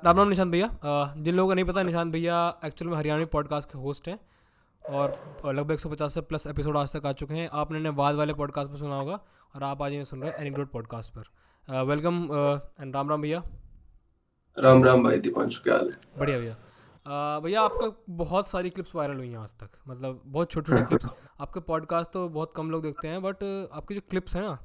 राम राम निशांत भैया। जिन लोगों को नहीं पता, निशांत भैया एक्चुअल में हरियाणवी पॉडकास्ट के होस्ट हैं और लगभग 150 से प्लस एपिसोड आज तक आ चुके हैं। आपने ने वाद वाले पॉडकास्ट पर सुना होगा और आप आज इन्हें सुन रहे हैं एनीग्रोड पॉडकास्ट पर। वेलकम एंड राम राम भैया। राम राम भाई दीपांशु, क्या हाल बढ़िया भैया। भैया आपका बहुत सारी क्लिप्स वायरल हुई हैं आज तक, मतलब बहुत छोटी छोटी क्लिप्स। आपके पॉडकास्ट तो बहुत कम लोग देखते हैं, बट आपकी जो क्लिप्स हैं ना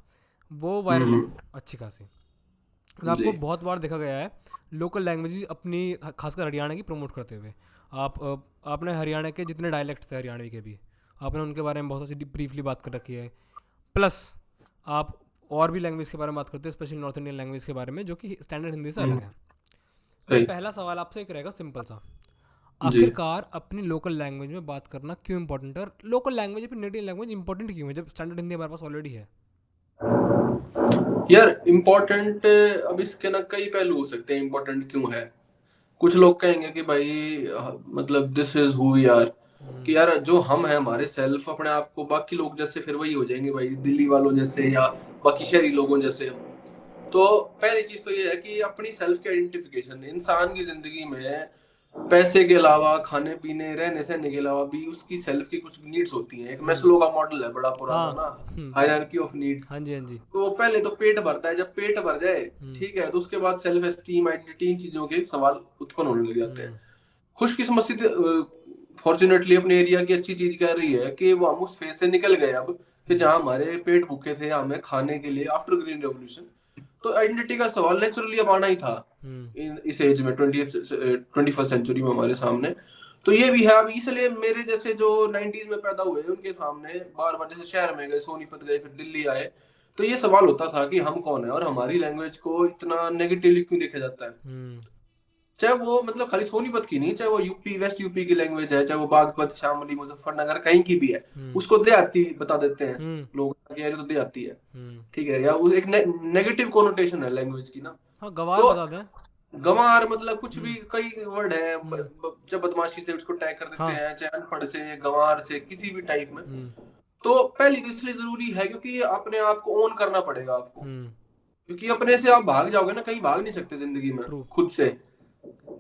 वो वायरल हैं अच्छी खासी। मतलब आपको जी। बहुत बार देखा गया है लोकल लैंग्वेज अपनी, खासकर हरियाणा की प्रमोट करते हुए। आपने हरियाणा के जितने डायलेक्ट्स थे हरियाणवी के भी, आपने उनके बारे में बहुत अच्छी ब्रीफली बात कर रखी है। प्लस आप और भी लैंग्वेज के बारे में बात करते हो, स्पेशली नॉर्थ इंडियन लैंग्वेज के बारे में, जो कि स्टैंडर्ड हिंदी से अलग है। मेरा सही। पहला सवाल आपसे एक रहेगा सिंपल सा। जी आखिरकार अपनी लोकल लैंग्वेज में बात करना क्यों इंपॉर्टेंट है, और लोकल लैंग्वेज अपनी नेटिव लैंग्वेज इंपॉर्टेंट क्यों है जब स्टैंडर्ड हिंदी हमारे पास ऑलरेडी है? यार, इम्पोर्टेंट अब इसके ना कई पहलू हो सकते हैं। इम्पोर्टेंट क्यों है? कुछ लोग कहेंगे कि भाई मतलब this is who we are, कि यार जो हम हैं, हमारे सेल्फ अपने आप को बाकी लोग जैसे फिर वही हो जाएंगे भाई, दिल्ली वालों जैसे या बाकी शहरी लोगों जैसे। तो पहली चीज तो ये है कि अपनी सेल्फ की आइडेंटिफिकेशन। इंसान की जिंदगी में पैसे के अलावा, खाने पीने रहने सहने के अलावा भी उसकी सेल्फ की कुछ नीड्स होती हैं। एक हम्म। मैस्लो का मॉडल है बड़ा पुराना हाँ। ना, हायरार्की ऑफ नीड्स। हाँ जी, हाँ जी। तो पहले तो पेट भरता है। जब पेट भर जाए, हम्म। ठीक है, तो उसके बाद सेल्फ एस्टीम, आइडेंटिटी, इन चीजों के सवाल उत्पन्न होने लग जाते हैं। हम्म। खुशकिस्मती फॉर्चुनेटली अपने एरिया की अच्छी चीज कह रही है कि वो हम उस फेज से निकल गए अब, कि हम्म। जहाँ हमारे पेट भूखे थे हमें खाने के लिए आफ्टर ग्रीन रेवोल्यूशन। तो आइडेंटिटी का सवाल नेचुरली अब आना ही था हम्म। इस एज में, 21st सेंचुरी में हमारे सामने। तो ये भी है। अब इसलिए मेरे जैसे जो 90s में पैदा हुए उनके सामने बार बार, जैसे शहर में गए, सोनीपत गए, फिर दिल्ली आए, तो ये सवाल होता था कि हम कौन है और हमारी लैंग्वेज को इतना नेगेटिवली क्यों देखा जाता है। हम्म। चाहे वो मतलब खाली सोनीपत की नहीं, चाहे वो यूपी, वेस्ट यूपी की लैंग्वेज है, चाहे वो बागपत, शामली, मुजफ्फरनगर, कहीं की भी है, हम्म। उसको देहाती बता देते हैं हम्म। लोग कि यार ये तो देहाती है। हम्म। ठीक है, या वो एक नेगेटिव कोनोटेशन है लैंग्वेज की ना। हाँ, गवार तो बता दें। गंवार मतलब कुछ भी, हम्म। कई वर्ड है, हम्म। जब बदमाशी से उसको टैग कर देते हाँ। हैं, चाहे अनपढ़ से, गंवार से, किसी भी टाइप में। हम्म। तो पहली तो इसलिए जरूरी है क्योंकि ये अपने आप को ओन करना पड़ेगा आपको। हम्म। क्योंकि अपने से आप भाग जाओगे ना, कहीं भाग नहीं सकते जिंदगी में ट्रू। खुद से।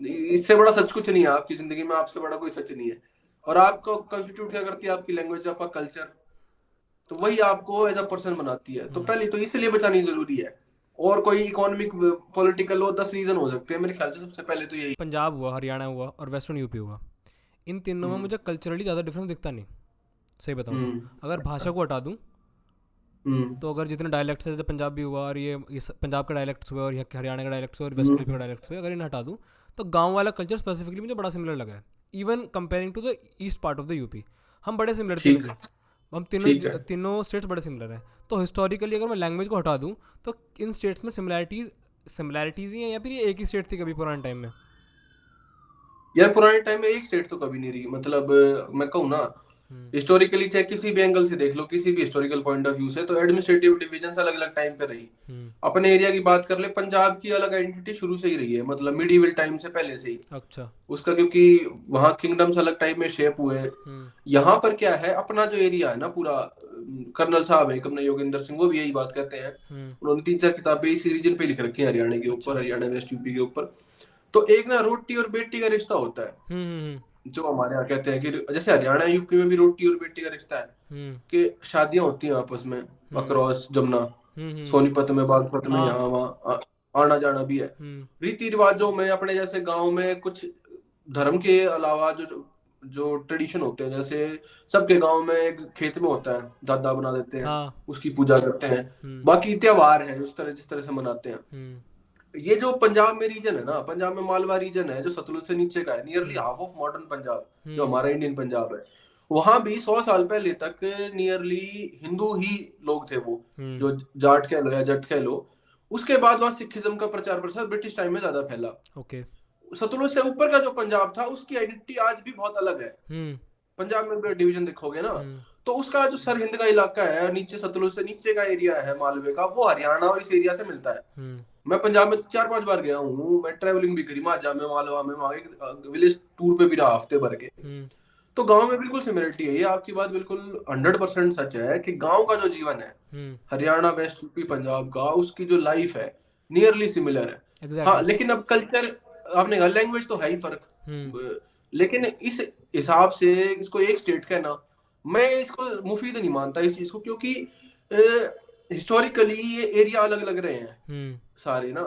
इससे बड़ा सच कुछ नहीं है आपकी जिंदगी में, आपसे बड़ा कोई सच नहीं है। और आपको कंस्टिट्यूट क्या करती है? आपकी लैंग्वेज, आपका कल्चर। तो वही आपको एज अ पर्सन बनाती है। तो हम्म। पहले तो इसलिए बचानी जरूरी है। और कोई इकोनॉमिक, पॉलिटिकल हो, 10 रीजन हो सकते हैं, मेरे ख्याल से सबसे पहले तो यही। पंजाब हुआ, हरियाणा हुआ और वेस्टर्न यूपी हुआ, इन तीनों में हम्म। मुझे कल्चरली ज़्यादा डिफरेंस दिखता नहीं, सही बताऊँ तो। हम्म। अगर भाषा को हटा दूँ, हम्म। तो अगर जितने डायलेक्ट्स हैं, जैसे पंजाबी हुआ और ये पंजाब का डायलेक्ट्स हुआ और ये हरियाणा का डायलेक्ट्स हुआ और वेस्ट यूपी का हम्म। डायलेक्ट्स हुआ, अगर इन्हें हटा दूँ तो गांव वाला कल्चर स्पेसिफिकली मुझे बड़ा सिमिलर लगा है। Even comparing to the east part of the UP, हम बड़े सिमिलर ठीक। तीनों। हम तीनों ठीक है। तीनों स्टेट्स बड़े सिमिलर हैं। तो हिस्टोरिकली अगर मैं लैंग्वेज को हटा दूँ तो इन स्टेट्स में सिमिलैरिटीज़ ही हैं, या फिर ये एक ही स्टेट थी कभी पुराने टाइम में? यार, पुराने टाइम में एक स्टेट तो कभी नहीं रही। मतलब मैं कहूँ ना, हम्म। हिस्टोरिकली चाहे किसी भी एंगल से देख लो, किसी भी हिस्टोरिकल पॉइंट ऑफ व्यू से, तो एडमिनिस्ट्रेटिव डिवीजन अलग अलग टाइम पे रही। हम्म। अपने एरिया की बात कर ले, पंजाब की अलग आइडेंटिटी शुरू से ही रही है, मतलब मिडीवल टाइम से पहले से ही अच्छा। उसका, क्योंकि वहाँ किंगडम्स अलग टाइम में शेप हुए। हम्म। यहाँ पर क्या है, अपना जो एरिया है ना पूरा, कर्नल साहब है अपने योगेंद्र सिंह, वो भी यही बात कहते हैं। हम्म। उन्होंने 3-4 किताबें इसी रीजन पे लिख रखी है, हरियाणा के ऊपर, अच्छा। हरियाणा वेस्ट यूपी के ऊपर। तो एक ना रोटी और बेटी का रिश्ता होता है, हम्म। जो हमारे यहाँ कहते हैं कि जैसे हरियाणा यूपी में भी रोटी और बेटी का रिश्ता है, हम्म। कि शादियां होती हैं आपस में हम्म। अक्रॉस जमुना, हम्म। सोनीपत में, बागपत में, हाँ। यहाँ वहाँ आना जाना भी है। हम्म। रीति रिवाजों में अपने जैसे गांव में कुछ धर्म के अलावा जो जो ट्रेडिशन होते हैं, जैसे सबके गांव में एक खेत में होता है, दादा बना देते हैं, हाँ। उसकी पूजा करते हैं। हम्म। बाकी त्योहार है उस तरह जिस तरह से मनाते हैं। हम्म। ये जो पंजाब में रीजन है ना, पंजाब में मालवा रीजन है जो सतलुज से नीचे का है, nearly hmm. Half of modern Punjab, जो हम्म। हमारा इंडियन पंजाब है। वहां भी 100 साल पहले तक नियरली हिंदू ही लोग थे वो, हम्म। जो जाट कह लो या जट कह लो। उसके बाद वहां सिखिज्म का प्रचार प्रसार ब्रिटिश टाइम में ज्यादा फैला। ओके। सतलुज से ऊपर का जो पंजाब था, उसकी आइडेंटिटी आज भी बहुत अलग है। हम्म। पंजाब में डिवीजन देखोगे ना, हम्म। तो उसका जो सरहिंद का इलाका है, नीचे सतलुज से नीचे का एरिया है मालवे का, वो हरियाणा और इस एरिया से मिलता है। हम्म। मैं पंजाब में 4-5 बार गया हूँ, मैं ट्रैवलिंग भी करी, माझा में, मालवा में, वहाँ एक विलेज टूर पे भी रहा हफ्ते भर के। हम्म। तो गांव में बिल्कुल सिमिलरिटी है। ये आपकी बात बिल्कुल 100% सच है कि गांव का जो जीवन है, हम्म। हरियाणा, वेस्ट यूपी, पंजाब का, उसकी जो लाइफ है नियरली सिमिलर है। हाँ, एग्जैक्टली। लेकिन अब कल्चर आपने कहा लैंग्वेज तो है ही फर्क, हम्म लेकिन इस हिसाब से इसको एक स्टेट कहना, मैं इसको मुफीद नहीं मानता इस चीज को, क्योंकि हिस्टोरिकली ये एरिया अलग अलग रहे हैं हम्म सारे ना।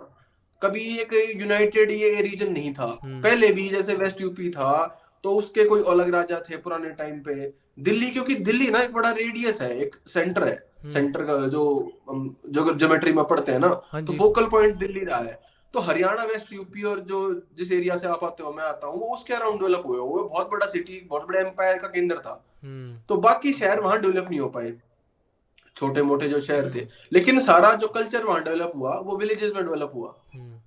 कभी एक यूनाइटेड ये रीजन नहीं था। हम्म पहले भी जैसे वेस्ट यूपी था तो उसके कोई अलग राजा थे पुराने टाइम पे। दिल्ली, क्योंकि दिल्ली ना एक बड़ा रेडियस है, एक सेंटर है, हम्म सेंटर का जो हम जो ज्योमेट्री में पढ़ते हैं ना, हाँ तो जी। फोकल पॉइंट दिल्ली रहा है। तो हरियाणा, वेस्ट यूपी और जो जिस एरिया से आप आते हो मैं आता हूँ, वो उसके अराउंड डेवलप हुए, वो बहुत बड़ा सिटी, बहुत बड़े एम्पायर का केंद्र था। हम्म तो बाकी शहर वहां डेवलप नहीं हो पाए, छोटे मोटे जो शहर थे। हम्म लेकिन सारा जो कल्चर वहां डेवलप हुआ वो विलेजेस में डेवलप हुआ। हम्म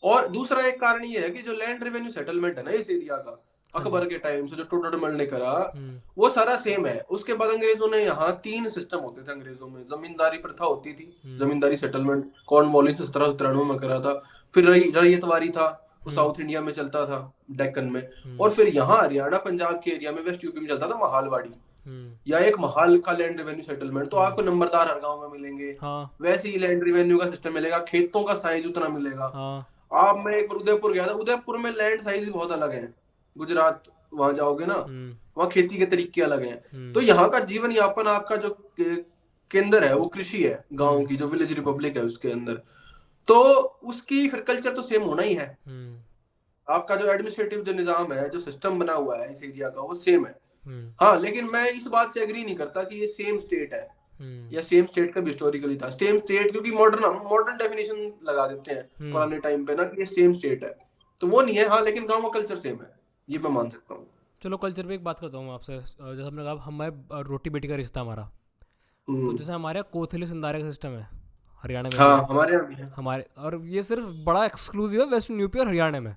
और दूसरा एक कारण ये है कि जो लैंड रेवेन्यू सेटलमेंट है ना इस एरिया का, हाँ जी। अकबर के टाइम से जो टोडरमल ने करा, हम्म वो सारा सेम है। उसके बाद अंग्रेजों ने यहाँ तीन सिस्टम होते थे अंग्रेजों में। जमींदारी प्रथा होती थी, हम्म जमींदारी सेटलमेंट कॉर्नवालिस 1793 में करा था। फिर रैयतवाड़ी था, वो हम्म साउथ इंडिया में चलता था, डेक्कन में। हम्म और फिर यहाँ हरियाणा पंजाब के एरिया में, वेस्ट यूपी में चलता था महालवाड़ी, हम्म या एक महाल का लैंड रेवेन्यू सेटलमेंट। तो हम्म आपको नंबरदार हर गांव में मिलेंगे, हाँ वैसे ही लैंड रेवेन्यू का सिस्टम मिलेगा, खेतों का साइज उतना मिलेगा। हाँ आप, मैं एक बार उदयपुर गया था, उदयपुर में लैंड साइज बहुत अलग है। गुजरात वहां जाओगे ना, हम्म वहां खेती के तरीके अलग हैं। तो हम्म यहाँ का जीवन यापन, आपका जो केंद्र है वो कृषि है, गांव हम्म की जो विलेज रिपब्लिक है उसके अंदर। तो उसकी फिर कल्चर तो सेम होना ही है। हम्म आपका जो एडमिनिस्ट्रेटिव जो निजाम है, जो सिस्टम बना हुआ है इस एरिया का, वो सेम है। हम्म हाँ, लेकिन मैं इस बात से एग्री नहीं करता कि ये सेम स्टेट है, हम्म या सेम स्टेट का भी हिस्टोरिकली था सेम स्टेट, क्योंकि मॉडर्न, हम मॉडर्न डेफिनेशन लगा देते हैं हम्म पुराने टाइम पे ना कि ये सेम स्टेट है, तो वो नहीं है। हाँ, लेकिन गांव का कल्चर सेम है, ये मैं मान सकता हूँ। चलो कल्चर पे एक बात करता हूँ मैं आपसे। जैसे हमने कहा हमारे रोटी बेटी का रिश्ता हमारा, तो हम्म। जैसे हमारे यहाँ कोथली सिंधारे का सिस्टम है, हरियाणा में भी हाँ, है हमारे यहाँ भी है। हमारे, और ये सिर्फ बड़ा एक्सक्लूसिव है वेस्टर्न यूपी और हरियाणा में।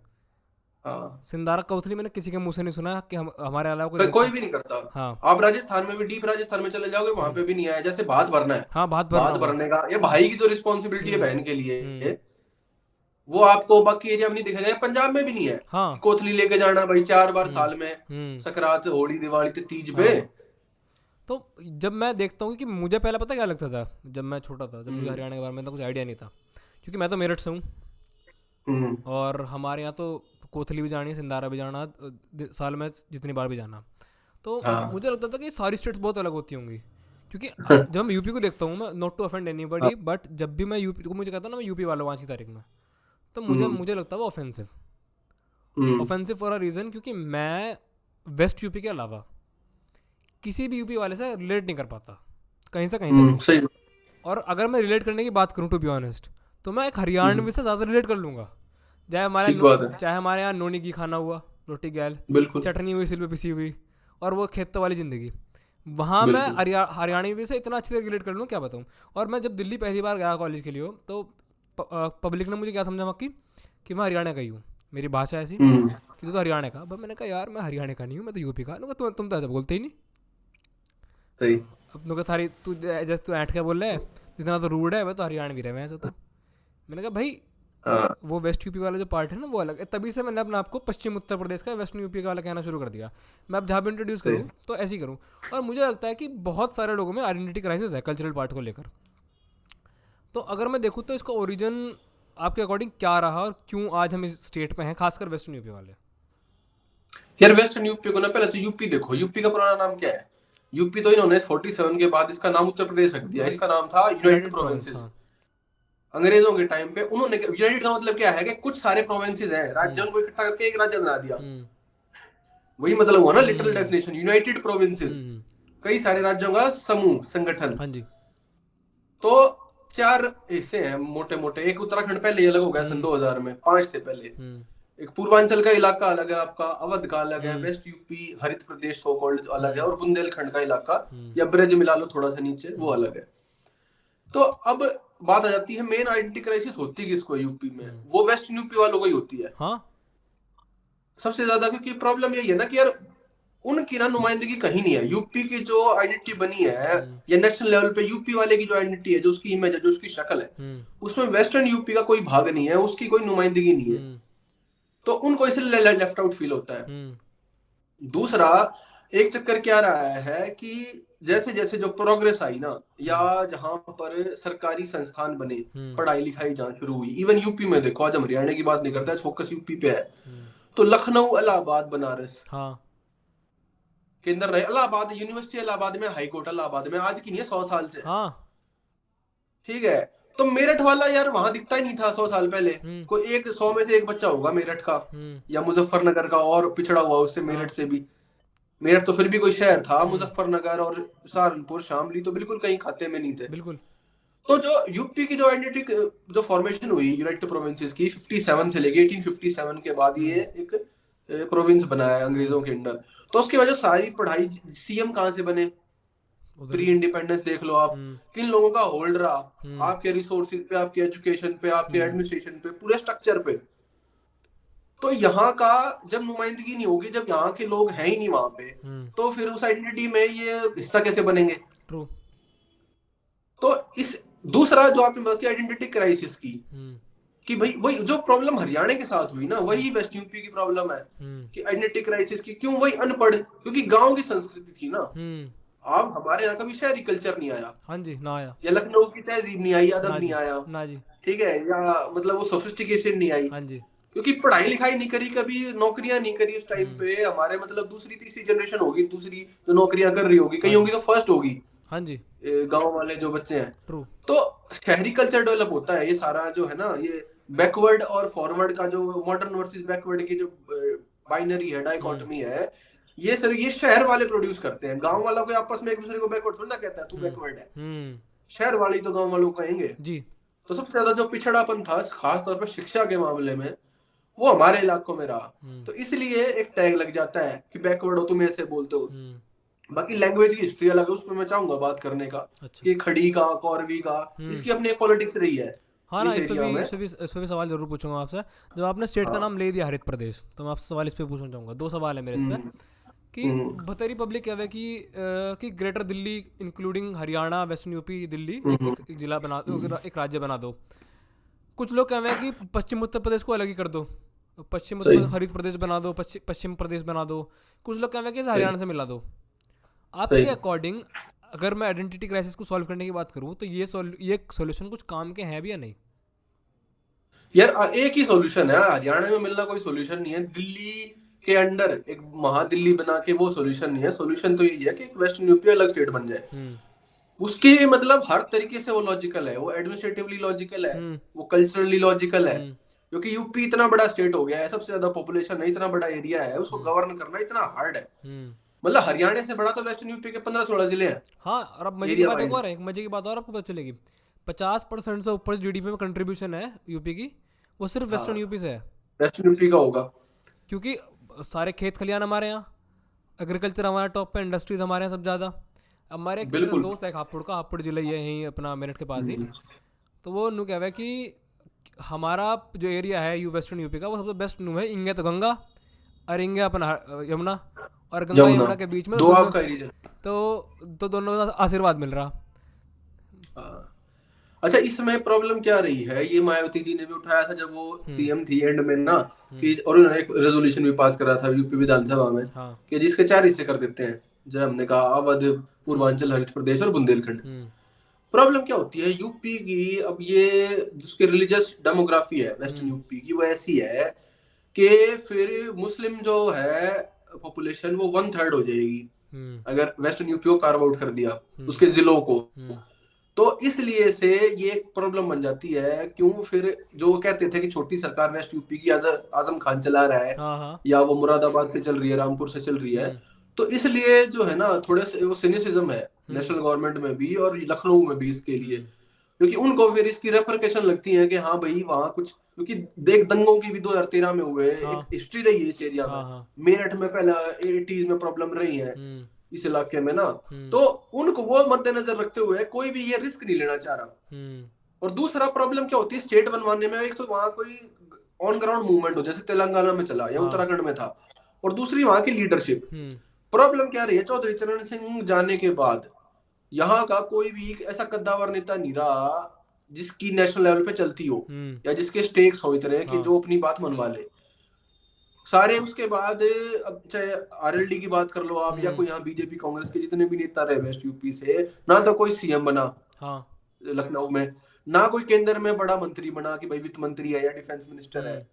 हाँ, सिंधारा कोथली मैंने किसी के मुंह से नहीं सुना कि हम हमारे अलावा कोई कोई रहता। भी नहीं करता। हाँ। आप राजस्थान में भी, डीप राजस्थान में चले जाओगे, वहां हम्म पे भी नहीं आया। जैसे भात भरना है, हाँ भात भरना भात हुआ। भरने का ये भाई की जो रिस्पॉन्सिबिलिटी है हम्म बहन के हम्म लिए, वो आपको बाकी एरिया में नहीं दिखा जाएगा। पंजाब में भी नहीं है कि हाँ। कोथली लेके जाना भाई 4 बार हम्म साल में, हम्म सकरात, होली, दिवाली, तीज पे। हाँ। तो जब मैं देखता हूँ कि मुझे पहले पता क्या लगता था, जब मैं छोटा था, जब मुझे हम्म। हरियाणा के बारे में तो कुछ आइडिया नहीं था, क्योंकि मैं तो मेरठ से हूँ, हम्म। और हमारे यहाँ तो कोथली भी जानी है, सिंधारा भी जाना, साल में जितनी बार भी जाना। तो हाँ। मुझे लगता था कि सारी स्टेट्स बहुत अलग होती होंगी, क्योंकि जब मैं यूपी को देखता हूँ, मैं नॉट टू ऑफेंड एनी हाँ। बडी, बट जब भी मैं यूपी को, मुझे कहता हूँ ना मैं यूपी वाला हूँ आज की तारीख में, तो मुझे हम्म। मुझे लगता है वो offensive. Hmm. Offensive for a reason, क्योंकि मैं वेस्ट यूपी के अलावा किसी भी यूपी वाले से रिलेट नहीं कर पाता, कहीं से कहीं तक भी। सही। और अगर मैं रिलेट करने की बात करूँ टू बी ऑनेस्ट, तो मैं एक हम्म। हरियाणवी से ज़्यादा रिलेट कर लूँगा। ठीक बात है। चाहे हमारे यहाँ नोनी की खाना हुआ, रोटी गैल, बिल्कुल। चटनी हुई सिल पे पिसी हुई, और वो खेतों वाली ज़िंदगी, वहाँ मैं बिल्कुल। हरियाणवी से इतना अच्छे से रिलेट कर लूँ, क्या बताऊँ। और मैं जब दिल्ली पहली बार गया कॉलेज के लिए हो, तो पब्लिक ने मुझे क्या समझा मक्की, कि मैं हरियाणा का ही हूँ, मेरी भाषा ऐसी हम्म। कि तू तो हरियाणा का। अब मैंने कहा यार मैं हरियाणा का नहीं हूँ, मैं तो यूपी का। उन्होंने कहा तुम तो ऐसा बोलते ही नहीं। सही। अब उन्होंने कहा थारी तू जैसे तू ऐंठ के बोल रहा है, जितना तो रूड है वह तो हरियाणवी रहे ऐसा। तो मैंने कहा भाई हाँ। वो वेस्ट यूपी वाला जो पार्ट है ना वो अलग है, तभी से मैंने अपने आपको पश्चिम उत्तर प्रदेश का वेस्टर्न यूपी का वाला कहना शुरू कर दिया। मैं अब जहाँ भी इंट्रोड्यूस सही। करूँ तो ऐसे ही करूँ। और मुझे लगता है कि बहुत सारे लोगों में आइडेंटिटी क्राइसिस है कल्चरल पार्ट को लेकर। तो अगर मैं देखूँ तो इसका ओरिजिन आपके अकॉर्डिंग क्या रहा, और क्यों आज हम इस स्टेट में हैं, खासकर वेस्टर्न यूपी वाले। यार, वेस्टर्न यूपी को ना, पहले तो यूपी देखो, यूपी का पुराना नाम क्या है? यूपी तो इन्होंने 47 के बाद इसका नाम उत्तर प्रदेश रख दिया। इसका नाम था यूनाइटेड यूनाइटेड प्रोविंस, प्रोविंसेस। हाँ। अंग्रेजों के टाइम पे उन्होंने, यूनाइटेड का मतलब क्या है कि कुछ सारे प्रोविंसेस हैं, हम्म राज्य, उनको इकट्ठा करके एक राज्य बना दिया। हम्म वही मतलब हुआ ना लिटरल हम्म डेफिनेशन, यूनाइटेड प्रोविंसेस, हम्म, कई सारे राज्यों का समूह, संगठन। हाँ जी। तो 4 हिस्से हैं मोटे मोटे। एक उत्तराखंड पहले ही अलग हो गया सन हम्म 2000 में, 5 थे पहले। हम्म एक पूर्वांचल का इलाका अलग है आपका, अवध का अलग है, हम्म वेस्ट यूपी हरित प्रदेश सो कॉल्ड अलग है, हम्म और बुंदेलखंड का इलाका, हम्म या ब्रज मिला लो थोड़ा सा नीचे, वो हम्म अलग है। तो अब बात आ जाती है, मेन आइडेंटिटी क्राइसिस होती है किसको यूपी में? हम्म, वो वेस्ट यूपी वालों को ही होती है हाँ। सबसे ज्यादा। क्योंकि प्रॉब्लम यही है ना कि यार, उनकी ना नुमाइंदगी कहीं नहीं है। यूपी की जो आइडेंटिटी बनी है, हम्म या नेशनल लेवल पे यूपी वाले की जो आइडेंटिटी है, जो उसकी इमेज है, जो उसकी शक्ल है, हम्म उसमें वेस्टर्न यूपी का कोई भाग नहीं है, उसकी कोई नुमाइंदगी नहीं है। हम्म तो उनको इसलिए लेफ्ट आउट फील होता है। हम्म दूसरा एक चक्कर क्या रहा है कि जैसे जैसे जो प्रोग्रेस आई ना, या जहां पर सरकारी संस्थान बने, पढ़ाई लिखाई जहाँ शुरू हुई, इवन यूपी में देखो, आज हम हरियाणा की बात नहीं करते, आज फोकस यूपी पे है, तो लखनऊ, इलाहाबाद, बनारस हाँ के अंदर रहे। इलाहाबाद यूनिवर्सिटी, इलाहाबाद में हाई कोर्ट, इलाहाबाद में आज की नहीं है, 100 साल से। हाँ। ठीक है। तो मेरठ वाला यार वहां दिखता ही नहीं था 100 साल पहले। कोई एक 100 में से एक बच्चा होगा मेरठ का, या मुजफ्फरनगर का, और पिछड़ा हुआ उससे, मेरठ से भी। मेरठ तो फिर भी कोई शहर था, मुजफ्फरनगर और सहारनपुर, शामली तो बिल्कुल कहीं खाते में नहीं थे। बिल्कुल। तो जो यूपी की जो आइडेंटिटी, जो फॉर्मेशन हुई यूनाइटेड प्रोविंसेस की 57 से लेके 1857 के बाद, ये एक प्रोविंस बनाया अंग्रेजों के अंडर। तो उसकी वजह सारी पढ़ाई, सीएम कहाँ से बने, उधर प्री ही। इंडिपेंडेंस देख लो आप, किन लोगों का होल्ड रहा, आपके रिसोर्सेज पे, आपके एजुकेशन पे, आपके एडमिनिस्ट्रेशन पे, पूरे स्ट्रक्चर पे। तो यहाँ का जब नुमाइंदगी नहीं होगी, जब यहाँ के लोग हैं ही नहीं वहां पे, तो फिर उस आइडेंटिटी में ये हिस्सा कैसे बनेंगे। ट्रू। तो इस दूसरा जो आपने बात की आइडेंटिटी क्राइसिस की, कि भाई वही जो प्रॉब्लम हरियाणा के साथ हुई ना, वही वेस्ट यूपी की प्रॉब्लम है, कि आइडेंटिटी क्राइसिस की। क्यों? वही अनपढ़, क्योंकि गांव की संस्कृति थी ना। अब हमारे यहाँ कभी शहरी कल्चर नहीं आया, हाँ जी, ना आया। या लखनऊ की तहजीब नहीं आई, ना अदब नहीं जी, आया, ना जी। ठीक है, या मतलब वो सोफिस्टिकेशन नहीं आई, हाँ जी। क्योंकि पढ़ाई लिखाई नहीं करी, कभी नौकरियां नहीं करी उस टाइम पे। हमारे मतलब दूसरी तीसरी जनरेशन होगी, दूसरी जो नौकरियां कर रही होगी, कहीं हाँ होगी जी। तो फर्स्ट होगी, हाँ जी। गांव वाले जो बच्चे हैं। ट्रू। तो शहरी कल्चर डेवलप होता है, ये सारा जो है ना, ये बैकवर्ड और फॉरवर्ड का जो मॉडर्न वर्सेस बैकवर्ड की जो बाइनरी है, डाइकोटमी है, ये सर ये शहर वाले प्रोड्यूस करते हैं। गांव वाला कोई आपस में एक दूसरे को बैकवर्ड थोड़ा ना कहता है, तू बैकवर्ड है। शहर वाले ही तो गांव वालों को कहेंगे। जी। तो सबसे ज्यादा जो पिछड़ापन था खास तौर पर शिक्षा के मामले में, वो हमारे इलाकों में रहा। तो इसलिए एक टैग लग जाता है कि बैकवर्ड हो, तुम ऐसे बोलते हो। बाकी लैंग्वेज की हिस्ट्री अलग है, उसमें मैं चाहूंगा बात करने का, अच्छा। कि खड़ी का, कौरवी का, इसकी अपनी एक पॉलिटिक्स रही है हाँ ना, इस एरिया में। इस पे भी सवाल जरूर पूछूंगा आपसे। जब आपने स्टेट का हाँ। नाम ले दिया हरित प्रदेश, तो मैं आपसे सवाल इस पे पूछना चाहूँगा। दो सवाल है मेरे इस पे, कि बतेरी पब्लिक कह रहे कि greater Delhi including Haryana, western UP, Delhi एक जिला बना, एक राज्य बना दो। कुछ लोग कह रहे हैं कि पश्चिम उत्तर प्रदेश को अलग ही कर दो, पश्चिम उत्तर प्रदेश हरित प्रदेश बना दो, पश्चिम प्रदेश बना दो। कुछ लोग कह रहे हैं कि इसे हरियाणा से मिला दो। आपके अकॉर्डिंग, अगर मैं आइडेंटिटी क्राइसिस को सॉल्व करने की बात करूँ, तो ये सॉल्यूशन कुछ काम के हैं भी या नहीं? यार एक ही सॉल्यूशन है, हरियाणा में मिलना कोई सॉल्यूशन नहीं है। दिल्ली के अंडर एक महादिल्ली बना के वो सॉल्यूशन नहीं है। सॉल्यूशन तो यही है कि एक वेस्टर्न यूपी अलग स्टेट बन जाए। उसके मतलब हर तरीके से वो लॉजिकल है, वो एडमिनिस्ट्रेटिवली लॉजिकल है, वो कल्चरली लॉजिकल है। क्योंकि यूपी इतना बड़ा स्टेट हो गया है, सबसे ज्यादा पॉपुलेशन है, इतना बड़ा एरिया है, उसको गवर्न करना इतना हार्ड है। मतलब हरियाणा से बड़ा तो वेस्टर्न यूपी के 15-16 जिले हैं। हाँ, और अब मजे की बात और है, मजे की बात और आपको पता चलेगी, 50% से ऊपर जीडीपी में कंट्रीब्यूशन है यूपी की, वो सिर्फ वेस्टर्न यूपी से है। वेस्टर्न यूपी का होगा, क्योंकि सारे खेत खलियान हमारे यहाँ, एग्रीकल्चर हमारे टॉप पे, इंडस्ट्रीज हमारे यहाँ सब ज़्यादा। हमारे एक मेरा दोस्त है हापुड़ का, हापुड़ जिला ही है, यहीं अपना मेरठ के पास ही। तो वो नू कह रहा है कि हमारा जो एरिया है वेस्टर्न यूपी का, वो सबसे बेस्ट नू है। इंगे तो गंगा और इंगे अपना यमुना, और गंगा यमुना के बीच में दो आपका रीजन, तो दोनों का आशीर्वाद मिल रहा। अच्छा, इसमें प्रॉब्लम क्या रही है, ये मायावती जी ने भी उठाया था जब वो सीएम थी एंड में ना, कि और उन्होंने एक रेजोल्यूशन भी पास करा था यूपी विधानसभा में, कि जिसके 4 हिस्से कर देते हैं, जब हमने कहा अवध, पूर्वांचल, हरित प्रदेश और बुंदेलखंड। प्रॉब्लम क्या होती है यूपी की, अब ये जिसकी रिलीजियस डेमोग्राफी है वेस्टर्न यूपी की, वो ऐसी है कि फिर मुस्लिम जो है पॉपुलेशन, वो 1/3 हो जाएगी अगर वेस्टर्न यूपी को कार्व आउट कर दिया, उसके जिलों को। तो इसलिए से ये एक प्रॉब्लम बन जाती है। क्यों? फिर जो कहते थे कि छोटी सरकार वेस्ट यूपी की आजम खान चला रहा है, या वो मुरादाबाद से चल रही है, रामपुर से चल रही है, तो इसलिए जो है ना, थोड़े से वो सिनिसिज्म है नेशनल गवर्नमेंट में भी और लखनऊ में भी इसके लिए, क्योंकि उनको फिर इसकी रेपरकशन लगती है कि हाँ भाई वहां कुछ, क्योंकि देख दंगों की भी 2013 में हुए, एक हिस्ट्री रही है इस एरिया में। मेरठ में पहला 80s में प्रॉब्लम रही है इस इलाके में ना। तो उनको वो मद्देनजर रखते हुए कोई भी ये रिस्क नहीं लेना चाह रहा। और दूसरा प्रॉब्लम क्या होती है स्टेट बनवाने में, एक तो वहां कोई ऑन ग्राउंड मूवमेंट हो, जैसे तेलंगाना में चला या उत्तराखंड में था, और दूसरी वहां की लीडरशिप। प्रॉब्लम क्या रही है, चौधरी चरण सिंह जाने के बाद यहाँ का कोई भी ऐसा कद्दावर नेता नहीं रहा जिसकी नेशनल लेवल पे चलती हो, या जिसके स्टेक्स हो इतने कि जो अपनी बात मनवा ले। सारे उसके बाद अब चाहे आरएलडी की बात कर लो आप, या हम्म। कोई यहाँ बीजेपी कांग्रेस के जितने भी नेता रहे वेस्ट यूपी से, ना तो कोई सीएम बना हाँ। लखनऊ में, ना कोई केंद्र में बड़ा मंत्री बना कि भाई वित्त मंत्री है या डिफेंस मिनिस्टर है। हम्म।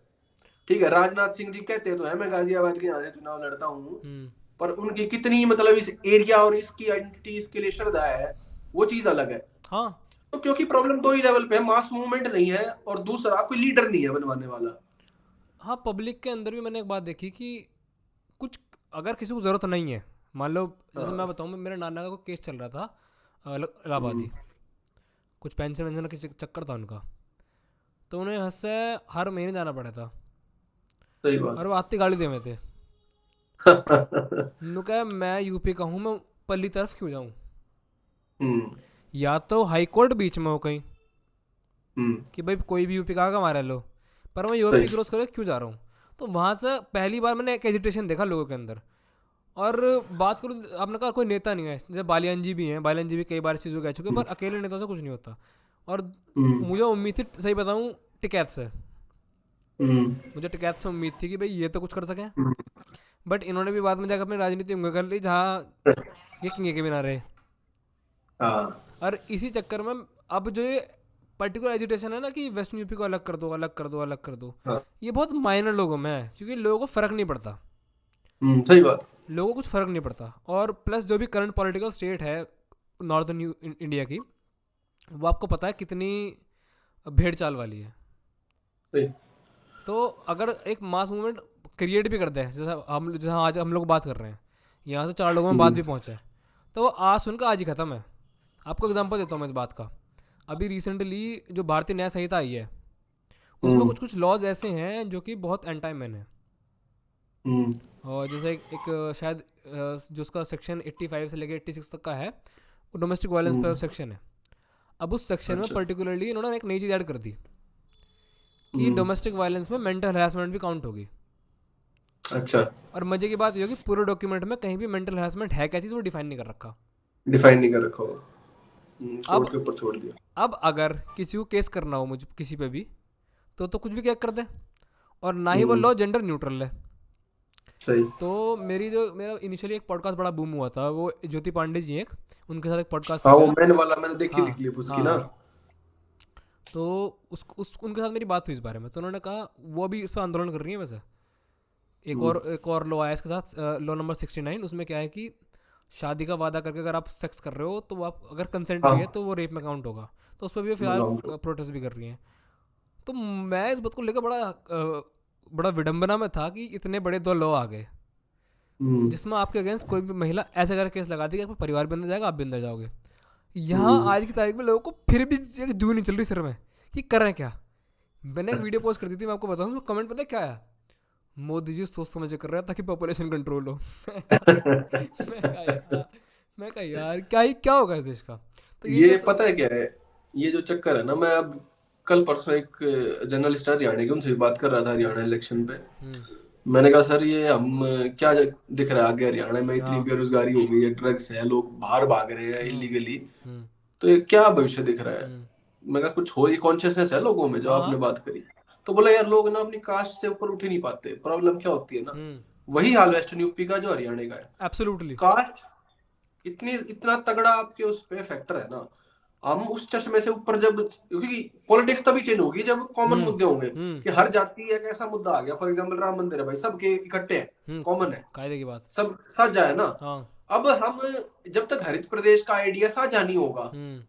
ठीक है, राजनाथ सिंह जी कहते तो है मैं गाजियाबाद के यहाँ से चुनाव लड़ता हूँ, हम्म। पर उनकी कितनी मतलब इस एरिया और इसकी आइडेंटिटी इसके लिए श्रद्धा है, वो चीज अलग है। हाँ। तो क्योंकि प्रॉब्लम दो ही लेवल पे है, मास मूवमेंट नहीं है और दूसरा कोई लीडर नहीं है बनवाने वाला। हाँ, पब्लिक के अंदर भी मैंने एक बात देखी कि कुछ अगर किसी को ज़रूरत नहीं है, मान लो जैसे मैं हाँ। बताऊँ, मेरे नाना का कोई केस चल रहा था इलाहाबाद हम्म, ही, कुछ पेंशन वेंशन का चक्कर था उनका, तो उन्हें यहाँ से हर महीने जाना पड़ा था, सही बात। और वो आती गाड़ी दे में थे। उन्होंने कहा मैं यूपी का हूँ, मैं पल्ली तरफ क्यों जाऊँ, हम्म। या तो हाई कोर्ट बीच में हो कहीं हम्म। कि भाई कोई भी यूपी का आगा मारा लो, पर मैं यूपी सही। क्रॉस करके क्यों जा रहा हूँ। तो वहाँ से पहली बार मैंने एक एजिटेशन देखा लोगों के अंदर। और बात करूँ, आपने कहा कोई नेता नहीं है, जैसे बालियान जी भी हैं, बालियान जी भी कई बार इस चीज़ को कह चुके हैं, पर अकेले नेता से कुछ नहीं होता। और हम्म। मुझे उम्मीद थी, सही बताऊँ, टिकैत से, हम्म। मुझे टिकैत से उम्मीद थी कि भाई ये तो कुछ कर सकें, हम्म। बट इन्होंने भी बाद में जाकर अपनी राजनीति उंगली कर ली जहाँ ये किंगे के बिना रहे। हाँ। और इसी चक्कर में अब जो ये पर्टिकुलर एजुटेशन है ना कि वेस्टर्न यूपी को अलग कर दो, अलग कर दो, अलग कर दो, हाँ। ये बहुत माइनर लोगों में है, क्योंकि लोगों को फ़र्क नहीं पड़ता, सही बात। लोगों को कुछ फ़र्क नहीं पड़ता। और प्लस जो भी करंट पॉलिटिकल स्टेट है नॉर्थन इंडिया की, वो आपको पता है कितनी भेड़ चाल वाली है। सही। तो अगर एक मास मूवमेंट क्रिएट भी कर दे, जैसा आज हम लोग बात कर रहे हैं, यहाँ से 4 लोगों में बात हम्म। भी पहुँचे, तो वो आज सुनकर आज ही ख़त्म है। आपको एग्जांपल देता हूँ मैं इस बात का। अभी रिसेंटली जो भारतीय न्याय संहिता आई है, उसमें हम्म। कुछ कुछ लॉज ऐसे हैं जो कि बहुत एंटी मैन है। हम्म। और जैसे एक शायद जो उसका सेक्शन 85 से लेकर 86 तक का है, वो डोमेस्टिक वायलेंस पर हम्म। सेक्शन है। अब उस सेक्शन में अच्छा। पर्टिकुलरली इन्होंने एक नई चीज़ ऐड कर दी कि हम्म। डोमेस्टिक वायलेंस में मेंटल हरासमेंट भी काउंट होगी। अच्छा। और मजे की बात ये होगी, पूरे डॉक्यूमेंट में कहीं भी मेंटल हरासमेंट है क्या चीज़ वो डिफाइन नहीं कर रखा। डिफाइन नहीं कर रखा होगा। अब कोर्ट के ऊपर छोड़ दिया। अब अगर किसी को केस करना हो मुझे किसी पे भी, तो कुछ भी क्या कर दे। और ना ही वो हम्म। लॉ जेंडर न्यूट्रल है। सही। तो मेरा इनिशियली एक पॉडकास्ट बड़ा बूम हुआ था, वो ज्योति पांडे जी एक, उनके साथ एक पॉडकास्ट था हाँ, वो मेरा। मैन वाला मैंने देखी थी हाँ क्लिप उसकी ना। हाँ। तो उनके साथ मेरी बात हुई इस बारे में, तो उन्होंने कहा वो अभी इस पर आंदोलन कर रही है वैसे। हम्म। एक और लॉ आया इसके साथ, लॉ नंबर 69। उसमें क्या है कि शादी का वादा करके अगर आप सेक्स कर रहे हो, तो वो आप अगर कंसेंट भी है हाँ। तो वो रेप में काउंट होगा। तो उस पर भी वो फिलहाल लगाऊं तो। प्रोटेस्ट भी कर रही हैं। तो मैं इस बात को लेकर बड़ा विडंबना में था कि इतने बड़े 2 लॉ आ गए हम्म। जिसमें आपके अगेंस्ट कोई भी महिला ऐसे करके केस लगा दी कि आपका परिवार भी अंदर जाएगा, आप भी अंदर जाओगे। यहाँ हम्म। आज की तारीख में लोगों को फिर भी एक जू नहीं चल रही सिर में कि करें क्या। मैंने एक वीडियो पोस्ट कर दी थी, मैं आपको बताऊँ, उसमें कमेंट पता है क्या आया? मोदी जी सोच समझ के कर रहे हैं ताकि पॉपुलेशन कंट्रोल हो। मैं कहा यार क्या होगा इस देश का। तो ये जो ये पता है क्या है, ये जो चक्कर है ना, मैं अब कल परसों एक जर्नलिस्ट है हरियाणा के, उनसे भी बात कर रहा था हरियाणा इलेक्शन पे। हम्म। मैंने कहा सर ये हम क्या दिख रहा है आगे हरियाणा में, इतनी हाँ। बेरोजगारी हो गई है, ड्रग्स है, लोग बाहर भाग रहे हैं हम्म। इलीगली, हम्म। तो ये क्या भविष्य दिख रहा है। हम्म। मैं कहा कुछ हो, ये कॉन्शियसनेस है लोगों में जो हाँ आपने हाँ। बात करी। तो बोला यार लोग ना अपनी कास्ट से ऊपर उठ ही नहीं पाते, प्रॉब्लम क्या होती है ना, हम्म। वही हाल वेस्टर्न यूपी का जो हरियाणा का है। एब्सोल्युटली। कास्ट इतना तगड़ा आपके उस पे फैक्टर है ना, हम उस चश्मे से ऊपर जब, क्योंकि पॉलिटिक्स तभी चेंज होगी जब कॉमन हम्म। मुद्दे होंगे, हम्म। कि हर जाति एक ऐसा मुद्दा आ गया, फॉर एग्जांपल राम मंदिर है भाई, सबके इकट्ठे हैं, कॉमन है, कायदे की बात। सब साझा है ना। हाँ। अब हम जब तक हरित प्रदेश का आइडिया साझा नहीं होगा हम्म।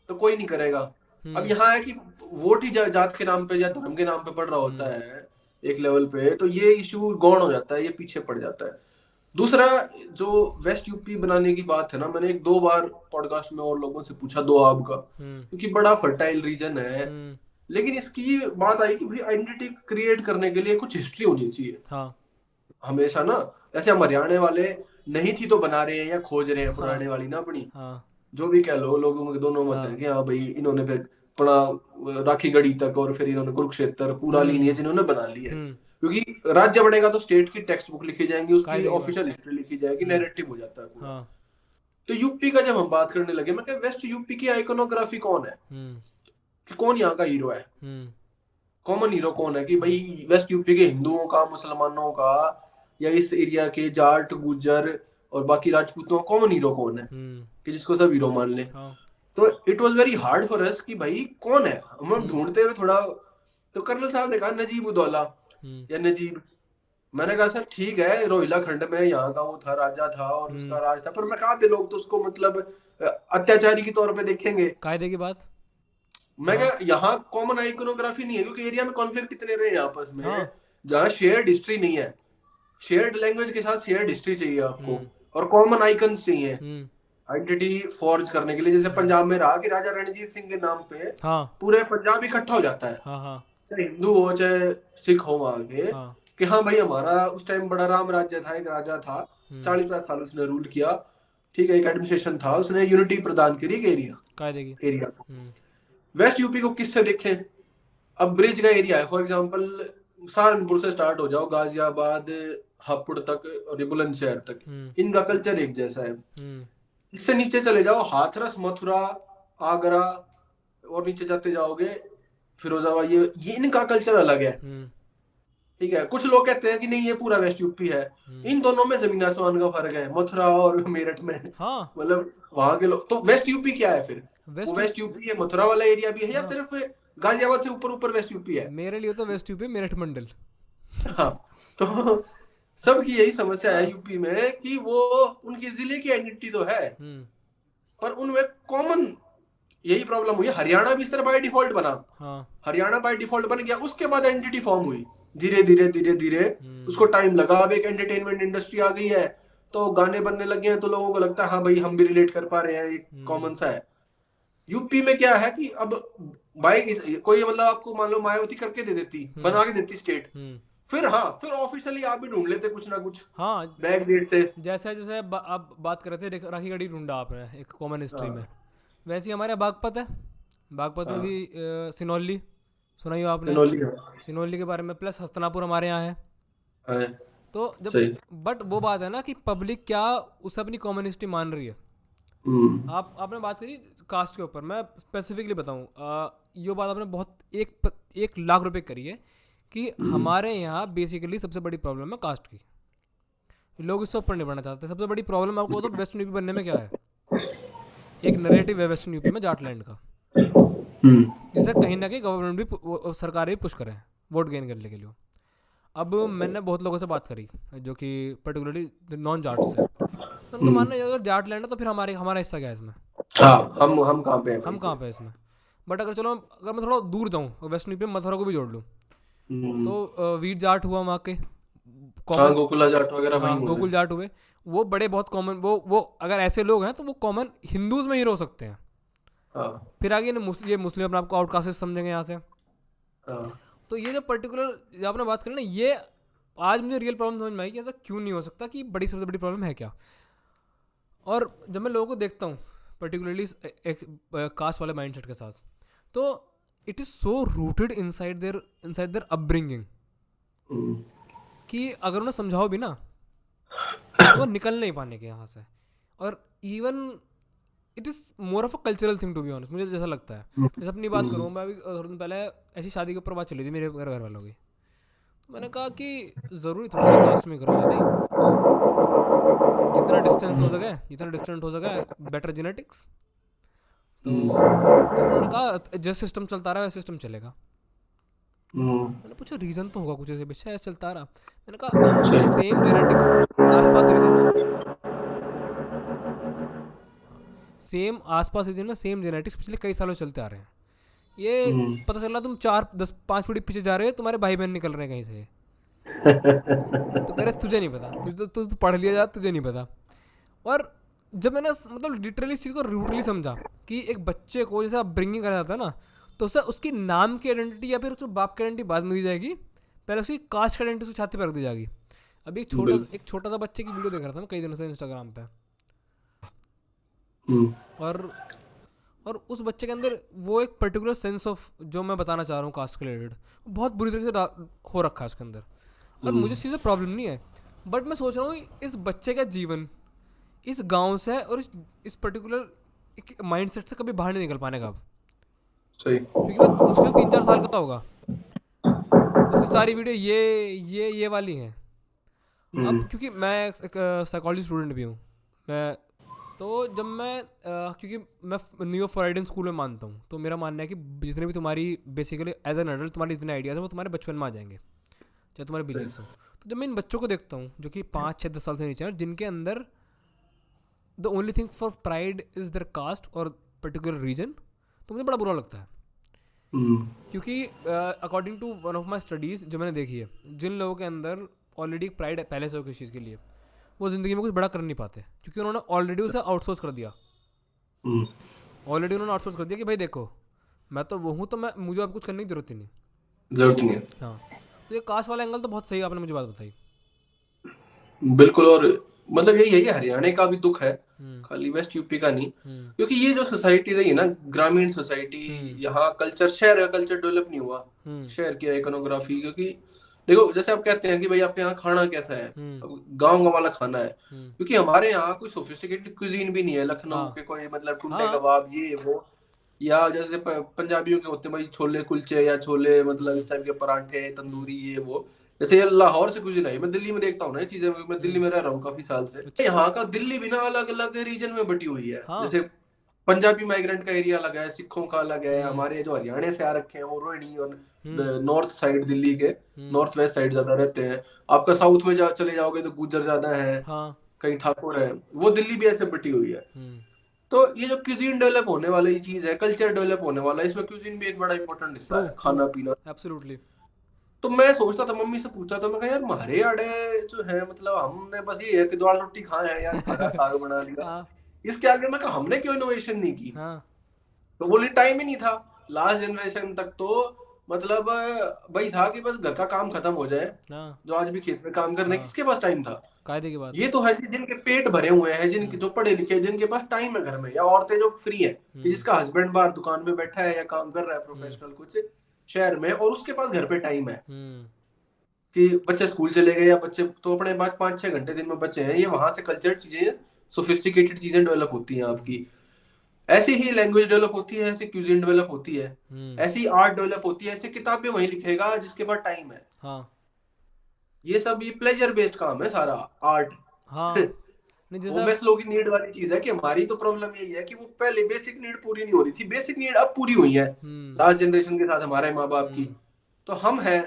तो कोई नहीं करेगा। अब हम्म। यहाँ है कि वोट ही जात के नाम पे या धर्म के नाम पे पड़ रहा होता हम्म। है एक लेवल पे, तो ये इशू गौण हो जाता है, ये पीछे पड़ जाता है। दूसरा, जो वेस्ट यूपी बनाने की बात है ना, मैंने 1-2 बार पॉडकास्ट में और लोगों से पूछा दोआब का, हम्म। क्योंकि बड़ा फर्टाइल रीजन है, हम्म। लेकिन इसकी बात आई कि भाई आइडेंटिटी क्रिएट करने के लिए कुछ हिस्ट्री होनी चाहिए हाँ हमेशा ना। जैसे हम हरियाणा वाले नहीं थी तो बना रहे हैं या खोज रहे हैं हाँ पुराने वाली ना अपनी, हाँ जो भी कह लो, लोगों के दोनों मत हाँ। है कि हाँ भाई इन्होंने फिर अपना राखी गढ़ी तक और फिर इन्होंने कुरुक्षेत्र पूरा हम्म। लीनिएज इन्होंने बना लिया है। हम्म। क्योंकि राज्य बनेगा तो स्टेट की टेक्स्ट बुक लिखी जाएंगी, उसकी कायदे की बात। ऑफिशियल हिस्ट्री लिखी जाएगी, हम्म। नैरेटिव हो जाता है पूरा। हाँ। तो यूपी का जब हम बात करने लगे, मैं कहा वेस्ट यूपी की आइकोनोग्राफी कौन है, हम्म। कि कौन यहाँ का हीरो है, हम्म। कॉमन हीरो कौन है कि भाई वेस्ट यूपी के हिंदुओं का, मुसलमानों का, या इस एरिया के जाट, गुज्जर और बाकी राजपूतों का कॉमन हीरो कौन है कि जिसको सब हीरो मान ले। हाँ तो it was very hard for us कि भाई कौन है, हम हम्म ढूंढते हुए थोड़ा। तो कर्नल साहब ने कहा नजीब उदौला हम्म या नजीब। मैंने कहा सर ठीक है, रोहिला खंड में यहाँ का वो था, राजा था और उसका हम्म राज था, पर मैं कहा थे लोग तो उसको मतलब अत्याचारी के तौर पे देखेंगे। कायदे की बात। मैं हाँ क्या, यहाँ कॉमन आइकोनोग्राफी नहीं है क्योंकि एरिया में कॉन्फ्लिक्ट इतने रहे हैं आपस में, हाँ जहाँ शेयर्ड हिस्ट्री नहीं है। शेयर्ड लैंग्वेज के साथ शेयर्ड हिस्ट्री चाहिए आपको, हम्म और कॉमन आइकन्स चाहिए हम्म आइडेंटिटी फॉर्ज करने के लिए। जैसे हम्म पंजाब में रहा कि राजा रणजीत सिंह के नाम पे हाँ पूरे पंजाब इकट्ठा हो जाता है, हाँ हाँ चाहे हिंदू हो चाहे सिख हो वहां के, हाँ कि हाँ भाई हमारा उस टाइम बड़ा राम राज्य था, एक राजा था, हम्म 40-50 साल उसने रूल किया, ठीक है, एक एडमिनिस्ट्रेशन था, उसने यूनिटी प्रदान करी एक एरिया कायदे की। एरिया को। वेस्ट यूपी को किससे देखें? अब ब्रिज का एरिया है, फॉर एग्जांपल सहारनपुर से स्टार्ट हो जाओ, गाजियाबाद, हापुड़ तक और ये बुलंदशहर तक, हम्म इनका कल्चर एक जैसा है। हम्म इससे नीचे चले जाओ, हाथरस, मथुरा, आगरा, और नीचे जाते जाओगे फिरोजाबाद, ये इनका कल्चर अलग है। हम्म ठीक है, कुछ लोग कहते हैं कि नहीं ये पूरा वेस्ट यूपी है। हम्म इन दोनों में जमीन आसमान का फर्क है, मथुरा और मेरठ में। हाँ मतलब वहां के लोग तो, वेस्ट यूपी क्या है फिर? वो वेस्ट वेस्ट यूपी है, मथुरा वाला एरिया भी है, या हाँ सिर्फ गाजियाबाद से ऊपर ऊपर वेस्ट यूपी है? मेरे लिए तो वेस्ट यूपी मेरठ मंडल। हाँ। तो सबकी यही समस्या है हाँ यूपी में कि वो उनकी जिले की आइडेंटिटी तो है, हम्म पर उनमें कॉमन यही प्रॉब्लम हुई। हरियाणा भी इस तरह बाय डिफॉल्ट बना, हाँ हरियाणा बाय डिफॉल्ट बन गया, उसके बाद आइडेंटिटी फॉर्म हुई धीरे धीरे धीरे धीरे। उसको हम्म टाइम लगा, अब एक एंटरटेनमेंट इंडस्ट्री आ गई है, तो गाने बनने लगे हैं, तो लोगों को लगता है हाँ भाई हम भी रिलेट कर पा रहे हैं, एक हम्म कॉमन सा है। यूपी में क्या है कि अब बाई कोई मतलब आपको मान लो मायावती करके दे देती, हम्म बना के देती स्टेट, हम्म फिर हाँ फिर ऑफिशियली आप भी ढूंढ लेते कुछ ना कुछ हाँ बैक डेट से। जैसे जैसे आप बात कर रहे थे राखी गढ़ी ढूंढा आपने एक कॉमन हिस्ट्री में, हाँ वैसे ही हमारे यहाँ बागपत है। बागपत में हाँ, भी सिनौली सुना ही हो आपने। जनौली है। सिनौली के बारे में, प्लस हस्तिनापुर हमारे यहाँ है। है, तो जब, सही। बट वो बात है ना कि पब्लिक क्या उसे अपनी कम्युनिटी मान रही है। हम्म आपने बात करी कास्ट के ऊपर, मैं स्पेसिफिकली बताऊँ, ये बात आपने बहुत 1 लाख रुपए करी है कि हम्म हमारे यहाँ बेसिकली सबसे बड़ी प्रॉब्लम है कास्ट की। लोग इससे ऊपर नहीं बढ़ना चाहते। सबसे बड़ी प्रॉब्लम आपको तो वेस्टर्न यूपी बनने में क्या है, एक नरेटिव है वेस्टर्न यूपी में जाटलैंड का, हम्म जिसे कहीं ना कहीं गवर्नमेंट भी सरकार भी पुश करे वोट गेन करने के लिए। अब मैंने बहुत लोगों से बात करी जो कि पर्टिकुलरली नॉन जाट्स है, तो उनका हम्म। मानना है अगर जाट लैंड है तो फिर हमारा हिस्सा क्या है इसमें, हाँ, हम कहाँ पे हैं हम भाई कहाँ फिर? पे हैं इसमें। बट अगर मैं थोड़ा दूर जाऊँ वेस्ट यूपी में, मथुरा को भी जोड़ लूँ, हम्म। तो वीर जाट हुआ वहाँ के हाँ, कॉमन। गोकुला जाट वगैरह वहीं हाँ हुए गोकुल हैं। जाट हुए, वो बड़े बहुत कॉमन, वो अगर ऐसे लोग हैं तो वो कॉमन हिंदूज में ही रह सकते हैं। हाँ फिर आगे ये मुस्लिम अपने आपको आउटकास्ट समझेंगे यहाँ से। हाँ। तो ये जो पर्टिकुलर जो आपने बात करी ना, ये आज मुझे रियल प्रॉब्लम समझ में आई कि ऐसा क्यों नहीं हो सकता, कि बड़ी सबसे बड़ी प्रॉब्लम है क्या। और जब मैं लोगों को देखता हूँ पर्टिकुलरली एक कास्ट वाले माइंडसेट के साथ, तो it is so rooted inside their upbringing hmm कि अगर उन्हें समझाओ भी ना तो वो निकल नहीं पाने के यहाँ से। और even it is more of a cultural thing to be honest, मुझे जैसा लगता है। जैसे अपनी बात करूँ, मैं अभी थोड़े दिन पहले ऐसी शादी के ऊपर बात चली थी मेरे घर वालों की, तो मैंने कहा कि ज़रूरी थोड़ा ना कास्ट में करो शादी, जितना डिस्टेंस हो सके बेटर जेनेटिक्स। तो उन्होंने कहा जैसे सिस्टम चलता रहा वैसे सिस्टम चलेगा। मैंने पूछा रीज़न तो होगा कुछ, ऐसे पीछे ऐसे चलता रहा। मैंने कहा सही। सेम जेनेटिक्स आसपास रीजन में, सेम आसपास रीजन में सेम जेनेटिक्स पिछले कई सालों से चलते आ रहे हैं। ये हम्म। पता चला तुम 4 10 5 फीट पीछे जा रहे हो, तुम्हारे भाई बहन निकल रहे हैं कहीं से। तो कह रहे तुझे नहीं पता, तू पढ़ लिया जा, तुझे नहीं पता। और जब मैंने मतलब लिटरली इस चीज़ को रूटली समझा कि एक बच्चे को जैसे ब्रिंगिंग करा जाता है ना, तो उसे उसकी नाम की आइडेंटिटी या फिर उसको बाप की आइडेंटिटी बाद में दी जाएगी, पहले उसकी कास्ट की आइडेंटिटी उसकी छाती पर रख दी जाएगी। अभी बिल्कुल। एक छोटा सा बच्चे की वीडियो देख रहा था मैं कई दिनों से इंस्टाग्राम पे, हम्म और और उस बच्चे के अंदर वो एक पर्टिकुलर सेंस ऑफ जो मैं बताना चाह रहा हूँ कास्ट के रिलेटेड, बहुत बुरी तरीके से हो रखा है उसके अंदर। और मुझे इस चीज़ से प्रॉब्लम नहीं है, बट मैं सोच रहा हूँ इस बच्चे का जीवन इस गांव से और इस पर्टिकुलर माइंडसेट से कभी बाहर नहीं निकल पाने का अब, सही। क्योंकि वो मुश्किल 3 4 साल का होगा। सारी वीडियो ये वाली हैं। हम्म। अब क्योंकि मैं एक साइकोलॉजी स्टूडेंट भी हूँ मैं, तो जब मैं क्योंकि मैं न्यू फ्राइडन स्कूल में मानता हूँ, तो मेरा मानना है कि जितने भी तुम्हारी बेसिकली एज एन एडल्ट तुम्हारे जितने आइडियाज़ हैं वो तुम्हारे बचपन में आ जाएंगे, चाहे तुम्हारे बिलीव्स हों। तो जब मैं इन बच्चों को देखता हूँ जो कि 5 6 10 साल से नीचे हैं, जिनके अंदर the only thing for pride is their caste और पर्टिकुलर रीजन, तो मुझे बड़ा बुरा लगता है। हम्म। क्योंकि according to one of my studies जो मैंने देखी है, जिन लोगों के अंदर ऑलरेडी प्राइड पहले से हो किसी चीज़ के लिए, वो ज़िंदगी में कुछ बड़ा कर नहीं पाते, क्योंकि उन्होंने ऑलरेडी उसे आउटसोर्स कर दिया। हम्म। ऑलरेडी उन्होंने आउटसोर्स कर दिया कि भाई देखो मैं तो वो हूँ, तो मुझे अब कुछ करने की ज़रूरत ही नहीं। जरूरत नहीं है। हाँ, तो ये कास्ट वाला एंगल तो बहुत सही आपने मुझे बात बताई। बिल्कुल। और मतलब यही है, ये हरियाणा का भी दुख है, हम्म। खाली वेस्ट यूपी का नहीं। हम्म। क्योंकि ये जो सोसाइटी रही है ना, ग्रामीण सोसाइटी, हम्म। यहाँ कल्चर, शहर का कल्चर डेवलप नहीं हुआ, हम्म। शहर की इकोनोग्राफी। क्योंकि देखो, जैसे आप कहते हैं कि भाई आपके यहाँ खाना कैसा है, हम्म। अब गाँव वाला खाना है। हम्म। क्योंकि हमारे यहाँ कोई सोफिस्टिकेटेड कुजीन भी नहीं है, लखनऊ हाँ के कोई मतलब टुंडे हाँ। कबाब ये वो, या जैसे पंजाबियों के होते हैं भाई छोले कुलचे या छोले मतलब इस टाइप के पराठे हम्म। तंदूरी ये वो। जैसे ये लाहौर से कुछ नहीं, मैं दिल्ली में देखता हूँ ना ये चीजें, मैं दिल्ली हम्म। में रह रहा हूँ काफी साल से। अच्छा। यहाँ का दिल्ली भी ना अलग अलग रीजन में बटी हुई है। हाँ। जैसे पंजाबी माइग्रेंट का एरिया अलग है, सिखों का अलग है, हम्म। हमारे जो हरियाणा से आ रखे हैं वो रोहिणी और हम्म। नॉर्थ साइड दिल्ली के, हम्म। नॉर्थ वेस्ट साइड ज्यादा रहते हैं। आपका साउथ में चले जाओगे तो गुज्जर ज्यादा है, हाँ। कहीं ठाकुर है। वो दिल्ली भी ऐसे बटी हुई है। हम्म। तो ये जो क्यूजीन डेवलप होने वाली चीज है, कल्चर डेवलप होने वाला है, इसमें क्यूजीन भी एक बड़ा इंपॉर्टेंट हिस्सा ट्रू है, ट्रू, खाना पीना। एब्सोल्युटली। तो मैं सोचता था, मम्मी से पूछता था, मैं कहा यार हमारे आड़े जो है मतलब हमने बस ये है कि दाल रोटी खाए हैं या हरा साग बना लिया, हाँ इसके आगे मैं कहा हमने क्यों इनोवेशन नहीं की। हाँ। तो बोली टाइम ही नहीं था। लास्ट जनरेशन तक तो मतलब वही था कि बस घर का काम खत्म हो जाए। हाँ जो आज भी खेत में काम करने, हाँ, किसके पास टाइम था। कायदे की बात ये है। तो है कि जिनके पेट भरे हुए हैं, जिनके हम्म। जो पढ़े लिखे हैं, जिनके पास टाइम है घर में, या औरतें जो फ्री है, कि हम्म। जिसका हस्बैंड बाहर दुकान पे बैठा है या काम कर रहा है हम्म। प्रोफेशनल कुछ शहर में, और उसके पास घर पे टाइम है हम्म। कि बच्चे स्कूल चले गए, या बच्चे तो अपने पास 5 6 घंटे दिन में बचे हैं, ये वहां से कल्चर चीजें, सोफिस्टिकेटेड चीजें डेवलप होती हैं आपकी। ऐसी ही लैंग्वेज डेवलप होती है, ऐसी क्यूजिन डेवलप होती है, हम्म। ऐसी आर्ट डेवलप होती है, ऐसी किताबें वही लिखेगा जिसके पास टाइम है। हाँ ये सब ये प्लेजर बेस्ड काम है सारा आर्ट। हाँ। नहीं वो जैसा। मैस्लो की नीड वाली चीज है कि हमारी तो प्रॉब्लम यही है कि वो पहले बेसिक नीड पूरी नहीं हो रही थी, बेसिक नीड अब पूरी हुई है हम्म। लास्ट जनरेशन के साथ हमारे माँ बाप की। हम्म। तो हम हैं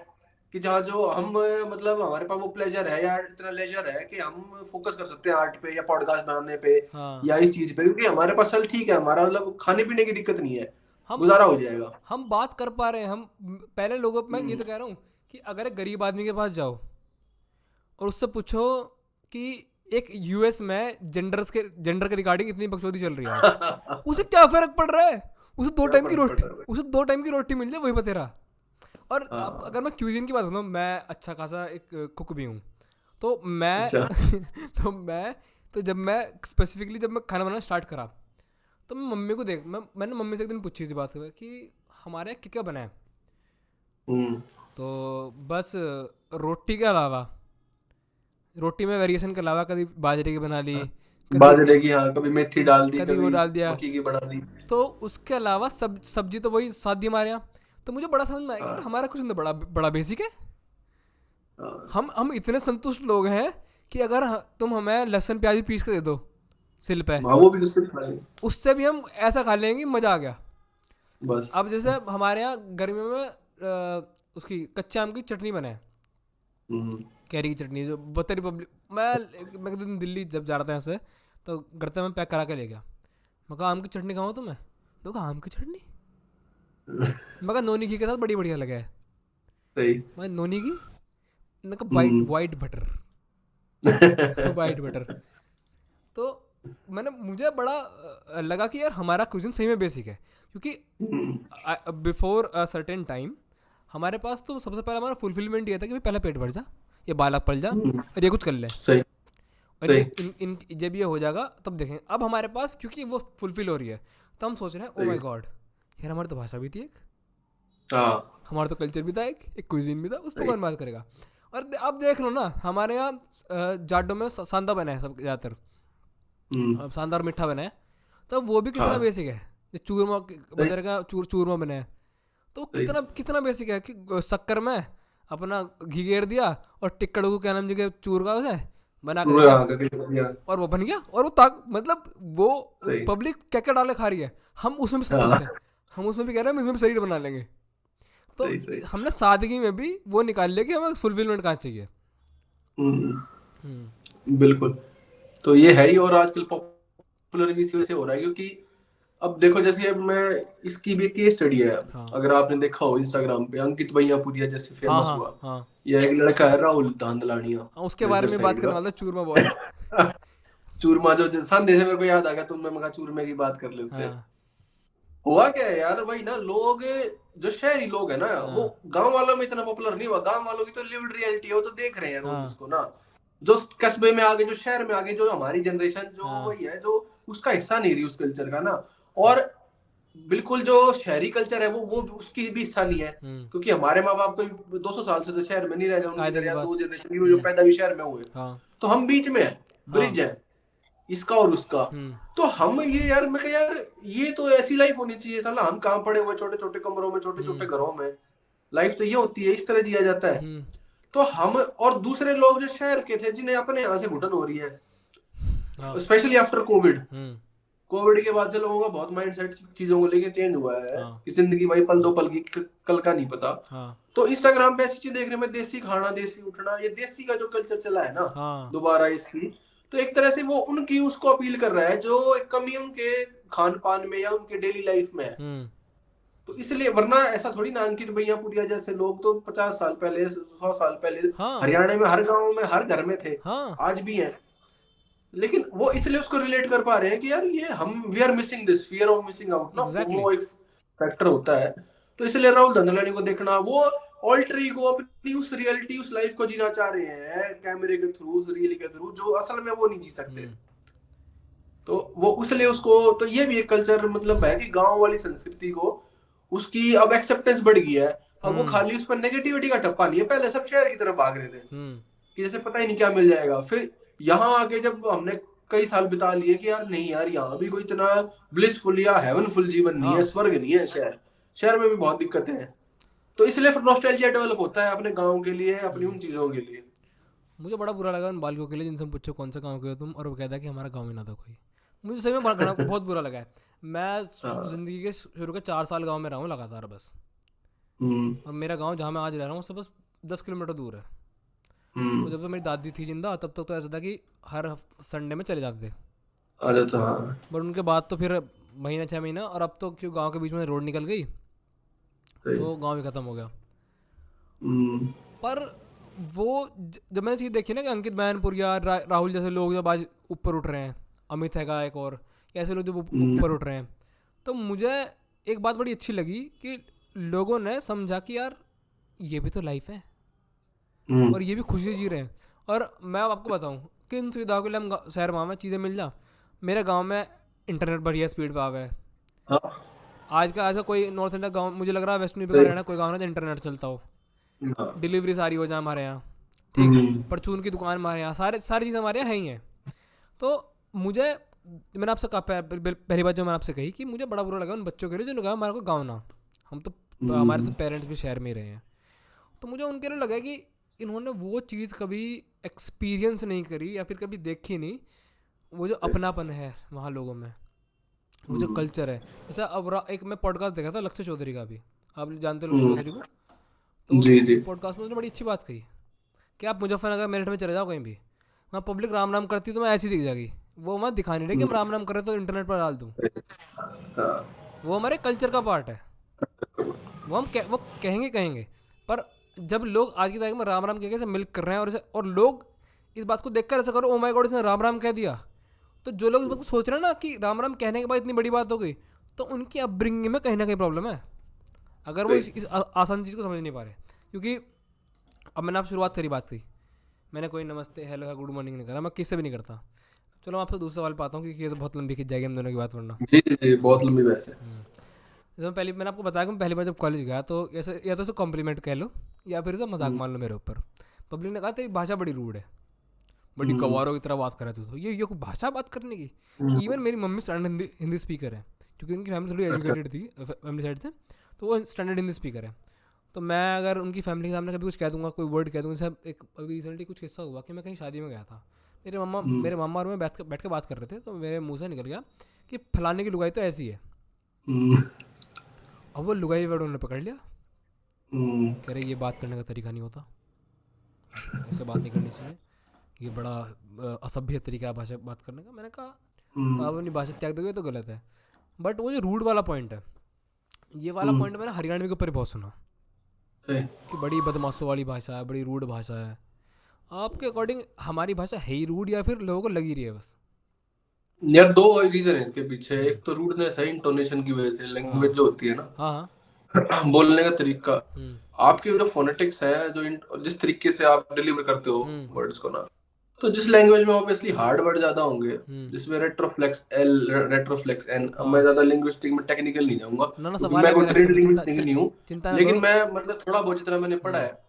कि जहाँ जो हम मतलब हमारे पास वो प्लेजर है या इतना लेजर है कि हम फोकस कर सकते हैं आर्ट पे या पॉडकास्ट बनाने पे हाँ। या इस चीज पे, क्योंकि हमारे पास चल ठीक है, हमारा मतलब खाने पीने की दिक्कत नहीं है, हम गुजारा हो जाएगा। हम बात कर पा रहे हैं। हम पहले लोगों, मैं ये हम्म। तो कह रहा हूँ कि अगर एक गरीब आदमी के पास जाओ और उससे पूछो कि एक यूएस में जेंडर के रिगार्डिंग इतनी बकचोदी चल रही है आज, क्या उसे क्या फर्क पड़ रहा है? उसे दो टाइम की फर्क पड़ रोटी, रहा है। उसे 2 टाइम की रोटी मिल जाए वही बतेरा। और अब हाँ। अगर मैं क्यूजिन की बात करूँ, मैं अच्छा खासा एक कुक भी हूँ। तो मैं अच्छा। तो जब मैं स्पेसिफिकली जब मैं खाना बनाना स्टार्ट करा, तो मैं मम्मी को मैंने मम्मी से एक दिन पूछी थी बात कि हमारे यहाँ क्या क्या बना है। हम्म। तो बस रोटी के अलावा, रोटी में वेरिएशन के अलावा कभी बाजरे की बना ली, कभी बाजरे की, हाँ, कभी मेथी डाल दी, कभी वो कभी डाल दिया। मक्की की बना दी। तो उसके अलावा सब्जी तो वही सादी हमारे यहाँ। तो मुझे बड़ा समझ में आया कि यार हाँ। हमारा कुछ तो बड़ा बड़ा बेसिक है। हाँ। हम इतने संतुष्ट लोग हैं कि अगर तुम हमें लहसुन प्याज पीस के दे दो सिल पे, हाँ, वो भी उससे खा लेंगे। उससे भी हम ऐसा खा लेंगे कि मज़ा आ गया। बस। अब जैसे हमारे यहाँ गर्मियों में उसकी कच्चे आम की चटनी बनाए, हम्म। कैरी की चटनी, जो बता रिपब्लिक। मैं एक दिन दिल्ली जब जा रहा था यहाँ से, तो गड़ते में पैक करा के ले गया। मैं कहा आम की चटनी खाऊँ तुम्हें? तो कहा आम की चटनी? मैं कहा नोनी घी के साथ बड़ी बढ़िया लगे है। सही। मैं नोनी घी, मैं कहा white hmm. White butter white butter. तो मुझे बड़ा लगा कि यार हमारा क्विज़न सही में बेसिक है, क्योंकि बिफोर अ सर्टेन टाइम हमारे पास तो सबसे पहले हमारा फुलफिलमेंट ये था कि भाई पहले पेट भर जा, ये बालक पल जा और ये कुछ कर ले, सही। और सही। जब ये हो जाएगा तब देखें। अब हमारे पास क्योंकि वो फुलफिल हो रही है, तो हम सोच रहे हैं ओ माय गॉड यार हमारी तो भाषा भी थी एक, हाँ। हमारा तो कल्चर भी था एक क्विजीन भी था, उस पर सही। कौन बात करेगा। और अब देख लो ना, हमारे यहाँ जाडो में सांदा बना है सब ज़्यादातर, अब सांदा और मीठा बना है, तो वो भी कितना हाँ। बेसिक है। जो चूरमा बजारे का चूरमा बना है, तो सही। कितना कितना बेसिक है कि शक्कर में अपना घी घेर दिया और टिक्कड़ को क्या नाम जी के चूर का उसे बना के पूरा दिया, यहाँ का किस दिया। और वो बन गया। और वो ताक मतलब वो सही। पब्लिक क्या क्या डाले खा रही है, हम उसमें भी संतुष्ट हाँ, हैं, हम उसमें भी कह रहे हैं हम इसमें भी शरीर बना लेंगे। तो सही सही। हमने सादगी में भी वो निकाल लिया कि हमें फुलफिलमेंट कहाँ चाहिए। बिल्कुल। तो ये है ही, और आजकल पॉपुलर भी इसी वजह से हो रहा है, क्योंकि अब देखो जैसे अब मैं, इसकी भी केस स्टडी है। हाँ अगर आपने देखा हो इंस्टाग्राम पे, अंकित भैयापुरिया जैसे हाँ फेमस हाँ हुआ, हाँ या एक लड़का है राहुल धांधलानिया, हाँ, उसके बारे मेजर में बात साइड करने वाला था, चूरमा बॉय। का। चूरमा, जो संदेश से मेरे को याद आ गया, तुमने मगा चूरमे की बात कर लेते हैं। हाँ हुआ क्या है यार भाई ना, लोग जो शहरी लोग है ना, वो हाँ गांव वालों में इतना पॉपुलर नहीं हुआ। गांव वालों की तो लिव्ड रियलिटी है, वो तो देख रहे हैं रोज हाँ उसको ना। जो कस्बे में आगे, जो शहर में आगे, जो हमारी जनरेशन जो हाँ वही है, जो उसका हिस्सा नहीं रही उस कल्चर का ना। और बिल्कुल जो शहरी कल्चर है वो उसकी भी हिस्सा नहीं है, क्योंकि हमारे माँ बाप कोई 200 साल से तो शहर में नहीं रह रहे, उनकी कायदे तरह, की या बात। 2 जनरेशन की वो जो पैदा भी शहर में हुए। हाँ तो हम बीच में है, हाँ ब्रिज है इसका और उसका। तो हम ये यार, मैं कहा यार, ये तो ऐसी लाइफ होनी चाहिए साला। हम कहाँ पड़े हुए छोटे छोटे कमरों में, छोटे छोटे घरों में। लाइफ तो ये होती है, इस तरह जिया जाता है। तो हम और दूसरे लोग जो शहर के थे, जिन्हें अपने यहाँ से घुटन हो रही है, हाँ स्पेशली आफ्टर कोविड। हम्म कोविड के बाद से लोगों का बहुत माइंडसेट चीजों को लेके चेंज हुआ है, हाँ कि जिंदगी भाई पल दो पल की, कल का नहीं पता। हाँ तो इंस्टाग्राम पे ऐसी चीज देखने में, देसी खाना, देसी उठना, ये देसी का जो कल्चर चला है ना हाँ दोबारा इसकी, तो एक तरह से वो उनकी उसको अपील कर रहा है, जो एक कमी उनके खान पान में या उनके डेली लाइफ में है। तो इसलिए, वरना ऐसा थोड़ी ना, अंकित भैयापुरिया जैसे लोग तो 50 साल पहले, 100 साल पहले हाँ हरियाणा में हर गांव में हर घर में थे, हाँ आज भी हैं। लेकिन वो इसलिए उसको रिलेट कर पा रहे हैं कि यार ये हम, we are missing this, fear of missing out ना, एग्जैक्टली। फोमो एक फैक्टर होता है। तो इसलिए राहुल धंधलानी को देखना, वो ऑल्टर ईगो, अपनी उस रियलिटी, उस लाइफ को जीना चाह रहे हैं कैमरे के थ्रू, उस रील के थ्रू, जो असल में वो नहीं जी सकते। तो वो उसलिए उसको, तो ये भी एक कल्चर मतलब है कि गांव वाली संस्कृति को, उसकी अब एक्सेप्टेंस बढ़ गई है। अब वो खाली उस पर नेगेटिविटी का टप्पा नहीं है। पहले सब शहर की तरफ भाग रहे थे कि जैसे पता ही नहीं क्या मिल जाएगा। फिर यहाँ आके जब हमने कई साल बिता लिए कि यार नहीं यार, यहाँ भी कोई इतना ब्लिसफुल या हेवनफुल जीवन नहीं है, हाँ स्वर्ग नहीं है शहर। शहर में भी बहुत दिक्कतें हैं। तो इसलिए फिर नॉस्टैल्जिया डेवलप होता है अपने गाँव के लिए, अपनी उन चीजों के लिए। मुझे बड़ा बुरा लगा उन बालकों के लिए जिनसे हम पूछो कौन सा गाँव के हो तुम, और वो कहता है कि हमारा गाँव ही ना था कोई। मुझे सही में बहुत बुरा लगा है। मैं ज़िंदगी के शुरू के 4 साल गाँव में रहा हूँ लगातार बस, और मेरा गाँव जहाँ मैं आज रह रहा हूँ उससे बस 10 किलोमीटर दूर है। तो जब तो मेरी दादी थी जिंदा, तब तक तो ऐसा था कि हर संडे में चले जाते थे। बट उनके बाद तो फिर महीना 6 महीना, और अब तो क्यों गांव के बीच में रोड निकल गई तो गांव ही ख़त्म हो गया। पर वो जब मैंने चीज़ देखी ना कि अंकित मैनपुरिया, राहुल जैसे लोग जब आज ऊपर उठ रहे हैं, अमित हैगा एक और, ऐसे लोग जब ऊपर उठ रहे हैं, तो मुझे एक बात बड़ी अच्छी लगी कि लोगों ने समझा कि यार ये भी तो लाइफ है और ये भी खुशी जी रहे हैं। और मैं आपको बताऊं कि इन सुविधाओं के लिए हम शहर में चीज़ें मिल जा, मेरे गांव में इंटरनेट बढ़िया स्पीड पे आवे है। आज का कोई नॉर्थ इंडिया गांव, मुझे लग रहा है वेस्ट यूपी का रहना कोई गाँव ना जहाँ इंटरनेट चलता हो, डिलीवरी सारी हो जाए हमारे यहाँ, ठीक, परचून की दुकान हमारे यहाँ, सारी चीज़ें हमारे यहाँ है ही हैं। तो मुझे, मैंने आपसे कहा पहली बात जो मैंने आपसे कही कि मुझे बड़ा बुरा लगा उन बच्चों के लिए जो कहा हमारे को गाँव ना, हम तो हमारे तो पेरेंट्स भी शहर में ही रहे हैं। तो मुझे उनके लिए लगा कि इन्होंने वो चीज़ कभी एक्सपीरियंस नहीं करी या फिर कभी देखी नहीं, वो जो अपनापन है वहाँ लोगों में, वो जो कल्चर है। जैसे अब एक मैं पॉडकास्ट देखा था लक्ष्य चौधरी का भी, आप जानते हो लक्ष्य चौधरी को, तो पॉडकास्ट में उसने बड़ी अच्छी बात कही कि आप मुजफ्फरनगर मेरठ में चले जाओ कहीं भी, वहाँ पब्लिक राम राम करती तो मैं ऐसी दिख जाएगी, वो वहाँ दिखाने रहे कि हम राम राम करें तो इंटरनेट पर डाल दूँ। वो हमारे कल्चर का पार्ट है, वो कहेंगे। पर जब लोग आज की तारीख में राम राम कह के मिल्क कर रहे हैं और लोग इस बात को देखकर ऐसा करो ओ माय गॉड इसने राम राम कह दिया, तो जो लोग इस बात को सोच रहे हैं ना कि राम राम कहने के बाद इतनी बड़ी बात हो गई, तो उनकी अपब्रिंगिंग में कहीं ना कहीं प्रॉब्लम है, अगर वो इस आसान चीज़ को समझ नहीं पा रहे। क्योंकि अब मैंने आप शुरुआत करी बात की, मैंने कोई नमस्ते हेलो या गुड मॉर्निंग नहीं करा, मैं किससे भी नहीं करता। चलो मैं आपसे दूसरा सवाल पाता हूँ क्योंकि ये तो बहुत लंबी खिंच जाएगी हम दोनों की बात, वरना जी बहुत लंबी बहस है। जैसे मैंने आपको बताया कि मैं पहली बार जब कॉलेज गया तो ऐसे या तो उसे कॉम्प्लीमेंट कह लो या फिर से मजाक मान लो मेरे ऊपर। पब्लिक ने कहा तेरी भाषा बड़ी रूड है, बड़ी गवारों की तरह बात कर रहे थे, तो ये कोई भाषा बात करने की। इवन मेरी मम्मी स्टैंडर्ड हिंदी स्पीकर है, क्योंकि उनकी फैमिली थोड़ी एजुकेटेड थी फैमिली साइड से, तो वो स्टैंडर्ड हिंदी स्पीकर है। तो मैं अगर उनकी फैमिली के सामने कभी कुछ कह दूंगा, कोई वर्ड कह दूंगा, जैसे एक अभी रिसेंटली कुछ किस्सा हुआ कि मैं कहीं शादी में गया था, हम्म मेरे मामा और मैं बैठ के बात कर रहे थे, तो मेरे मुंह से निकल गया कि फलाने की लुगाई तो ऐसी है। हम्म अब वो लुगाई वर्ड उन्होंने पकड़ लिया, हम्म कह रहे ये बात करने का तरीका नहीं होता, ऐसे बात नहीं करनी चाहिए, ये बड़ा असभ्य तरीका है भाषा बात करने का। मैंने कहा तो आप हम्म, अपनी भाषा त्याग दोगे तो गलत है। बट वो जो रूड वाला पॉइंट है, ये वाला हम्म, पॉइंट मैंने हरियाणवी के ऊपर ही बहुत सुना सही। कि बड़ी बदमाशों वाली भाषा है, बड़ी रूड भाषा है। आपके अकॉर्डिंग हमारी भाषा है ही रूड या फिर लोगों को लगी रही है बस? यार दो रीजन है इसके पीछे, हम्म, एक तो रूडनेस है इंटोनेशन की वजह से, हाँ लैंग्वेज जो होती है ना, हाँ हाँ, बोलने का तरीका, हम्म आपकी जो फोनेटिक्स है, जो जिस तरीके से आप डिलीवर करते हो हम्म वर्ड्स को ना, तो जिस लैंग्वेज में ऑब्वियसली हार्ड वर्ड ज्यादा होंगे, हम्म, जिसमें रेट्रोफ्लेक्स एल, रेट्रोफ्लेक्स एन, अब मैं हाँ ज्यादा लिंग्विस्टिक में टेक्निकल नहीं जाऊंगा ना ना, क्योंकि सवाल मैं है कोई मेरा इसके ट्रेंड ऊपर, लिंग्विस्टिक नहीं हूँ, चिंता ना लेकिन करो। मैं मतलब थोड़ा बहुत जितना मैंने पढ़ा हम्म है,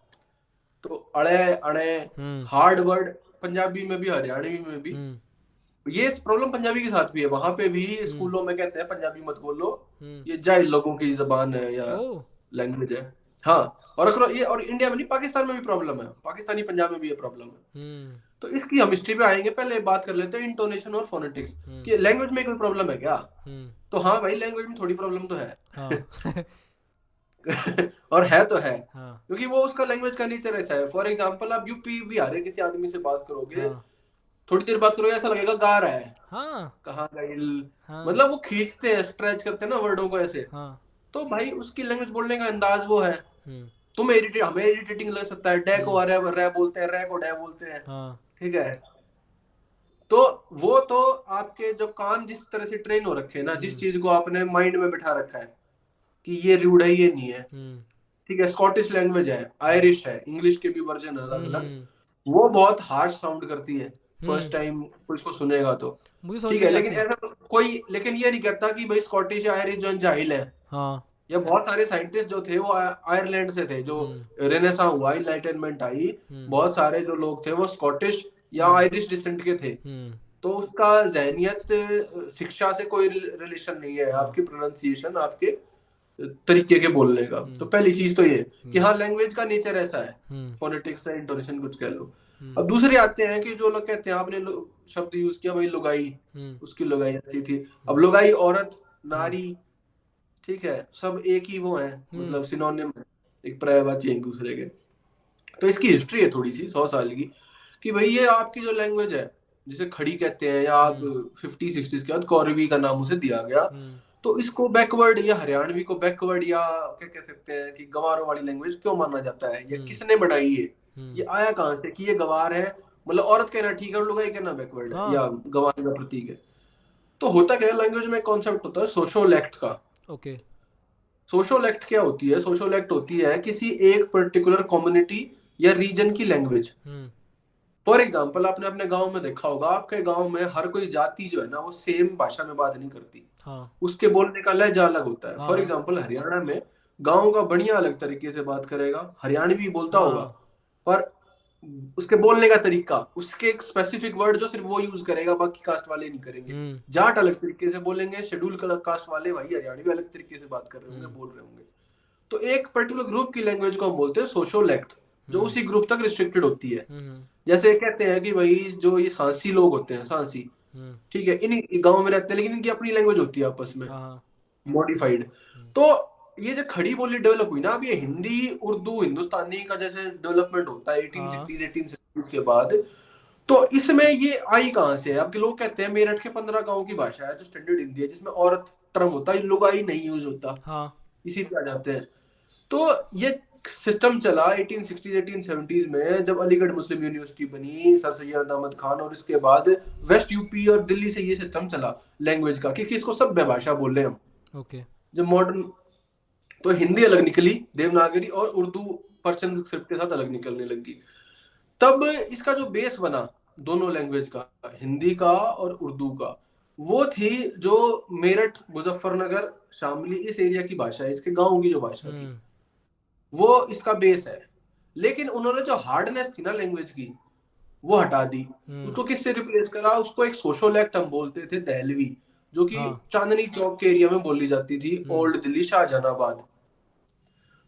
तो अड़े अड़े हम्म हार्ड वर्ड पंजाबी में भी हरियाणवी में भी, हम्म ये प्रॉब्लम पंजाबी के साथ भी है, वहां पे भी हम्म स्कूलों में कहते हैं पंजाबी मत बोलो, हम्म, ये जाहिल लोगों की जबान है या ओ लैंग्वेज है। हाँ, और अगर ये और इंडिया में नहीं, पाकिस्तान में भी प्रॉब्लम है, पाकिस्तानी पंजाब में भी ये प्रॉब्लम है। हम्म तो इसकी हम हिस्ट्री पे आएंगे, पहले बात कर लेते हैं इंटोनेशन और फोनेटिक्स, हम्म कि लैंग्वेज में कोई प्रॉब्लम है क्या? हम्म, तो हाँ भाई, लैंग्वेज में थोड़ी प्रॉब्लम तो है। हाँ और है तो है, हाँ क्योंकि वो उसका लैंग्वेज का नेचर ऐसा है। फॉर एग्जाम्पल, आप यूपी बिहार के किसी आदमी से बात करोगे, हाँ थोड़ी देर बात करोगे ऐसा लगेगा गा रहा है, हाँ कहाँ गई, हाँ मतलब वो खींचते हैं, स्ट्रेच करते हैं ना वर्डों को ऐसे। हाँ, तो भाई उसकी लैंग्वेज बोलने का अंदाज वो है। हम्म तुम्हें इरिटेट, हमें इरिटेटिंग लग सकता है, डे को हम्म, रे बोलते हैं, रे को डे बोलते हैं, हाँ ठीक है। तो वो तो आपके जो कान जिस तरह से ट्रेन हो रखे हैं ना, जिस हम्म चीज को आपने माइंड में बिठा रखा है कि ये रूड है, ये नहीं है, हम्म ठीक है। स्कॉटिश लैंग्वेज है, हम्म आयरिश है, इंग्लिश के भी वर्जन अलग अलग, हम्म वो बहुत हार्श साउंड करती है हम्म, फर्स्ट टाइम कोई इसको सुनेगा तो, मुझे समझ ठीक में है। नहीं लेकिन आती। ऐसा कोई, लेकिन ये नहीं कहता कि भाई स्कॉटिश या आयरिश जो जाहिल है। हाँ या बहुत सारे साइंटिस्ट जो थे वो आयरलैंड से थे, जो हम्म रेनेसा हुआ, इनलाइटनमेंट आई, हम्म बहुत सारे जो लोग थे वो स्कॉटिश या हम्म आयरिश डिसेंट के थे। हम्म, तो उसका जहनियत शिक्षा से कोई रिलेशन नहीं है, हाँ आपकी प्रोनाउंसिएशन, आपके तरीके के बोलने का। तो हम्म पहली चीज तो ये कि हम्म हाँ, लैंग्वेज का नेचर ऐसा है, हम्म फोनेटिक्स है, इंटोनेशन कुछ कह लो। हम्म अब दूसरे आते हैं कि जो लोग कहते हैं, आपने शब्द यूज किया भाई लुगाई, हम्म उसकी लुगाई ऐसी थी। अब हम्म लुगाई औरत, हम्म नारी, ठीक है, सब एक ही वो है, हम्म, मतलब सिनोनिम है, एक पर्यायवाची है एक दूसरे के। तो इसकी हिस्ट्री है थोड़ी सी 100 साल की, कि भाई ये आपकी जो लैंग्वेज है, जिसे खड़ी कहते हैं, या आप हम्म 50 60 के बाद कौरवी का नाम उसे दिया गया, हम्म तो इसको बैकवर्ड या हरियाणवी को बैकवर्ड या क्या कह सकते हैं कि गंवारों वाली लैंग्वेज क्यों माना जाता है, या हम्म किसने बनाई ये हम्म, आया कहाँ से कि ये गंवार है, मतलब औरत कहना ठीक है और लुगाई कहना बैकवर्ड है हाँ या गंवार का प्रतीक है। तो होता क्या है, लैंग्वेज में कॉन्सेप्ट होता है सोशोलेक्ट का। ओके, सोशोलेक्ट क्या होती है? सोशोलेक्ट होती है किसी एक पर्टिकुलर कम्युनिटी या रीजन की लैंग्वेज। हम्म फॉर एग्जाम्पल, आपने अपने गांव में देखा होगा, आपके गांव में हर कोई जाति जो है ना, वो सेम भाषा में बात नहीं करती, हाँ उसके बोलने का लहजा अलग होता है। फॉर हाँ एग्जाम्पल, हरियाणा में गांव का बढ़िया अलग तरीके से बात करेगा, हरियाणवी बोलता होगा, हाँ, पर उसके बोलने का तरीका, उसके एक स्पेसिफिक वर्ड जो सिर्फ वो यूज करेगा, बाकी कास्ट वाले नहीं करेंगे। हम्म जाट अलग तरीके से बोलेंगे, शेड्यूल कास्ट वाले भाई हरियाणवी अलग तरीके से बात कर रहे होंगे, हम्म बोल रहे होंगे। तो एक पर्टिकुलर ग्रुप की लैंग्वेज को हम बोलते हैं सोशोलेक्ट, जो हम्म उसी ग्रुप तक रिस्ट्रिक्टेड होती है। हम्म जैसे कहते हैं कि भाई जो ये सांसी लोग होते हैं, सांसी, हम्म, ठीक है, इन गांव में रहते हैं, लेकिन इनकी अपनी लैंग्वेज होती है आपस में, हाँ हाँ, मॉडिफाइड। हम्म तो ये जो खड़ी बोली डेवलप हुई ना, अब ये हिंदी उर्दू हिंदुस्तानी का जैसे डेवलपमेंट होता है हाँ 1860 1870 के बाद, तो इसमें ये आई कहाँ से है? अब के लोग कहते हैं मेरठ के 15 गांव की भाषा है जो स्टैंडर्ड हिंदी है, जिसमें औरत टर्म होता है, लुगाई नहीं यूज होता, हाँ, इसी पे आ जाते हैं। तो ये सिस्टम चला 1860 1870 में, जब अलीगढ़ मुस्लिम यूनिवर्सिटी बनी, सर सैयद अहमद खान, और इसके बाद वेस्ट यूपी और दिल्ली से ये सिस्टम चला लैंग्वेज का कि किसको सभ्य भाषा बोले हम। ओके, जो मॉडर्न, तो हिंदी अलग निकली देवनागरी, और उर्दू पर्शियन स्क्रिप्ट के साथ अलग निकलने लगी। तब इसका जो बेस बना दोनों लैंग्वेज का, हिंदी का और उर्दू का, वो थी जो मेरठ मुजफ्फरनगर शामली इस एरिया की भाषा है, इसके गांव की जो भाषा थी, हम्म वो इसका बेस है। लेकिन उन्होंने जो हार्डनेस थी ना लैंग्वेज की, वो हटा दी। हम्म, उसको किससे रिप्लेस करा? उसको एक सोशोलेक्ट हम बोलते थे, दहलवी, जो कि हाँ चांदनी चौक के एरिया में बोली जाती थी, हम्म ओल्ड दिल्ली शाहजहानाबाद।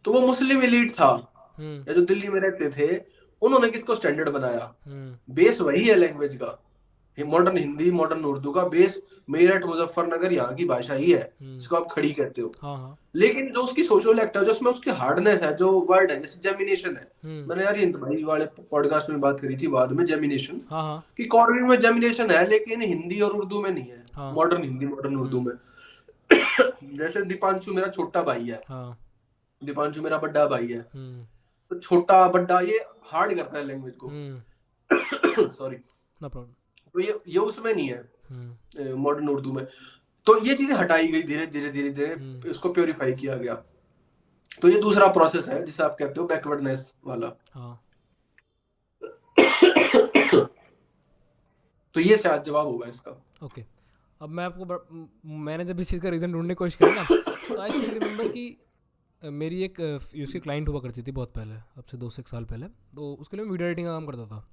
तो वो मुस्लिम एलीट था हम्म या जो दिल्ली में रहते थे, उन्होंने किसको स्टैंडर्ड बनाया? हम्म बेस वही है लैंग्वेज का, मॉडर्न हिंदी मॉडर्न उर्दू का बेस मेरठ मुजफ्फरनगर यहाँ की भाषा ही है, हम्म जिसको आप खड़ी कहते हो। हाँ हाँ लेकिन जो उसकी सोशल एक्ट है, जो उसमें उसकी हार्डनेस है, जो वर्ड है, जैसे जेमिनेशन है, हम्म मैंने यार हिंद भाई वाले पॉडकास्ट में बात करी थी बाद में, जेमिनेशन, हाँ हाँ कि कॉर्डरिंग में जेमिनेशन है लेकिन हिंदी और उर्दू में नहीं है, हाँ मॉडर्न हिंदी मॉडर्न उर्दू हम्म में। जैसे दीपांशु मेरा छोटा भाई है, हाँ दीपांशु मेरा बड़ा भाई है, हम्म तो छोटा बड़ा ये हार्ड करता है लैंग्वेज को। हम्म सॉरी। नो प्रॉब्लम तो ये उसमें नहीं हम्म है मॉडर्न उर्दू में। तो ये चीजें हटाई गई धीरे धीरे धीरे हम्म धीरे, इसको प्योरीफाई किया गया। तो ये दूसरा प्रोसेस है जिसे आप कहते हो बैकवर्डनेस वाला। हाँ तो ये शायद जवाब होगा इसका। ओके। अब मैं आपको मैंने जब इस चीज़ का रीज़न ढूंढने की कोशिश करी ना, तो आई स्टिल रिमेंबर कि मेरी एक उसकी क्लाइंट हुआ करती थी बहुत पहले, अब से 2 से 1 साल पहले, तो उसके लिए मैं वीडियो एडिटिंग का काम करता था।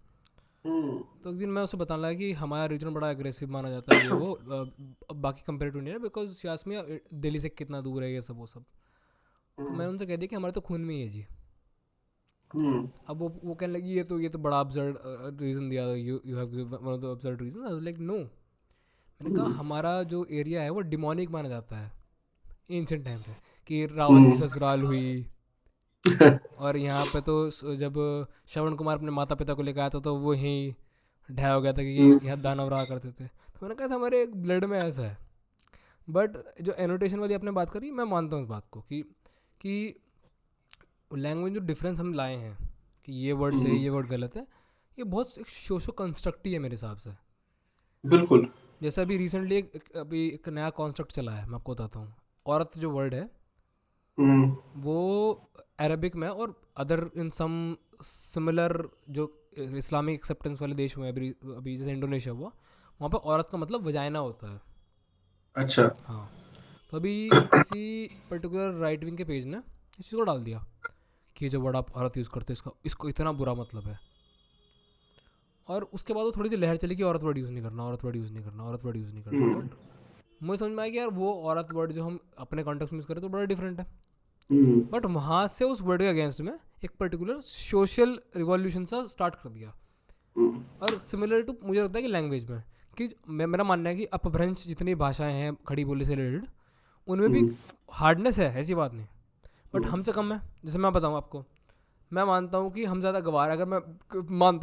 हम्म तो एक दिन मैं उससे बताने लगा कि हमारा रीजन बड़ा एग्रेसिव माना जाता है ये वो, बाकी कंपेयर टू इंडिया, बिकॉज सियास में दिल्ली से कितना दूर है ये सब वो सब। तो मैंने उनसे कह दिया कि हमारे तो खून में ही है जी। हम्म अब वो कहने लगी ये तो बड़ा अब्सर्ड रीज़न दिया, you you have one of the absurd reason. I was like no. मैंने कहा हमारा जो एरिया है वो डिमोनिक माना जाता है एंशिएंट टाइम पे, कि रावण की ससुराल हुई, और यहाँ पे तो जब श्रवण कुमार अपने माता पिता को लेकर आया था तो वो यहीं ढह हो गया था कि ये यहाँ दानव रहा करते थे। तो मैंने कहा था हमारे ब्लड में ऐसा है। बट जो एनोटेशन वाली आपने बात करी, मैं मानता हूँ इस बात को कि लैंग्वेज जो डिफरेंस हम लाए हैं कि ये वर्ड सही है ये वर्ड गलत है, ये बहुत एक सोशो कंस्ट्रक्ट ही है मेरे हिसाब से। बिल्कुल। जैसे अभी रिसेंटली अभी एक नया कॉन्स्ट्रक्ट चला है, मैं आपको बताता हूँ। औरत जो वर्ड है हम्म वो अरबिक में और अदर इन सम सिमिलर जो इस्लामिक एक्सेप्टेंस वाले देश हुए हैं, अभी अभी जैसे इंडोनेशिया हुआ, वहाँ पे औरत का मतलब वजाइना होता है। अच्छा। हाँ। तो अभी किसी पर्टिकुलर राइट विंग के पेज ने इस चीज़ को डाल दिया कि जो वर्ड आप औरत यूज़ करते हैं इसको इतना बुरा मतलब है। और उसके बाद वो थोड़ी सी लहर चली कि औरत वर्ड यूज़ नहीं करना, औरत वर्ड यूज़ नहीं करना, औरत वर्ड यूज़ नहीं करना। बट मुझे समझ में आया कि यार वो औरत वर्ड जो हम अपने कॉन्टेक्स्ट में यूज़ करें तो बड़ा डिफरेंट है। बट वहाँ से उस वर्ड के अगेंस्ट में एक पर्टिकुलर सोशल रिवॉल्यूशन सा स्टार्ट कर दिया। और सिमिलर टू मुझे लगता है कि लैंग्वेज में, कि मेरा मानना है कि अपभ्रंश जितनी भाषाएं हैं खड़ी बोली से रिलेटेड, उनमें भी हार्डनेस है, ऐसी बात नहीं, बट हमसे कम है। जैसे मैं बताऊँ आपको, मैं मानता हूँ कि हम ज़्यादा गवार, अगर मैं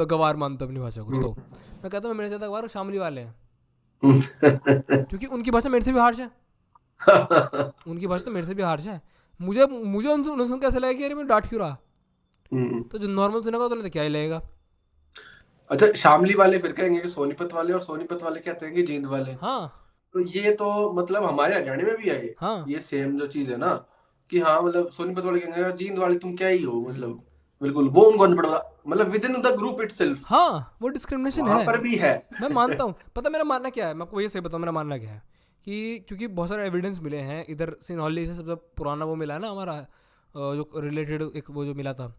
गवार मानता हूँ अपनी भाषा को, तो मैं कहता हूँ मेरे ज़्यादा गवार शामली वाले हैं, क्योंकि उनकी भाषा मेरे से भी हार्श है। उनकी भाषा तो मेरे से भी हार्श है। मुझे मुझे उनसे सुन कैसा लगेगा कि अरे मैं डांट क्यों रहा। तो जो नॉर्मल सुनेगा तो क्या ही लगेगा। अच्छा, शामली वाले फिर कहेंगे कि सोनीपत वाले, और सोनीपत वाले कहते हैं कि जींद वाले। हाँ तो ये तो मतलब हमारे हरियाणा में भी है हाँ ये सेम जो चीज है ना, कि हाँ मतलब सोनीपत वाले कहेंगे यार जींद वाले तुम क्या ही हो, मतलब बिल्कुल वो उनको अनपढ़, मतलब with in the group itself हाँ वो डिस्क्रिमिनेशन वहां है। पर भी है। मैं मानता हूँ। पता मेरा मानना क्या है, मैं आपको ये सही बताऊँ मेरा मानना क्या है, कि क्योंकि बहुत सारे एविडेंस मिले हैं इधर सिन्हौली से, सबसे पुराना वो मिला है ना हमारा, जो रिलेटेड एक वो जो मिला था।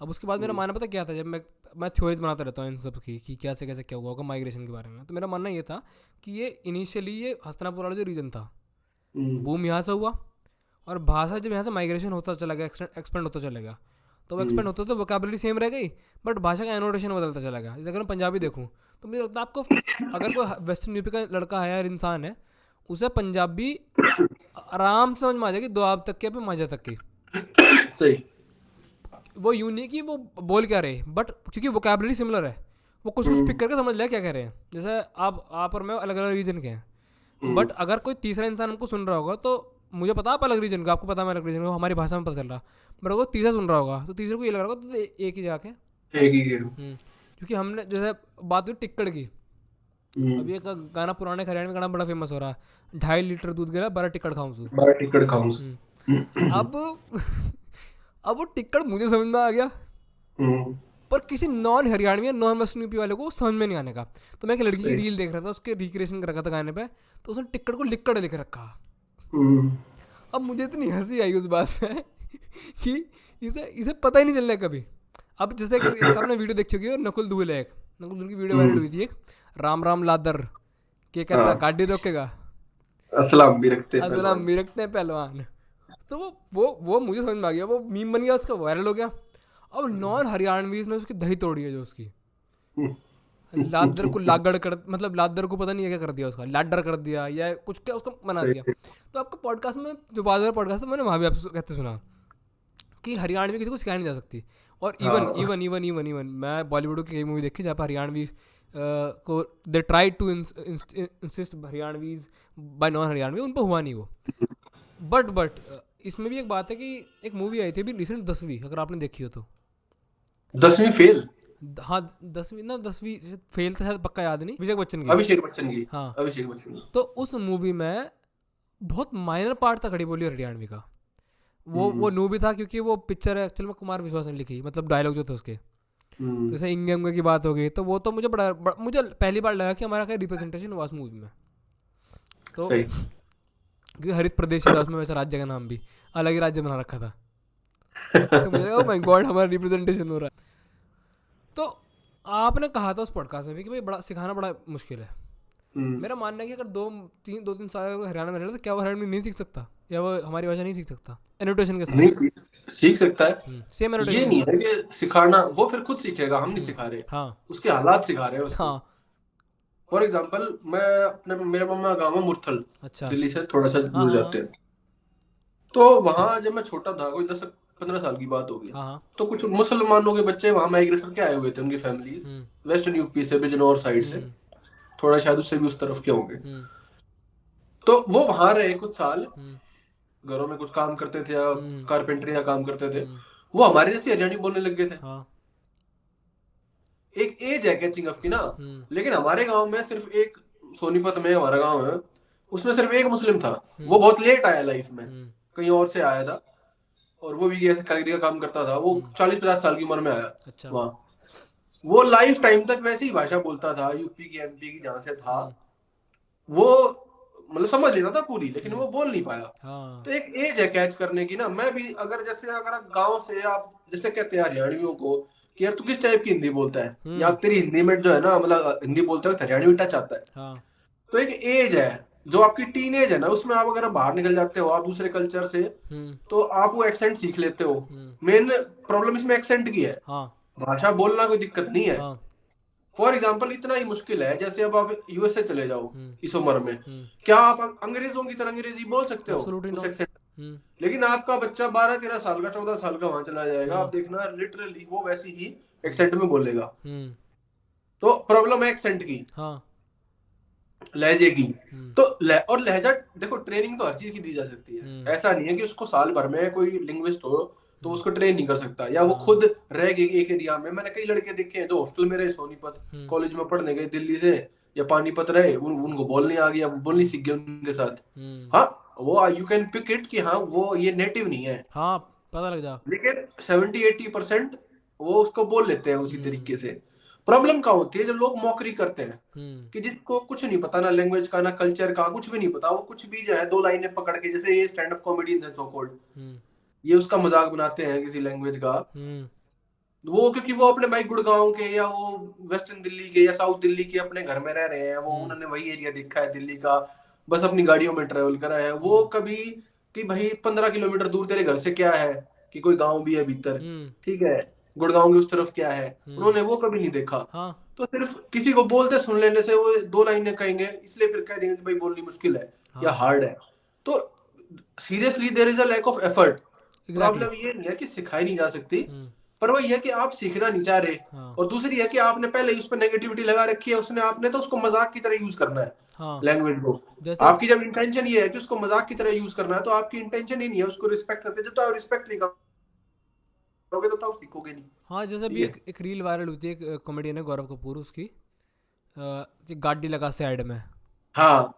अब उसके बाद मेरा मानना पता क्या था, जब मैं थ्योरीज बनाता रहता हूँ इन सब की कि क्या से कैसे क्या हुआ होगा माइग्रेशन के बारे में, तो मेरा मानना ये था कि ये इनिशियली ये हस्तिनापुर वाला जो रीजन था, बूम यहाँ से हुआ, और भाषा जब यहाँ से माइग्रेशन होता चला गया, एक्सपेंड होता चला गया, तो एक्सपेंड होता तो वोकैबुलरी सेम रह गई, बट भाषा का एनोटेशन बदलता चला गया। जैसे अगर मैं पंजाबी देखूँ तो मुझे लगता है आपको, अगर कोई वेस्टर्न यूपी का लड़का है यार, इंसान है, उसे पंजाबी आराम से समझ में आ जाएगी, दो आप तक के पे माजा तक की। सही। वो यूं नहीं कि वो बोल क्या रहे, बट क्योंकि वोकैबुलरी सिमिलर है, वो कुछ कुछ पिक करके समझ लिया क्या कह रहे हैं। जैसे आप और मैं अलग अलग रीजन के हैं, बट अगर कोई तीसरा इंसान हमको सुन रहा होगा तो मुझे पता आप अलग रीजन का, आपको पता मैं अलग रीजन का, हमारी भाषा में पता चल रहा, बट अगर तीसरा सुन रहा होगा तो तीसरे को ये लग रहा होगा तो एक ही जाके एक ही गेम। क्योंकि हमने जैसे बात हुई टिक्कड़ की, अभी एक गाना पुराने हरियाणा में गाना बड़ा फेमस हो रहा है, 2.5 लीटर दूध गिरा 12 टिक्कड़ खाऊं सू। 12 टिकट खाऊं। अब अब वो टिक्कड़ मुझे समझ में आ गया, पर किसी नॉन हरियाणवी या नॉन वेस्टर्न यूपी वाले को वो समझ में नहीं आने का। तो मैं एक लड़की की रील देख रहा था, उसके रिक्रिएशन कर रखा था गाने पे, तो उसने टिक्कड़ को लिक्कड़ लिख रखा। अब मुझे इतनी हंसी आई उस बात पे कि इसे पता ही नहीं चलना कभी। अब जैसे एक आपने वीडियो देखी होगी नकुल दूल है, एक नकुल दूल की वीडियो वायरल हुई थी एक, राम राम लादर के कहता गाड़ी रोकेगा असलाम भी रखते हैं असलाम भी रखते हैं पहलवान। तो वो मुझे समझ में आ गया, वो मीम बन गया, उसका वायरल हो गया। अब नॉन हरियाणवीज ने उसकी दही तोड़ी है जो उसकी लादर को लागड़ कर, मतलब लादर को पता नहीं है क्या कर दिया उसका, लाडर कर दिया या कुछ क्या उसको बना दिया। तो आपका पॉडकास्ट में जो बाजार पॉडकास्ट है मैंने वहाँ भी आपसे कहते सुना कि हरियाणवी किसी को सिखाई नहीं जा सकती। और इवन हाँ इवन इवन इवन इवन मैं बॉलीवुड की कई मूवी देखी जहाँ पर हरियाणवी को they try to insist Haryanvis by non Haryanvi, उन पर हुआ नहीं वो। बट इसमें भी एक बात है कि एक मूवी आई थी अभी रिसेंट 10वीं, अगर आपने देखी हो तो। 10वीं फेल, हाँ 10वीं ना, 10वीं फेल तो शायद पक्का याद नहीं, अभिषेक बच्चन की। अभिषेक बच्चन की, हाँ अभिषेक बच्चन की। तो उस मूवी में बहुत माइनर पार्ट था खड़ी बोली हरियाणवी का। वो नो भी था क्योंकि वो पिक्चर एक्चुअल में कुमार विश्वास ने लिखी, मतलब डायलॉग जो थे उसके। तो जैसे इंगे उंगे की बात हो गई, तो वो तो मुझे मुझे पहली बार लगा कि हमारा क्या रिप्रेजेंटेशन हुआ उस मूवी में। तो सही। क्योंकि हरित प्रदेश था उसमें, वैसे राज्य का नाम भी अलग ही राज्य बना रखा था। तो मुझे लगा, ओह माय गॉड, हमारा रिप्रेजेंटेशन हो रहा है। तो आपने कहा था उस पॉडकास्ट में भी कि भाई बड़ा सिखाना बड़ा मुश्किल है। मेरा मानना है कि अगर दो तीन साल हरियाणा में रह रहा तो क्या वो हरियाणवी नहीं सीख सकता, या वो हमारी भाषा नहीं सीख सकता एनोटेशन के नहीं साथ? सीख सकता है। सेम ये एनोटेशन के नहीं साथ। है कि सिखाना, वो फिर खुद सीखेगा, हम नहीं सिखा रहे, हाँ उसके हालात सिखा रहे हैं उसको। हाँ। फॉर एग्जाम्पल, मैं अपने मेरे मम्मा का गाँव है मुरथल, अच्छा। दिल्ली से थोड़ा सा हाँ दूर हाँ जाते हाँ हैं। तो वहाँ जब मैं छोटा था, कोई 10-15 साल की बात होगी, हाँ हाँ। तो कुछ मुसलमानों के बच्चे वहाँ माइग्रेट करके आए हुए थे, उनकी फैमिलीज हम्म वेस्टर्न यूपी से, बिजनौर साइड से, हम्म थोड़ा शायद उससे भी उस तरफ के होंगे। हम्म तो वो वहां रहे कुछ साल, हम्म घरों में कुछ काम करते थे या हम्म कारपेंटरी का काम करते थे। हम्म, वो हमारे जैसे हरियाणी बोलने लग गए थे। हाँ। एक एज है कैचिंग अप की ना। हम्म लेकिन हमारे गांव में सिर्फ एक, सोनीपत में हमारा गांव है, उसमें सिर्फ एक मुस्लिम था। वो हम्म बहुत लेट आया लाइफ में, हम्म कहीं और से आया था, और वो भी ऐसे कारीगरी का काम करता था। वो हम्म, 40-50 साल की उम्र में आया अच्छा। वहाँ। वो लाइफ टाइम तक वैसी ही भाषा बोलता था, यूपी की एमपी की जहाँ से था। हम्म वो मतलब समझ लेता था पूरी, लेकिन हम्म, वो बोल नहीं पाया। हाँ। तो एक एज है कैच करने की ना। मैं भी अगर आप गांव से, आप जैसे कहते हैं हरियाणवियों को कि यार तू किस टाइप की हिंदी बोलता है, या तेरी हिंदी में जो है ना, मतलब हिंदी बोलते वक्त हरियाणवी टच आता है। हाँ। तो एक एज है जो आपकी टीन एज है ना, उसमें आप अगर बाहर निकल जाते हो आप दूसरे कल्चर से, हम्म तो आप वो एक्सेंट सीख लेते हो। हम्म, मेन प्रॉब्लम इसमें एक्सेंट की है। हाँ भाषा बोलना कोई दिक्कत नहीं है। हाँ। फॉर एग्जाम्पल, इतना ही मुश्किल है जैसे अब आप यूएसए चले जाओ हम्म इस उम्र में, हम्म, क्या आप अंग्रेजों की तरह अंग्रेजी बोल सकते हो एब्सोल्युटली उस नॉट। एक्सेंट? हम्म लेकिन आपका बच्चा 12-13 साल का, 14 साल का वहां चला जाएगा, आप हम्म देखना लिटरली वो वैसी ही हम्म एक्सेंट में बोलेगा। हम्म, तो प्रॉब्लम है एक्सेंट की, हाँ। लहजे की। हम्म तो और लहजा, देखो ट्रेनिंग तो हर चीज की दी जा सकती है। हम्म ऐसा नहीं है कि उसको साल भर में कोई लिंग्विस्ट हो तो हम्म, उसको ट्रेन नहीं कर सकता, या वो हाँ। खुद रह गए एक एरिया में। मैंने कई लड़के देखे हैं जो हॉस्टल में रहे, सोनीपत हम्म कॉलेज में पढ़ने गए दिल्ली से, या पानीपत रहे, उनको बोलने आ गया, वो बोलनी हम्म सीख गए उनके साथ। हम्म, हाँ, वो यू कैन पिक इट कि हाँ वो ये नेटिव नहीं है, हाँ पता लग जा। लेकिन 70-80% वो उसको बोल लेते हैं उसी हम्म तरीके से। प्रॉब्लम कहाँ होती है? जो लोग मौकरी करते हैं, हम्म कि जिसको कुछ नहीं पता, ना लैंग्वेज का ना कल्चर का, कुछ भी नहीं पता, वो कुछ भी जो है दो लाइनें पकड़ के, जैसे ये स्टैंड अप कॉमेडियन है सो कॉल्ड, हम्म ये उसका मजाक बनाते हैं किसी लैंग्वेज का। हम्म, वो क्योंकि वो अपने भाई गुड़गांव के, या वो वेस्टर्न दिल्ली के या साउथ दिल्ली के अपने घर में रह रहे हैं, वो हम्म उन्होंने वही एरिया देखा है दिल्ली का, बस अपनी गाड़ियों में ट्रेवल करा है। वो हम्म कभी कि भाई 15 किलोमीटर दूर तेरे घर से क्या है, कि कोई गांव भी है भीतर, हम्म ठीक है, गुड़गांव की उस तरफ क्या है, हम्म, उन्होंने वो कभी नहीं देखा। हाँ। तो सिर्फ किसी को बोलते सुन लेने से वो दो लाइनें कहेंगे, इसलिए फिर कह देंगे कि भाई बोलनी मुश्किल है या हाँ हार्ड है। तो seriously there is a lack of effort. Exactly. Problem ये नहीं है कि सिखाई नहीं जा सकती, हम्म, पर वो ये है कि आप सीखना नहीं चाह रहे। हाँ और दूसरी है कि आपने पहले ही उस पर नेगेटिविटी लगा रखी है, उसने आपने तो उसको मजाक की तरह यूज करना है हाँ। लैंग्वेज को। जैसे आपकी जब इंटेंशन ये है कि उसको मजाक की तरह यूज करना है, तो आपकी इंटेंशन ही नहीं है उसको रिस्पेक्ट करके। जब तक आप रिस्पेक्ट नहीं करोगे तो आप सीखोगे नहीं। हाँ, जैसे ठीक अभी है। एक रील वायरल हुई थी, एक कॉमेडियन है गौरव कपूर उसकी, कि गाड़ी लगा साइड में। हाँ,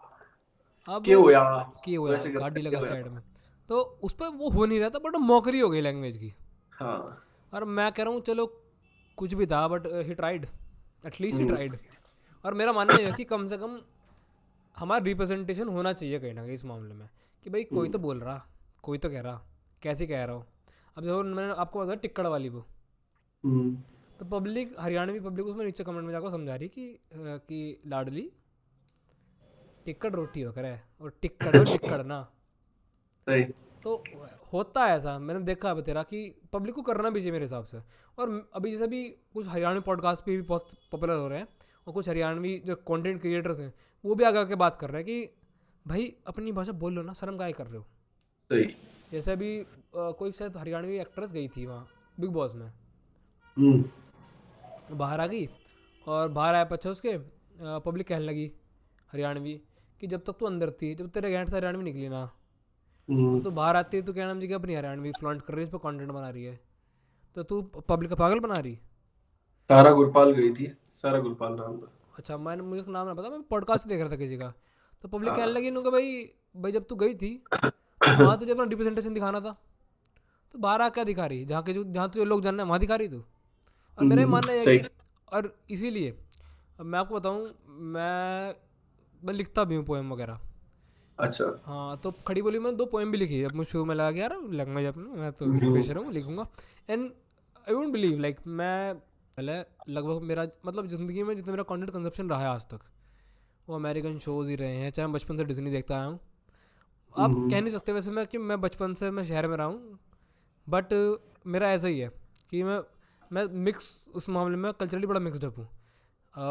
अब क्या होया, कि वो यार वैसे करते गाड़ी हैं, क्या लगा साइड होया। में, तो उस पर वो हो नहीं रहा था, बट वो मौकरी हो गई लैंग्वेज की। हाँ। और मैं कह रहा हूँ चलो कुछ भी था, but he tried, at least he tried. और मेरा मानना ये है कि कम से कम हमारा रिप्रेजेंटेशन होना चाहिए कहीं ना कहीं इस मामले में, कि भाई कोई तो बोल रहा, कोई तो कह रहा, कैसे कह रहा हो। अब देखो मैंने आपको बताया टिक्कड़ वाली वो, हम्म। तो पब्लिक, हरियाणवी पब्लिक उसमें नीचे कमेंट में जाकर समझा रही कि लाडली टिक्कड़ रोटी होकर है और टिक्कड़ हो लिक्कड़ ना। सही। तो तो होता है ऐसा, मैंने देखा है तेरा कि पब्लिक को करना भी चाहिए मेरे हिसाब से। और अभी जैसे भी कुछ हरियाणवी पॉडकास्ट भी बहुत पॉपुलर हो रहे हैं, और कुछ हरियाणवी जो कंटेंट क्रिएटर्स हैं वो भी आगे आके बात कर रहे हैं कि भाई अपनी भाषा बोल लो ना, शर्म काहे कर रहे हो। सही। जैसे अभी कोई शायद हरियाणवी एक्ट्रेस गई थी वहाँ बिग बॉस में, बाहर आ गई, और बाहर आया पच्छा उसके पब्लिक कहने लगी हरियाणवी कि जब तक तू अंदर थी, जब तेरे गैंड से हरियाणवी निकली ना, अब तो बाहर आती है तो क्या नाम जी, अपनी हरियाणवी फ्लॉन्ट कर रही है, इस पर कंटेंट बना रही है, तो तू पब्लिक का पागल बना रही। सारा गुरपाल गई थी, सारा गुरपाल नाम था। अच्छा, मैंने मुझे उसका नाम ना पता, मैं पॉडकास्ट देख रहा था किसी का, तो पब्लिक कहने हाँ। लगी इन्होंने, भाई भाई जब तू गई थी तो वहाँ तुझे अपना रिप्रेजेंटेशन दिखाना था, तो बाहर आ क्या दिखा रही, जहाँ तुझे लोग जानना है वहाँ दिखा रही तू। और मेरा ये मानना है सही। कि, और इसीलिए अब मैं आपको बताऊँ, मैं लिखता भी हूँ पोएम वगैरह। अच्छा। हाँ, तो खड़ी बोली में 2 पोएम भी लिखी है। अब मुझे शुरू में लगा कि यार लैंग्वेज अपनी, मैं तो बेशरम हूँ, लिखूंगा। And I won't believe like मैं पहले लगभग मेरा मतलब ज़िंदगी में जितना मेरा कंटेंट कंजप्शन रहा है आज तक, वो अमेरिकन शोज़ ही रहे हैं, चाहे मैं बचपन से डिज्नी देखता आया हूँ। आप कह नहीं सकते वैसे मैं बचपन से मैं शहर में रहा हूँ, बट मेरा ऐसा ही है कि मैं मिक्स उस मामले में कल्चरली बड़ा मिक्सड अप हूँ।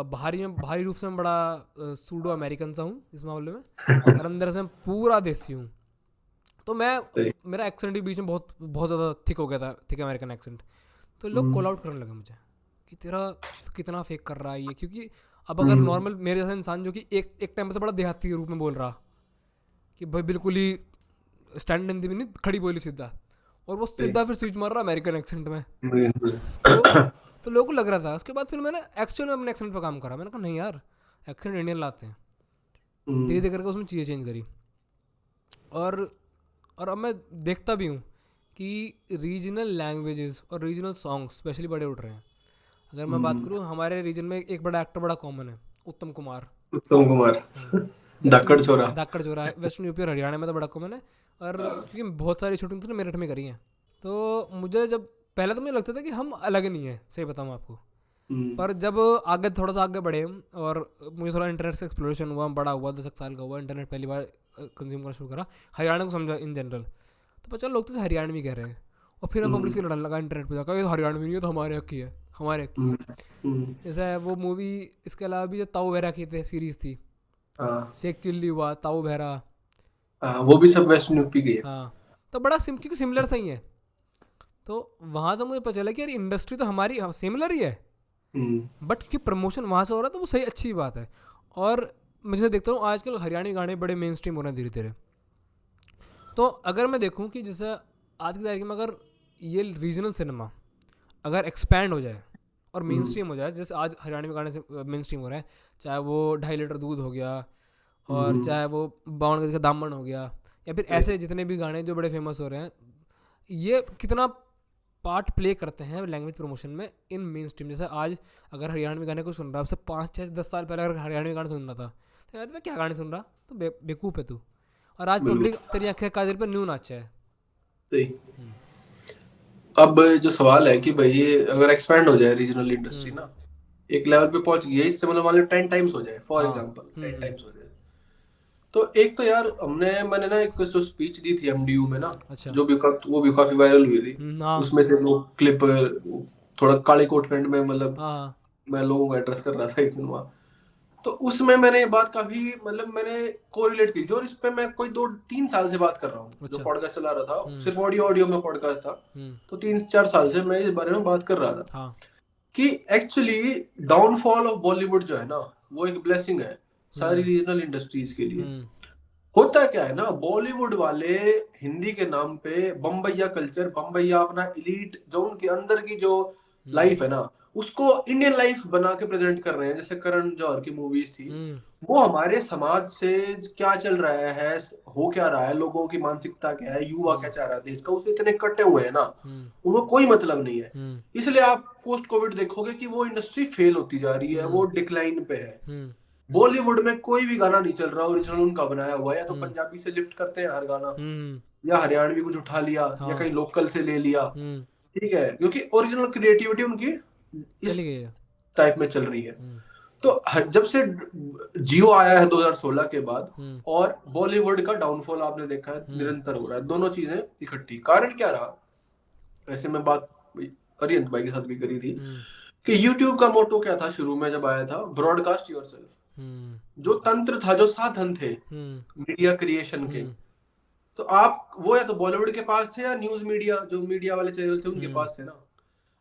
बाहरी रूप से मैं बड़ा सूडो अमेरिकन सा हूँ इस मामले में, और अंदर से मैं पूरा देसी हूँ। तो सही। मेरा एक्सेंट भी बीच में बहुत बहुत ज़्यादा थिक हो गया था, थिक अमेरिकन एक्सेंट। तो लोग कॉल आउट करने लगे मुझे कि तेरा तो कितना फेक कर रहा है ये, क्योंकि अब अगर नॉर्मल मेरे जैसा इंसान जो कि एक टाइम से बड़ा देहाती के रूप में बोल रहा कि भाई बिल्कुल ही स्टैंड इन दी नहीं, खड़ी बोली सीधा, और वो सीधा फिर स्विच मार रहा अमेरिकन एक्सेंट में, तो लोगों को लग रहा था। उसके बाद फिर मैंने एक्चुअल में अपने एक्सेंट पर काम करा, मैंने कहा नहीं यार एक्सेंट इंडियन लाते हैं, धीरे धीरे करके उसमें चीज़ें चेंज करी। और अब मैं देखता भी हूँ कि रीजनल लैंग्वेजेस और रीजनल सॉन्ग्स स्पेशली बड़े उठ रहे हैं। अगर मैं बात करूँ, हमारे रीजन में एक बड़ा एक्टर बड़ा कॉमन है, उत्तम कुमार। उत्तम कुमार। हाँ, धाकड़ छोरा। धाकड़ चोरा है, वेस्टर्न यूपी और हरियाणा में तो बड़ा कॉमन है। और क्योंकि बहुत सारी शूटिंग तो मेरठ में करी हैं, तो मुझे जब पहले तो मुझे लगता था कि हम अलग नहीं हैं, सही बताऊँ आपको। पर जब आगे थोड़ा सा आगे बढ़े और मुझे थोड़ा इंटरनेट से एक्सप्लोरेशन हुआ, बड़ा हुआ, 10 साल का हुआ, इंटरनेट पहली बार कंज्यूम करना शुरू करा, हरियाणा को समझा इन जनरल, तो पता चला लोग तो हरियाणवी कह रहे हैं। और फिर मैं पब्लिक से लड़ने लगा इंटरनेट पे जाकर, ये तो हरियाणवी नहीं है, तो हमारे हक की है, हमारे हक की है। जैसे वो मूवी, इसके अलावा भी जो ताऊ बहरा की थे सीरीज़ थी, शेख चिल्ली हुआ, ताऊ बहरा, वो भी सब वेस्टर्न यूपी की है। हाँ, तो बड़ा क्योंकि सिमिलर सा ही है। तो वहाँ से मुझे पता चला कि यार इंडस्ट्री तो हमारी सिमिलर ही है, बट कि प्रमोशन वहाँ से हो रहा है, तो वो सही अच्छी बात है। और मैं देखता हूँ आजकल हरियाणवी गाने बड़े मेन स्ट्रीम हो रहे हैं धीरे धीरे। तो अगर मैं देखूँ कि जैसे आज की तारीख में अगर ये रीजनल सिनेमा अगर एक्सपैंड हो जाए और मेन स्ट्रीम हो जाए, जैसे आज हरियाणवी गाने से मेन स्ट्रीम हो रहा है, चाहे वो 2.5 लीटर दूध हो गया, और चाहे वो 52 गज का दामन हो गया, या फिर ऐसे जितने भी गाने जो बड़े फेमस हो रहे हैं, ये कितना पार्ट प्ले करते हैं लैंग्वेज प्रमोशन में इन मेन स्ट्रीम। जैसे आज अगर हरियाणवी गाने को सुन रहा है, उससे 5-6-10 साल पहले अगर हरियाणवी गाने सुन रहा था तो यार मैं क्या गाने सुन रहा, तो बेवकूफ़ है तू। और आज पब्लिक तेरी आंखें काजल पर न्यू नाचा है। सही। अब जो सवाल है कि भाई ये अगर एक्सपैंड हो जाए रीजनल इंडस्ट्री ना, एक लेवल पे पहुंच गई है, इससे मतलब मान लो 10 टाइम्स हो जाए, फॉर एग्जांपल 10 टाइम्स हो जाए, तो एक तो यार मैंने ना एक जो स्पीच दी थी एमडीयू में ना, अच्छा। जो भी वो भी काफी वायरल हुई थी। हाँ उसमें से वो क्लिप थोड़ा काले कोट पैंट में, मतलब हाँ मैं लोगों को एड्रेस कर रहा था एक दिन वहाँ, तो उसमें मैंने ये बात काफी मतलब मैंने कोरिलेट की थी, और इस पे मैं कोई 2-3 साल से बात कर रहा हूँ। जो अच्छा। पॉडकास्ट चला रहा था सिर्फ ऑडियो में पॉडकास्ट था, हम्म, तो 3-4 साल से मैं इस बारे में बात कर रहा था हाँ कि एक्चुअली डाउनफॉल ऑफ बॉलीवुड जो है ना, वो एक ब्लेसिंग है सारी रीजनल इंडस्ट्रीज के लिए। होता क्या है ना, बॉलीवुड वाले हिंदी के नाम पे बम्बैया कल्चर, बम्बैया अपना एलीट जो उनके अंदर की जो लाइफ है ना, उसको इंडियन लाइफ बना के प्रेजेंट कर रहे हैं। जैसे करण जौहर की मूवीज थी, वो हमारे समाज से क्या चल रहा है, हो क्या रहा है, लोगों की मानसिकता क्या है, युवा क्या चाह रहा है देश का, उसे इतने कटे हुए हैं ना, उनको कोई मतलब नहीं है। इसलिए आप पोस्ट कोविड देखोगे कि वो इंडस्ट्री फेल होती जा रही है, वो डिक्लाइन पे है। बॉलीवुड में कोई भी गाना नहीं चल रहा ओरिजिनल उनका बनाया हुआ, या तो पंजाबी से लिफ्ट करते हैं हर गाना, या हरियाणवी कुछ उठा लिया, या कहीं लोकल से ले लिया, ठीक है, क्योंकि ओरिजिनल क्रिएटिविटी उनकी इस टाइप में चल रही है। तो जब से जियो आया है 2016 के बाद, हम्म और बॉलीवुड का डाउनफॉल आपने देखा है हम्म निरंतर हो रहा है, दोनों चीजें इकट्ठी। कारण क्या रहा? ऐसे में बात अरियंत भाई के साथ भी करी थी हम्म कि यूट्यूब का मोटो क्या था शुरू में जब आया था? Broadcast yourself. हम्म जो तंत्र था, जो साधन थे हम्म मीडिया क्रिएशन के, हम्म तो आप वो या तो बॉलीवुड के पास थे या न्यूज मीडिया, जो मीडिया वाले चैनल थे उनके हम्म पास थे ना।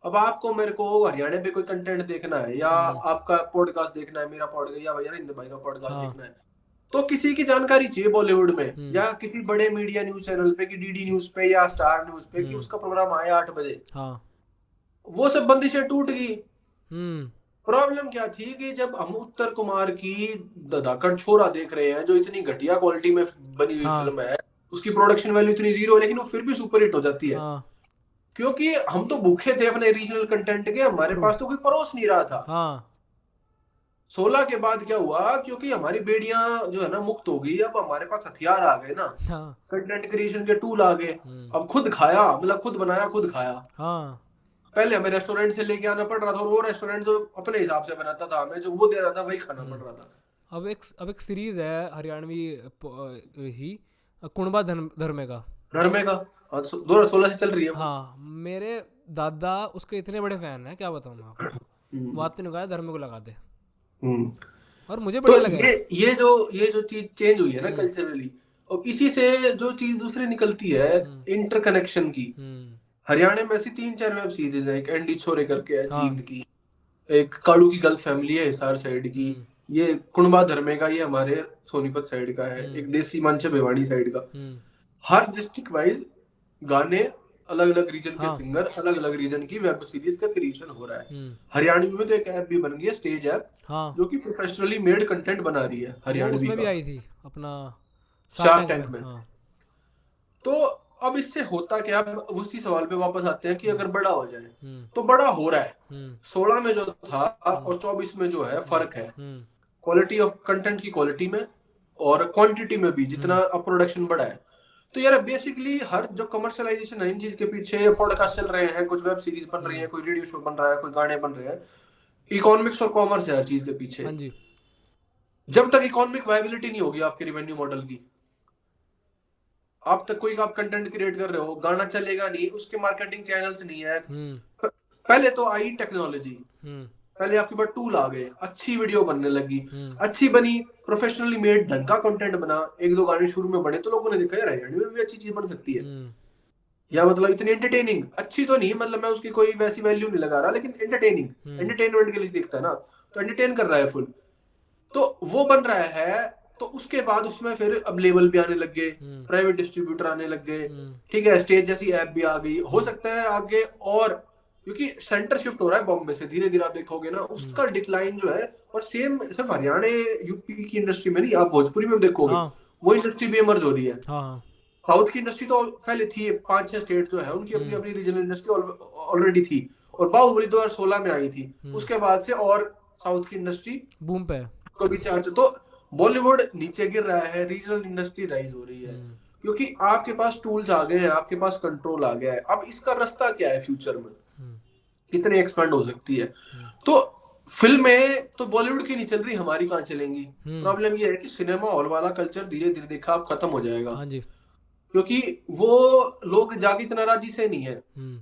अब आपको मेरे को हरियाणा पे कोई कंटेंट देखना है, या हम्म, आपका पॉडकास्ट देखना है, मेरा पॉडकास्ट, या भैया नरेंद्र भाई का पॉडकास्ट हाँ देखना है, तो किसी की जानकारी चाहिए बॉलीवुड में, हम्म या किसी बड़े मीडिया न्यूज चैनल पे, कि डीडी न्यूज पे या स्टार न्यूज पे, कि हम्म उसका प्रोग्राम आया 8 बजे। हाँ वो सब बंदिशें टूट गई। हम्म प्रॉब्लम क्या थी कि जब हम उत्तर कुमार की धाकड़ छोरा देख रहे हैं, जो इतनी घटिया क्वालिटी में बनी हुई हाँ फिल्म है, उसकी प्रोडक्शन वैल्यू इतनी जीरो है, लेकिन वो फिर भी सुपर हिट हो जाती है, हाँ क्योंकि हम तो भूखे थे अपने रीजनल कंटेंट के, हमारे ट्रू पास तो कोई परोस नहीं रहा था। हाँ 16 के बाद क्या हुआ? क्योंकि हमारी बेड़ियां जो है ना मुक्त हो गई, अब हमारे पास हथियार आ गए ना, हाँ कंटेंट क्रिएशन के टूल आ गए। हम्म अब खुद खाया, मतलब खुद बनाया खुद खाया। हाँ पहले हमें रेस्टोरेंट से लेके आना पड़ रहा था, और वो रेस्टोरेंट जो अपने हिसाब से बनाता था, हमें जो वो दे रहा था वही खाना पड़ हम्म रहा था। अब एक सीरीज है हरियाणवी ही कुणबा धर्मे का। घर में का 2016 से चल रही है वो। हाँ मेरे दादा उसके इतने बड़े फैन हैं, क्या बताऊँ मैं आपको। हम्म बात नहीं कहा धर्मे को लगा दे, हम्म। और मुझे तो बढ़िया लगा है। ये जो चीज चेंज हुई है ना हम्म कल्चरली, और इसी से जो चीज दूसरी निकलती है, हम्म इंटरकनेक्शन की। हम्म हरियाणा में ऐसी 3-4 वेब सीरीज है। एक एंडी छोरे करके है हाँ जींद की, एक कालू की गलत फैमिली है हिसार साइड की, हम्म ये कुणबा धर्मे का, ये हमारे सोनीपत साइड का है, हम्म एक देसी मंच है भिवानी साइड का। हम्म हर डिस्ट्रिक्ट वाइज गाने, अलग अलग रीजन के हाँ सिंगर, अलग अलग रीजन की वेब सीरीज का क्रिएशन हो रहा है। हम्म हरियाणवी में तो एक ऐप भी बन गई है, स्टेज ऐप, हाँ जो कि प्रोफेशनली मेड कंटेंट बना रही है वो हरियाणवी उसमें भी का, आई थी अपना शार्क शार्क टैंक में। टैंक में। हाँ तो अब इससे होता क्या? अब उसी सवाल पे वापस आते हैं कि हम्म अगर बड़ा हो जाए, हम्म तो बड़ा हो रहा है। हम्म 16 में जो था हम्म और 24 में जो है, हम्म फर्क है हम्म क्वालिटी ऑफ कंटेंट की, क्वालिटी में और क्वांटिटी में भी, जितना हम्म अब प्रोडक्शन बढ़ा है। तो यार बेसिकली हर जो कमर्शलाइजेशन है, इन चीज के पीछे पॉडकास्ट चल रहे हैं, कुछ वेब सीरीज बन रही है, हम्म, कोई रेडियो शो बन रहा है, कोई गाने बन रहे हैं, इकोनॉमिक्स और कॉमर्स है हर चीज के हाँ पीछे। जी जब तक इकोनॉमिक वायबिलिटी नहीं होगी आपके रिवेन्यू मॉडल की, आप तक कोई आप कंटेंट क्रिएट कर रहे हो, गाना चलेगा नहीं, उसके मार्केटिंग चैनल्स नहीं है। हम्म पहले तो आई टेक्नोलॉजी, हम्म पहले आपके पास टूल आ गए, अच्छी वीडियो बनने लगी, हम्म अच्छी बनी, प्रोफेशनली मेड ढंग का कंटेंट बना, एक दो गाने शुरू में बने, तो लोगों ने देखा यार हरियाणवी में भी अच्छी चीज बन सकती है। हम्म या मतलब इतनी एंटरटेनिंग, अच्छी तो नहीं, मतलब मैं उसकी कोई वैसी वैल्यू नहीं लगा रहा, लेकिन एंटरटेनिंग, हम्म एंटरटेनमेंट के लिए दिखता है ना, तो एंटरटेन कर रहा है फुल, तो वो बन रहा है। तो उसके बाद उसमें फिर अब लेबल भी आने लग गए, हम्म प्राइवेट डिस्ट्रीब्यूटर आने लग गए, हम्म ठीक है, स्टेज जैसी ऐप भी आ गई, हो हम्म सकता है आगे। और क्योंकि सेंटर शिफ्ट हो रहा है बॉम्बे से, धीरे धीरे आप देखोगे ना हम्म, उसका डिक्लाइन जो है। और सेम सिर्फ हरियाणा यूपी की इंडस्ट्री में नहीं, आप भोजपुरी में देखोगे हाँ वो इंडस्ट्री भी इमर्ज हो रही है। हाँ हाँ साउथ की इंडस्ट्री तो पहले थी, 5-6 स्टेट जो है उनकी अपनी हम्म अपनी रीजनल इंडस्ट्री ऑलरेडी थी, और बाहुबली 2016 में आई थी, हम्म उसके बाद से और साउथ की इंडस्ट्री बूम पे है। को भी चार्ज। तो बॉलीवुड नीचे गिर रहा है, रीजनल इंडस्ट्री राइज हो रही है, हम्म क्योंकि आपके पास टूल्स आ गए हैं, आपके पास कंट्रोल आ गया है। अब इसका रास्ता क्या है फ्यूचर में, हम्म कितनी एक्सपेंड हो सकती है? हम्म तो फिल्में तो बॉलीवुड की नहीं चल रही, हमारी कहाँ चलेंगी? हम्म, प्रॉब्लम ये है कि सिनेमा हॉल वाला कल्चर धीरे धीरे देखा अब खत्म हो जाएगा, हाँ जी क्योंकि वो लोग जाके इतना राजी से नहीं है, हम्म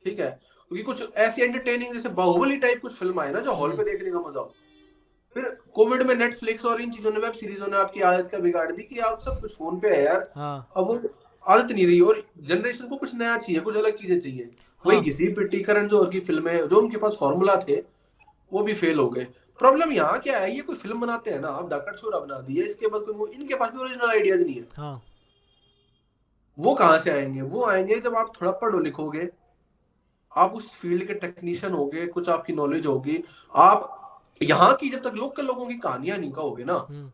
ठीक है। क्योंकि कुछ ऐसी एंटरटेनिंग जैसे बाहुबली टाइप कुछ फिल्म आए ना, जो हॉल हम्म पे देखने का मजा हो। फिर कोविड में नेटफ्लिक्स और इन चीजों ने, वेब सीरीजों ने आपकी आदत का बिगाड़ दी कि आप सब कुछ फोन पे है यार। हाँ अब वो आदत नहीं रही, और जनरेशन को कुछ नया चाहिए, कुछ अलग चीजें चाहिए। वही हाँ घिसी पिट्टी करण जौहर की फिल्में, जो उनके पास फॉर्मूला थे, वो भी फेल हो गए। प्रॉब्लम यहाँ क्या है? ये कोई फिल्म बनाते हैं ना, आप डाकट छोरा बना दिया, इसके बाद कोई, इनके पास भी ओरिजिनल आइडियाज नहीं है। हाँ वो कहाँ से आएंगे? वो आएंगे जब आप थोड़ा पढ़ो लिखोगे, आप उस फील्ड के टेक्नीशियन होगे, कुछ आपकी नॉलेज होगी, आप यहाँ की जब तक लोकल लोगों की कहानियां नहीं कहोगे ना, हम्म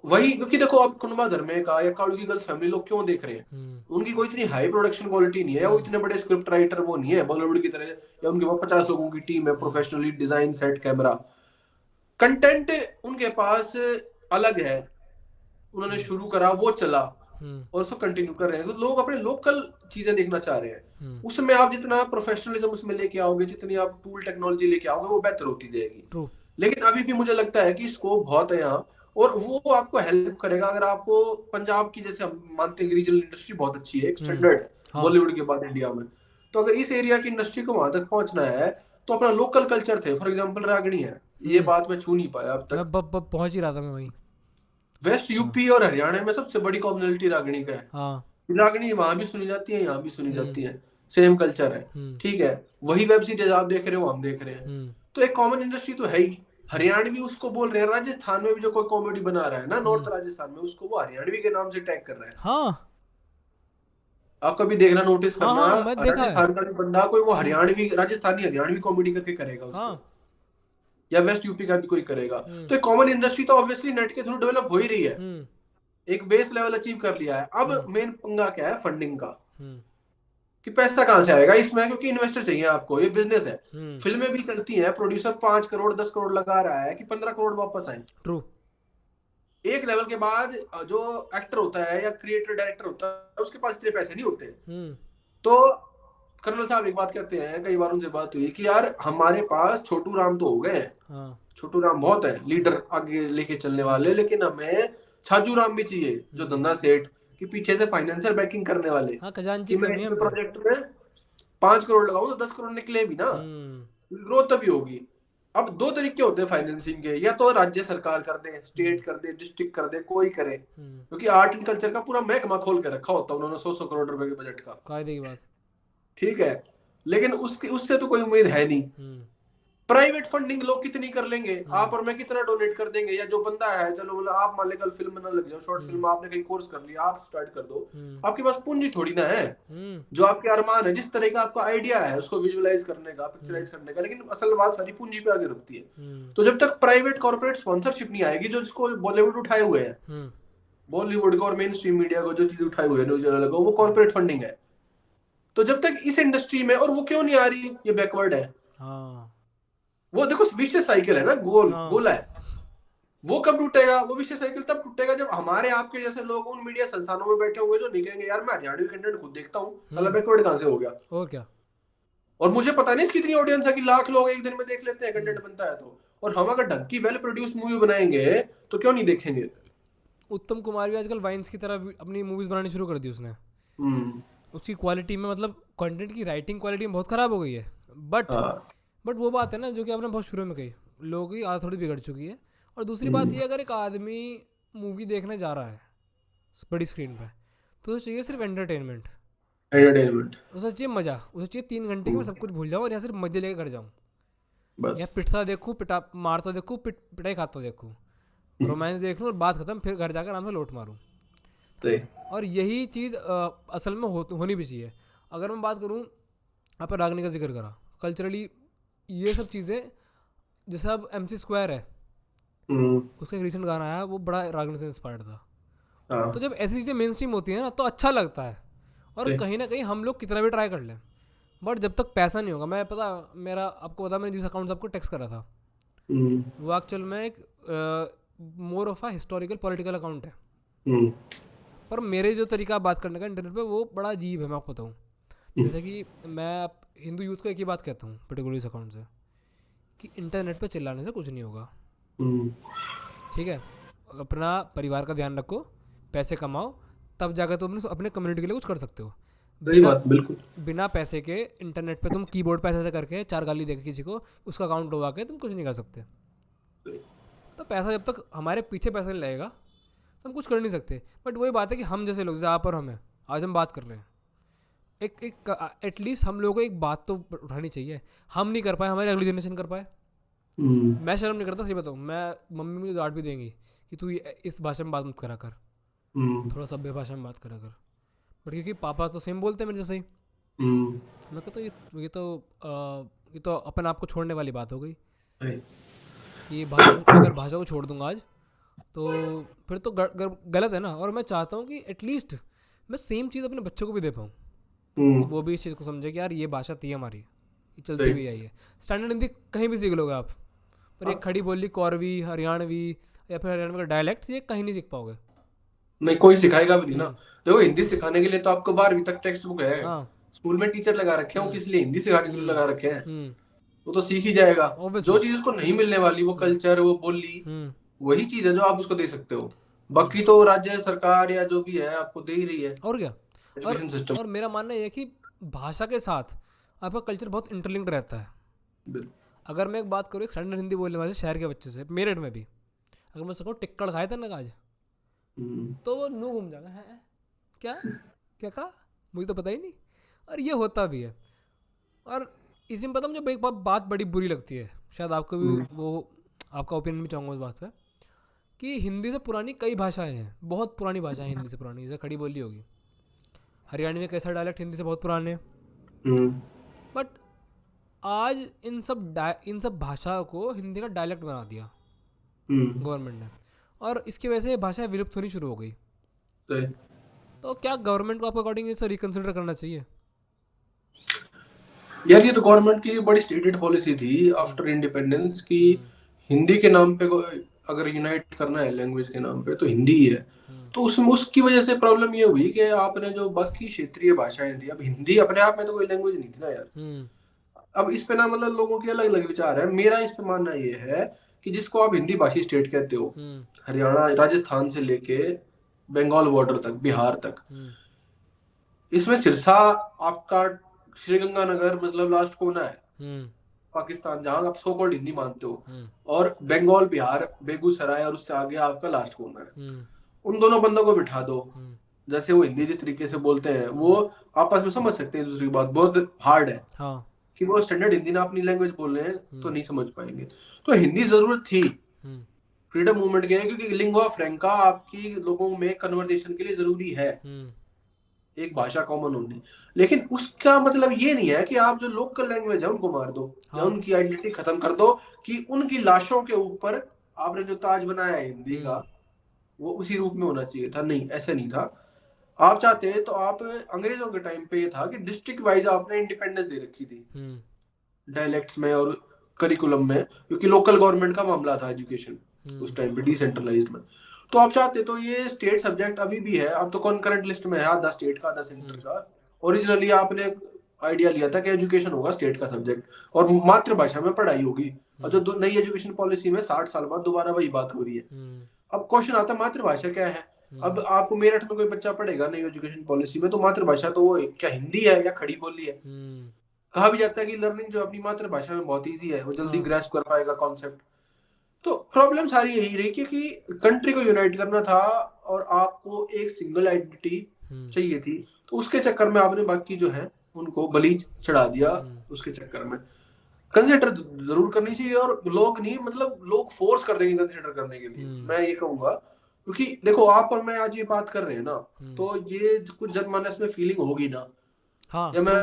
वही। क्योंकि देखो आप कुनबा धर्मे का या कालू की गर्ल्स फैमिली लोग क्यों देख रहे हैं? हम्म उनकी कोई इतनी हाई प्रोडक्शन क्वालिटी नहीं है, या वो हम्म इतने बड़े स्क्रिप्ट राइटर वो नहीं है बॉलीवुड की तरह, या उनके पास 50 लोगों की टीम है, hmm professionally design, set, camera, content उनके पास अलग है। उन्होंने हम्म शुरू करा, वो चला, हम्म और उसको कंटिन्यू कर रहे हैं। तो लोग अपने लोकल चीजें देखना चाह रहे हैं। हम्म, उसमें आप जितना प्रोफेशनलिज्म उसमें लेके आओगे, जितनी आप टूल टेक्नोलॉजी लेके आओगे, वो बेहतर होती जाएगी। ट्रू लेकिन अभी भी मुझे लगता है कि स्कोप बहुत है यहाँ, और वो आपको हेल्प करेगा अगर आपको पंजाब की, जैसे हम मानते हैं कि रीजनल इंडस्ट्री बहुत अच्छी है, एक हम्म। स्टैंडर्ड है हाँ। बॉलीवुड के बाद इंडिया में। तो अगर इस एरिया की इंडस्ट्री को वहां तक पहुंचना है तो अपना लोकल कल्चर थे, फॉर एग्जाम्पल रागनी है, ये हम्म। बात मैं छू नहीं पाया अब मैं तक। पहुंच ही रहा था मैं वहीं। वेस्ट हाँ। यूपी और हरियाणा में सबसे बड़ी कम्युनिटी रागनी का है। हाँ। रागनी वहां भी सुनी जाती है, यहाँ भी सुनी हम्म। जाती है, सेम कल्चर है। हम्म। ठीक है, वही वेब सीरीज आप देख रहे हो, हम देख रहे हैं, हम्म। तो एक कॉमन इंडस्ट्री तो है ही। हरियाणवी उसको बोल रहे हैं, राजस्थान में भी जो कोई कॉमेडी बना रहा है ना हम्म। नॉर्थ राजस्थान में, उसको वो हरियाणवी के नाम से टैग कर रहा है। हाँ। आप कभी देखना, नोटिस हाँ। करना, हाँ मैं देखा है। राजस्थान का भी बंदा कोई वो हम्म। हरियाणवी राजस्थानी हरियाणवी कॉमेडी करके करेगा हाँ। उसको, या वेस्ट यूपी का भी कोई करेगा। हम्म। तो एक कॉमन इंडस्ट्री तो ऑब्वियसली नेट के थ्रू डेवलप हो ही रही है, हम्म। एक बेस लेवल अचीव कर लिया है। अब हम्म। मेन पंगा क्या है, फंडिंग का, हम्म। कि पैसा कहाँ से आएगा इसमें, क्योंकि इन्वेस्टर चाहिए आपको, ये बिजनेस है। हम्म। फिल्में भी चलती हैं, प्रोड्यूसर 5 करोड़ 10 करोड़ लगा रहा है कि 15 करोड़ वापस आए। ट्रू। एक लेवल के बाद जो एक्टर होता है या क्रिएटर डायरेक्टर होता है उसके पास इतने पैसे नहीं होते। हम्म। तो कर्नल साहब एक बात कहते हैं, कई बार उनसे बात हुई कि यार हमारे पास छोटू राम तो हो गए हैं, हाँ। छोटू राम बहुत है हम्म। लीडर आगे लेके चलने हम्म। वाले, लेकिन हमें छाजू राम भी चाहिए, जो हम्म। धंधा सेठ कि पीछे से फाइनेंशियल बैकिंग करने वाले, हाँ, खजांची कि मैं कमी है इतने हम पे। प्रोजेक्ट में 5 करोड़ लगाऊं तो 10 करोड़ निकले भी ना, हम्म। ग्रोथ तभी होगी। अब दो तरीके होते हैं फाइनेंसिंग के, या तो राज्य सरकार कर दे, हम्म। स्टेट कर दे, डिस्ट्रिक्ट कर दे, कोई करे, हम्म। क्योंकि आर्ट एंड कल्चर का पूरा महकमा खोल के रखा होता है उन्होंने, 100 100 करोड़ रुपए के बजट का। कायदे की बात। ठीक है, लेकिन उसकी उससे तो कोई उम्मीद है नहीं। हम्म। प्राइवेट फंडिंग लोग कितनी कर लेंगे, हम्म। आप और मैं कितना डोनेट कर देंगे, या जो बंदा है, चलो मतलब आप मान ले कल फिल्म बनाने लग जाओ, शॉर्ट हम्म। फिल्म आपने कहीं कोर्स कर लिया, आप स्टार्ट कर दो, हम्म। आपके पास पूंजी थोड़ी ना है। हम्म। जो आपके अरमान है, जिस तरह का आपका आइडिया है उसको विजुअलाइज करने का, हम्म। पिक्चराइज करने का, लेकिन असल बात सारी पूंजी पे आगे रुकती है। हम्म। तो जब तक प्राइवेट कॉर्पोरेट स्पॉन्सरशिप नहीं आएगी, जो जिसको बॉलीवुड उठाए हुए हैं, हम्म। बॉलीवुड को और मेन स्ट्रीम मीडिया को जो चीज उठाए हुए हैं, न्यूज चैनल को, वो हम्म। कॉर्पोरेट फंडिंग है। तो जब तक इस इंडस्ट्री में, और वो क्यों नहीं आ रही, ये बैकवर्ड है। हाँ। वो देखो विशेष साइकिल है ना, हाँ। गोला है। वो कब टूटेगा, वो विशेष साइकिल तब टूटेगा जब हमारे आपके जैसे लोग उन मीडिया संस्थानों में बैठे होंगे जो नहीं कहेंगे यार मैं हरियाणवी कंटेंट खुद देखता हूँ, साला हम्म। बैकवर्ड कहाँ से हो गया। और क्या। और मुझे पता नहीं इसकी इतनी ऑडियंस है कि लाख लोग एक दिन में देख लेते हैं, हम्म। कंटेंट बनता है तो। और हम अगर ढंग की वेल प्रोड्यूस मूवी बनाएंगे तो क्यों नहीं देखेंगे। उत्तम कुमार भी आजकल वाइन्स की तरह अपनी मूवीज बनानी शुरू कर दी उसने। हम्म। उसकी क्वालिटी में, मतलब कंटेंट की राइटिंग क्वालिटी में बहुत ख़राब हो गई है। बट हाँ। बट वो बात है ना जो कि आपने बहुत शुरू में कही, लोगों की आदत थोड़ी बिगड़ चुकी है। और दूसरी बात ये, अगर एक आदमी मूवी देखने जा रहा है बड़ी स्क्रीन पे, तो उसे चाहिए सिर्फ एंटरटेनमेंट, एंटरटेनमेंट। उसे चाहिए मज़ा, उसे चाहिए 3 घंटे की मैं सब कुछ भूल जाऊँ और यहाँ सिर्फ मजे लेकर घर जाऊँ। या बस। पिटता देखूँ, मारता देखूँ, पिटाई खाता देखूँ, रोमांस देख लूँ और बात ख़त्म, फिर घर जाकर आराम से लोट मारूँ। सही। और यही चीज़ असल में होनी भी चाहिए। अगर मैं बात करूँ, आप रागनी का जिक्र करा, कल्चरली ये सब चीज़ें, जैसे अब MC स्क्वायर है, हम्म। उसका एक रिसेंट गाना आया, वो बड़ा रागनी से इंस्पायर्ड था। तो हाँ। जब ऐसी चीज़ें मेन स्ट्रीम होती हैं ना, तो अच्छा लगता है। और सही। कहीं ना कहीं हम लोग कितना भी ट्राई कर लें, बट जब तक पैसा नहीं होगा, मैं पता, मेरा आपको पता, मैंने जिस अकाउंट से आपको टेक्स्ट करा था, हम्म। वो एक्चुअल में एक मोर of a historical political account है। हम्म। पर मेरे जो तरीका आप बात करने का इंटरनेट पे, वो बड़ा अजीब है, मैं आपको बताऊँ। जैसे कि मैं हिंदू यूथ को एक ही बात कहता हूँ पर्टिकुलर इस अकाउंट से, कि इंटरनेट पे चिल्लाने से कुछ नहीं होगा। हम्म। ठीक है, अपना परिवार का ध्यान रखो, पैसे कमाओ, तब जाकर तुम अपने कम्युनिटी के लिए कुछ कर सकते हो। सही बिना बात, बिल्कुल। बिना पैसे के इंटरनेट पे तुम कीबोर्ड पे ऐसे करके 4 गाली देकर किसी को, उसका अकाउंट डुबा के तुम कुछ नहीं कर सकते। तो पैसा, जब तक हमारे पीछे पैसा नहीं लगेगा तो हम कुछ कर नहीं सकते। बट वही बात है कि हम जैसे लोग, जैसे आप और हमें आज हम बात कर रहे हैं, एक एटलीस्ट हम लोगों को एक बात तो उठानी चाहिए। हम नहीं कर पाए, हमारी अगली जनरेशन कर पाए। हम्म। मैं शर्म नहीं करता, सही बताऊँ, मैं मम्मी मुझे डांट भी देंगी कि तू इस भाषा में बात मत करा कर, हम्म। थोड़ा सभ्य भाषा में बात करा कर। बट क्योंकि पापा तो सेम बोलते हैं मेरे जैसे ही, हम्म। मैं कहता ये तो अपने आप को छोड़ने वाली बात हो गई। सही। कि अगर भाषा को छोड़ दूंगा आज, तो फिर तो गलत है ना। और मैं चाहता हूँ कि एटलीस्ट मैं सेम चीज़ अपने बच्चों को भी दे पाऊँ, कि वो भी इस चीज़ को समझे कि यार ये भाषा थी हमारी, ये चलती हुई आई है। स्टैंडर्ड हिंदी कहीं भी सीख लोगे आप, पर एक खड़ी बोली कौरवी, हरियाणवी या फिर हरियाणवी का डायलैक्ट, ये कहीं नहीं सीख पाओगे। नहीं, कोई सिखाएगा भी नहीं ना। देखो हिंदी सिखाने के लिए तो आपको 12वीं तक टेक्स्ट बुक है, हाँ। स्कूल में टीचर लगा रखे हैं, वो किस लिए हिंदी सिखाने के लिए लगा रखे हैं। वो तो सीख ही जाएगा। जो ऑब्वियसली। चीज उसको नहीं मिलने वाली, वो कल्चर, वो बोली, हम्म। वही चीज है जो आप उसको दे सकते हो। बाकी तो राज्य सरकार या जो भी है आपको दे ही रही है और क्या। और एजुकेशन सिस्टम। और मेरा मानना ये है कि भाषा के साथ आपका कल्चर बहुत इंटरलिंक्ड रहता है। अगर मैं एक बात करूँ एक स्टैंडर्ड हिंदी बोलने वाले शहर के बच्चे से, मेरठ में भी, अगर मैं सकूँ टिक्कड़ खाए थे ना आज, तो वो नू घूम जाएगा, है क्या, क्या कहा, मुझे तो पता ही नहीं। और ये होता भी है। और इसी में पता मुझे एक बात बड़ी बुरी लगती है, शायद आपको भी वो, आपका ओपिनियन भी चाहूँगा उस बात पे, कि हिंदी से पुरानी कई भाषाएं हैं, बहुत पुरानी भाषाएं हिंदी से पुरानी, जैसे खड़ी बोली होगी, हरियाणवी में कैसा डायलेक्ट हिंदी से बहुत पुराने हैं। बट आज इन सब भाषाओं को हिंदी का डायलेक्ट बना दिया गवर्नमेंट ने, और इसकी वजह से ये भाषा विलुप्त होनी शुरू हो गई। तो क्या गवर्नमेंट को आपके अकॉर्डिंग इसे रिकंसिडर करना चाहिए? यार ये तो गवर्नमेंट की बड़ी स्टेटेड पॉलिसी थी आफ्टर इंडिपेंडेंस की हिंदी के नाम पे अगर यूनाइट करना है लैंग्वेज के नाम पे तो हिंदी ही है। तो उसमें उसकी वजह से प्रॉब्लम ये हुई कि आपने जो बाकी क्षेत्रीय भाषाएं थी, अब हिंदी अपने आप में तो कोई लैंग्वेज नहीं थी ना यार। अब इस पे ना मतलब लोगों के अलग अलग विचार है। मेरा इस पे मानना ये है कि जिसको आप हिंदी भाषी स्टेट कहते हो, हरियाणा राजस्थान से लेके बंगाल बॉर्डर तक, बिहार तक, इसमें सिरसा आपका श्रीगंगानगर मतलब लास्ट कोना है पाकिस्तान, जहां आप सो कॉल्ड हिंदी मानते हो, और बंगाल बिहार बेगूसराय और उससे आगे आपका लास्ट कोना है। उन दोनों बंदों को बिठा दो, जैसे वो हिंदी जिस तरीके से बोलते हैं वो आपस में समझ सकते हैं दूसरी की बात। बहुत हार्ड है कि वो स्टैंडर्ड हिंदी ना अपनी लैंग्वेज बोल रहे हैं तो नहीं समझ पाएंगे। तो हिंदी जरूरत थी फ्रीडम मूवमेंट के, क्योंकि लिंगुआ फ्रैंका आपकी लोगों में कन्वर्सेशन के लिए जरूरी है, एक भाषा कॉमन होनी। लेकिन उसका मतलब ये नहीं है कि आप जो लोकल लैंग्वेज है उनको मार दो या उनकी आइडेंटिटी खत्म कर दो, कि उनकी लाशों के ऊपर आपने जो ताज बनाया है हिंदी का वो उसी रूप में होना चाहिए था। नहीं, ऐसा नहीं था। आप चाहते तो आप, अंग्रेजों के टाइम पे ये था कि डिस्ट्रिक्ट वाइज आपने इंडिपेंडेंस दे रखी थी डायलेक्ट्स में और करिकुलम में, क्योंकि लोकल गवर्नमेंट का मामला था एजुकेशन उस टाइम पे, डिसेंट्रलाइज्ड में। तो आप चाहते तो ये स्टेट सब्जेक्ट अभी भी है, अब तो कॉन्करेंट लिस्ट में है, आधा स्टेट का आधा सेंटर का। ओरिजिनली आपने आइडिया लिया था कि एजुकेशन होगा स्टेट का सब्जेक्ट और मातृभाषा में पढ़ाई होगी। और जो नई एजुकेशन पॉलिसी में 60 साल बाद दोबारा वही बात हो रही है। अब क्वेश्चन आता है मातृभाषा क्या है। अब आपको मेरठ में कोई बच्चा पढ़ेगा नई एजुकेशन पॉलिसी में, तो मातृभाषा तो वो क्या हिंदी है या खड़ी बोली है। कहा भी जाता है कि लर्निंग जो अपनी मातृभाषा में बहुत इजी है, वो जल्दी ग्रैस्प कर पाएगा कॉन्सेप्ट। तो प्रॉब्लम सारी यही रही कि कंट्री को यूनाइट करना था और आपको एक सिंगल आइडेंटिटी चाहिए थी, तो उसके चक्कर में आपने बाकी जो है उनको बलि चढ़ा दिया। उसके चक्कर में कंसिडर जरूर करनी चाहिए, और लोग नहीं, मतलब लोग फोर्स कर देंगे कंसिडर करने के लिए, मैं ये कहूंगा। क्योंकि देखो आप और मैं आज ये बात कर रहे हैं ना, तो ये कुछ जनमानस में फीलिंग होगी ना। या मैं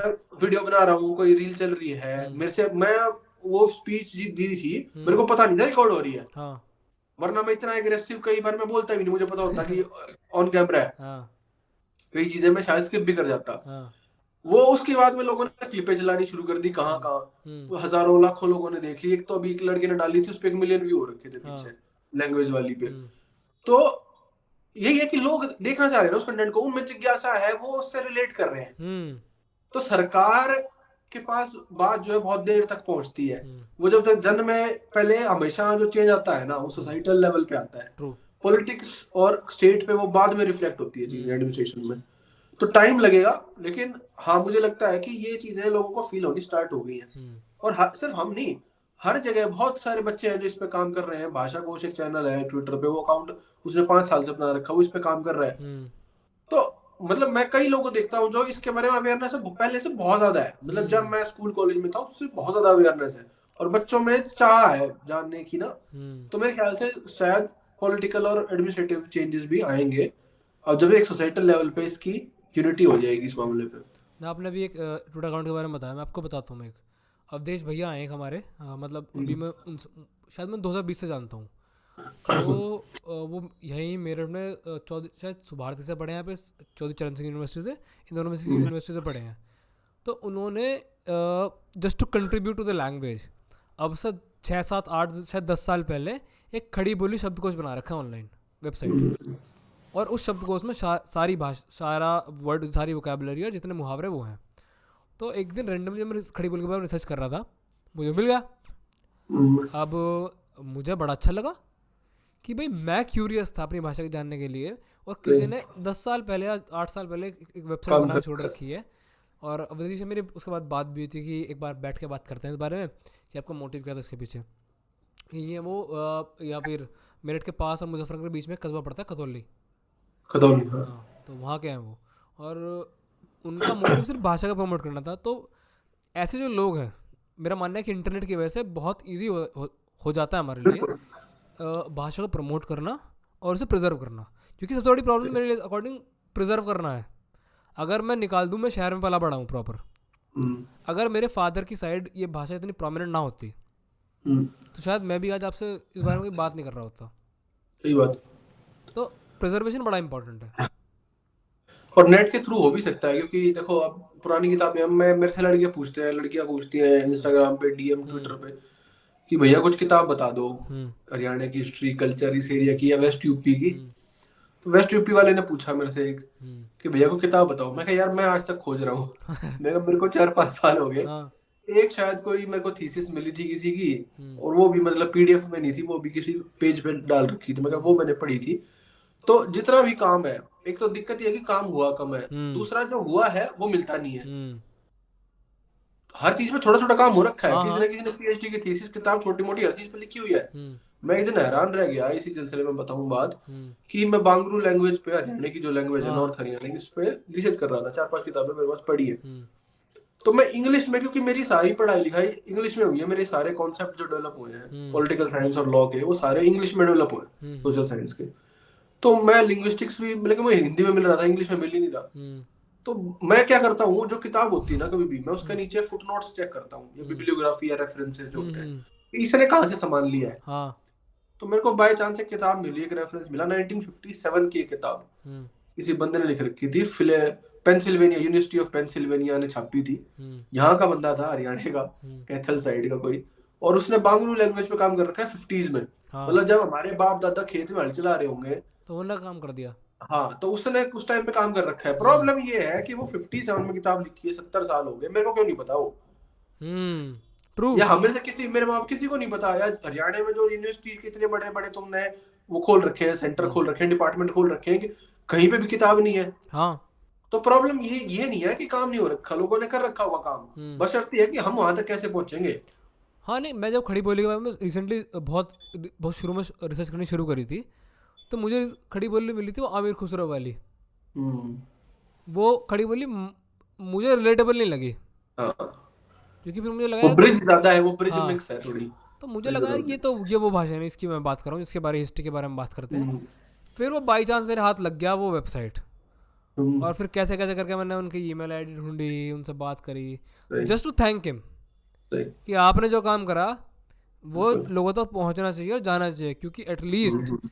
वीडियो बना रहा हूँ, कोई रील चल रही है मेरे से, मैं वो स्पीच दी थी, मेरे को पता नहीं था रिकॉर्ड हो रही है। वरना मैं इतना एग्रेसिव कई बार मैं बोलता भी नहीं, मुझे पता होता कि ऑन कैमरा है। कई चीजें मैं शायद स्किप भी कर जाता। वो उसके बाद में लोगों ने क्लिपें चलानी शुरू कर दी, कहाँ कहाँ हजारों लाखों लोगों ने देख ली। एक तो अभी एक लड़के ने डाली थी, उस पर 1 मिलियन व्यू हो रखे थे पीछे, लैंग्वेज वाली पे। तो यही है कि लोग देखना चाह रहे हैं उस कंटेंट को, उनमें जिज्ञासा है, वो उससे रिलेट कर रहे हैं। तो सरकार के पास बात जो है बहुत देर तक पहुंचती है। वो जब तक जन में, पहले हमेशा जो चेंज आता है ना वो सोसाइटल लेवल पे आता है, पॉलिटिक्स और स्टेट पे वो बाद में रिफ्लेक्ट होती है चीजें एडमिनिस्ट्रेशन में। तो टाइम लगेगा, लेकिन हाँ मुझे लगता है कि ये चीजें लोगों को फील होनी स्टार्ट हो गई हैं। और सिर्फ हम नहीं, हर जगह बहुत सारे बच्चे हैं जो इस पे काम कर रहे हैं। भाषा कोश एक चैनल है ट्विटर पे, वो अकाउंट उसने 5 साल से अपना रखा, वो इस पे काम कर रहा है। तो मतलब मैं कई लोगों को देखता हूँ जो इसके बारे में अवेयरनेस पहले से बहुत ज्यादा है। मतलब जब मैं स्कूल कॉलेज में था उससे बहुत ज्यादा अवेयरनेस है, और बच्चों में चाह है जानने की ना। तो मेरे ख्याल से शायद पॉलिटिकल और एडमिनिस्ट्रेटिव चेंजेस भी आएंगे, और जब एक सोसाइटल लेवल पे इसकी यूनिटी हो जाएगी इस मामले पे। ना आपने भी एक ट्विटर अकाउंट के बारे में बताया, मैं आपको बताता हूँ। एक अवधेश भैया आए एक हमारे, मतलब अभी मैं शायद मैं 2020 से जानता हूँ। तो वो यहीं मेरठ में शायद सुभारती से पढ़े हैं, यहाँ पे चौधरी चरण सिंह यूनिवर्सिटी से, इन दोनों यूनिवर्सिटी से पढ़े हैं। तो उन्होंने just to contribute to the language, अब से 6, 7, 8 शायद 10 साल पहले एक खड़ी बोली शब्दकोश बना रखा है ऑनलाइन वेबसाइट, और उस शब्दकोश में सारी भाषा, सारा वर्ड, सारी वोकैबुलरी और जितने मुहावरे वो हैं। तो एक दिन रैंडमली मैं खड़ी बोली के बारे में रिसर्च कर रहा था, मुझे मिल गया। हम्म, अब मुझे बड़ा अच्छा लगा कि भाई मैं क्यूरियस था अपनी भाषा को जानने के लिए, और किसी सही, ने 10 साल पहले या 8 साल पहले एक वेबसाइट काम बना के छोड़ कर रखी है। और अवधि से मेरी उसके बाद बात भी हुई थी कि एक बार बैठ के बात करते हैं इस बारे में कि आपका मोटिव क्या था इसके पीछे। ये वो या फिर मेरठ के पास और मुजफ्फरनगर के बीच में कस्बा पड़ता है कतौली। खतौनी, हाँ। हाँ, तो वहाँ के हैं वो। और उनका मोटिव सिर्फ भाषा का प्रमोट करना था। तो ऐसे जो लोग हैं, मेरा मानना है कि इंटरनेट की वजह से बहुत ईजी हो जाता है हमारे लिए बिल्कुल। भाषा को प्रमोट करना और उसे प्रिजर्व करना। क्योंकि सबसे बड़ी प्रॉब्लम मेरे लिए अकॉर्डिंग प्रिजर्व करना है। अगर मैं निकाल दूँ, मैं शहर में पला बड़ा हूँ प्रॉपर, हम्म, अगर मेरे फादर की साइड ये भाषा इतनी प्रोमिनेंट ना होती हम्म, तो शायद मैं भी आज आपसे इस बारे में कोई बात नहीं कर रहा होता। सही बात। तो प्रिजर्वेशन बड़ा इंपॉर्टेंट है। और नेट के थ्रू हो भी सकता है, क्योंकि देखो अब पुरानी किताबें हम, मैं मेरे से लड़कियां पूछती हैं हम्म। इंस्टाग्राम पे, डीएम, हम्म। ट्विटर पे, कि भैया कुछ किताब बता दो हम्म। हरियाणा की हिस्ट्री, कल्चर, इस एरिया की या वेस्ट यूपी की। हम्म। तो वेस्ट यूपी वाले ने पूछा मेरे से एक, हम्म। कि भैया को किताब बताओ। मैं कहा यार मैं आज तक खोज रहा हूँ। मेरे को 4-5 साल हो गए। हाँ। एक शायद कोई मेरे को थीसिस मिली थी किसी की, हम्म। और वो भी मतलब पीडीएफ में नहीं थी, वो भी किसी पेज पे डाल रखी थी। मैं कहा हम्म। वो मैंने पढ़ी थी। तो जितना भी काम है, एक तो दिक्कत ये है कि काम हुआ कम है, हम्म। दूसरा जो हुआ है वो मिलता नहीं है। हम्म। हर चीज में थोड़ा छोटा काम हो रखा है, हाँ। किसी हाँ। न किसी ने पीएचडी की थीसिस किताब छोटी मोटी हर चीज पे लिखी हुई है। हम्म। मैं एक दिन हैरान रह गया इसी सिलसिले में बताऊं बात, हम्म। कि मैं बांगरू लैंग्वेज पे, हरियाणा की जो लैंग्वेज है, हाँ। हाँ। नॉर्थ हरियाणा की, उस पे रिसर्च कर रहा था। 4-5 किताबें मेरे पास पढ़ी है। हम्म। तो मैं इंग्लिश में, क्योंकि मेरी सारी पढ़ाई लिखाई इंग्लिश में हुई है, मेरे सारे कॉन्सेप्ट जो डेवलप हुए हैं हम्म। पॉलिटिकल साइंस और लॉ के, वो सारे इंग्लिश में डेवलप हुए, हम्म। सोशल साइंस के। तो मैं लिंग्विस्टिक्स भी, लेकिन वो हिंदी में मिल रहा था, इंग्लिश में मिल ही नहीं रहा। हम्म। तो मैं क्या करता हूँ, जो किताब होती है ना, कभी भी मैं उसके हम्म। नीचे फुटनोट्स चेक करता हूँ, या हम्म। बिब्लियोग्राफी या रेफरेंसेस जो होते हैं, हम्म। इसने कहाँ से सामान लिया है। हाँ। तो मेरे को बाय चांस एक किताब मिली, एक रेफरेंस मिला, 1957 की एक किताब, हम्म। किसी बंदे ने लिख रखी थी, फिले पेंसिल्वेनिया, यूनिवर्सिटी ऑफ पेंसिल्वेनिया ने छापी थी। हम्म। यहाँ का बंदा था, हरियाणा का, हम्म। कैथल साइड का कोई, और उसने बांगरू लैंग्वेज पे काम कर रखा है 50s में। हाँ, मतलब जब हमारे बाप दादा खेत में हल चला रहे होंगे। तो उन्होंने काम कर दिया। हाँ, तो उसने उस टाइम पे काम कर रखा है। हम्म। प्रॉब्लम ये है कि वो 57 में किताब लिखी है, 70 साल हो गए, मेरे को क्यों नहीं पता वो, हम्म। ट्रू। या हमें से किसी, मेरे माँ बाप किसी को नहीं पता। यार हरियाणा में जो यूनिवर्सिटीज के इतने बड़े बड़े तुमने वो खोल रखे हैं, सेंटर हम्म। खोल रखे हैं, डिपार्टमेंट खोल रखे हैं, कि कहीं पे भी किताब नहीं है। हाँ। तो प्रॉब्लम ये नहीं है कि काम नहीं हो रखा, लोगों ने कर रखा होगा काम, हम्म। बस शर्त ये है कि हम वहां तक कैसे पहुंचेंगे। हाँ, नहीं, मैं जब खड़ी बोली के बारे में रिसेंटली बहुत बहुत शुरू में रिसर्च करनी शुरू करी थी, तो मुझे खड़ी बोली मिली थी वो आमिर खुसरो वाली। हम्म, वो खड़ी बोली मुझे रिलेटेबल नहीं लगी, हाँ, क्योंकि फिर मुझे लगा वो यार कोई। ब्रिज ज्यादा है, वो ब्रिज हाँ, मिक्स है थोड़ी। तो मुझे ब्रिज लगा यार और ये मिक्स। तो ये वो भाषा नहीं इसकी मैं बात कर रहा हूँ, इसके बारे हिस्ट्री के बारे में बात करते हैं। हम्म, फिर वो बाई चांस मेरे हाथ लग गया वो वेबसाइट, हम्म, और फिर कैसे कैसे करके मैंने उनकी ईमेल आईडी ढूंढी, उनसे बात करी, सही, जस्ट टू थैंक हिम सही, कि आपने जो काम करा वो बिल्कुल। लोगों तक पहुंचना चाहिए और जाना चाहिए, क्योंकि एटलीस्ट, हम्म,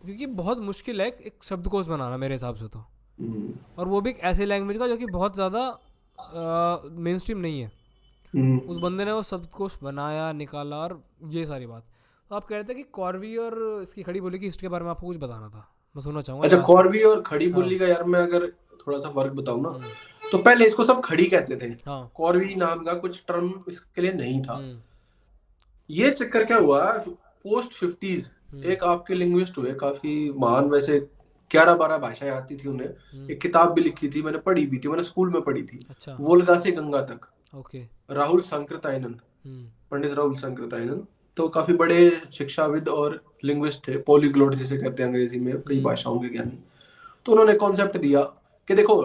क्योंकि बहुत मुश्किल है एक शब्दकोश बनाना मेरे हिसाब से तो, हम्म, और वो भी एक ऐसे लैंग्वेज का जो कि बहुत ज़्यादा मेन स्ट्रीम नहीं है। उस हम्म। बंदे ने वो शब्दकोश बनाया, निकाला, और ये सारी बात। तो आप कह रहे थे कि कॉर्वी और इसकी खड़ी बोली की हिस्ट्री के बारे में आपको कुछ बताना था, मैं सुनना चाहूँगा अच्छा, लास्ट में। कॉर्वी और खड़ी हाँ। बोली का यार मैं अगर थोड़ा सा फर्क बताऊं ना, हम्म। तो पहले इसको सब खड़ी कहते थे। हाँ। कॉर्वी नाम का कुछ टर्म इसके लिए नहीं था। हम्म। ये चक्कर क्या हुआ, पोस्ट 50s हम्म। एक आपके लिंग्विस्ट हुए काफी महान, वैसे 11-12 भाषाएं आती थी उन्हें। हम्म। एक किताब भी लिखी थी, मैंने पढ़ी भी थी, मैंने स्कूल में पढ़ी थी, अच्छा। वोल्गा से गंगा तक। ओके। राहुल सांकृतायनन, हम्म। पंडित राहुल सांकृतायनन, तो काफी बड़े शिक्षाविद और लिंग्विस्ट थे, पॉलीग्लोट जिसे कहते हैं अंग्रेजी में, कई हम्म। भाषाओं के ज्ञानी। तो उन्होंने कॉन्सेप्ट दिया कि देखो,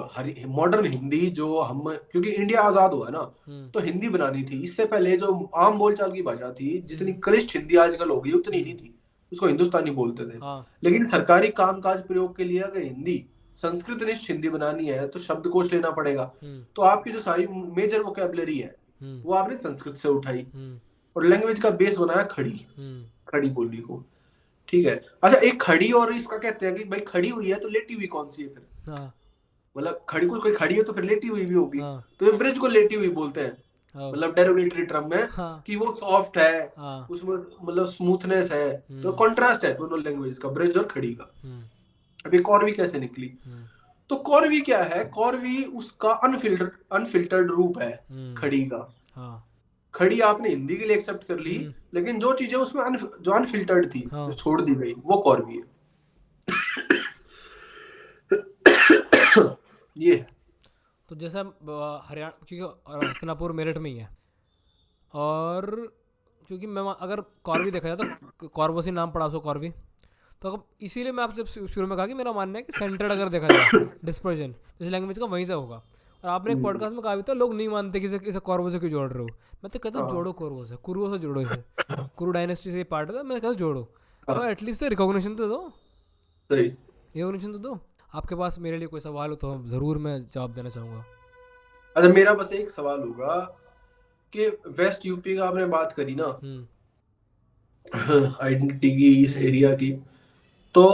मॉडर्न हिंदी जो हम, क्योंकि इंडिया आजाद हुआ है ना, हम्म। तो हिंदी बनानी थी। इससे पहले जो आम बोलचाल की भाषा थी, जितनी हम्म। क्लिष्ट हिंदी आजकल हो गई उतनी हम्म। नहीं थी, उसको हिंदुस्तानी बोलते थे। हाँ। लेकिन सरकारी कामकाज प्रयोग के लिए अगर हिंदी संस्कृतनिष्ठ हिंदी बनानी है तो शब्दकोश लेना पड़ेगा। हम्म। तो आपकी जो सारी मेजर वोकेबलरी है हम्म। वो आपने संस्कृत से उठाई, हम्म। और लैंग्वेज का बेस बनाया खड़ी, हम्म। खड़ी बोली को। ठीक है। अच्छा, एक खड़ी और इसका कहते हैं कि भाई खड़ी हुई है तो लेटी हुई कौन सी है फिर, हाँ। मतलब खड़ी कोई खड़ी है तो फिर लेटी हुई भी होगी। हाँ। तो ये ब्रिज को लेटी हुई बोलते हैं, हाँ। मतलब डेरोगेटरी टर्म में, हाँ। कि वो सॉफ्ट है, हाँ। उसमें मतलब स्मूथनेस है। तो हम्म। कॉन्ट्रास्ट है दोनों लैंग्वेज का, ब्रिज और खड़ी का। हम्म। अभी कौरवी कैसे निकली, हम्म। तो कौरवी क्या है, कौरवी उसका अनफिल्टर्ड रूप है हम्म। खड़ी का। हाँ। खड़ी आपने हिंदी के लिए एक्सेप्ट कर ली, लेकिन जो चीजें उसमें जो अनफिल्टर्ड थी, हाँ। जो छोड़ दी गई, वो कॉर्बी है। ये है। तो जैसे हरियाणा, क्योंकि हस्तिनापुर मेरठ में ही है, और क्योंकि मैं अगर कॉर्वी देखा जाए तो कॉर्वो से नाम पड़ा उसको कॉर्वी, तो अब इसीलिए मैं आपसे शुरू में कहा कि मेरा मानना है कि सेंटर्ड अगर देखा जाए डिस्पर्जन तो इस लैंग्वेज का वहीं से होगा। और आपने एक पॉडकास्ट में कहा भी था लोग नहीं मानते कि इसे कॉर्वो से क्यों जोड़ रहे हो। मैं तो कहता हूँ जोड़ो कॉर्वो से, कुरुओ से जोड़ो इसे, कुरु डायनेस्टी से पार्ट है, मैं कहता हूँ जोड़ो, और एटलीस्ट रिकॉग्निशन तो दो, सही। रिकॉग्निशन तो दो। आपके पास मेरे लिए कोई सवाल हो तो ज़रूर मैं जवाब देना चाहूँगा। अच्छा, मेरा बस एक सवाल होगा कि वेस्ट यूपी का आपने बात करी ना, आइडेंटिटी की, इस एरिया की, तो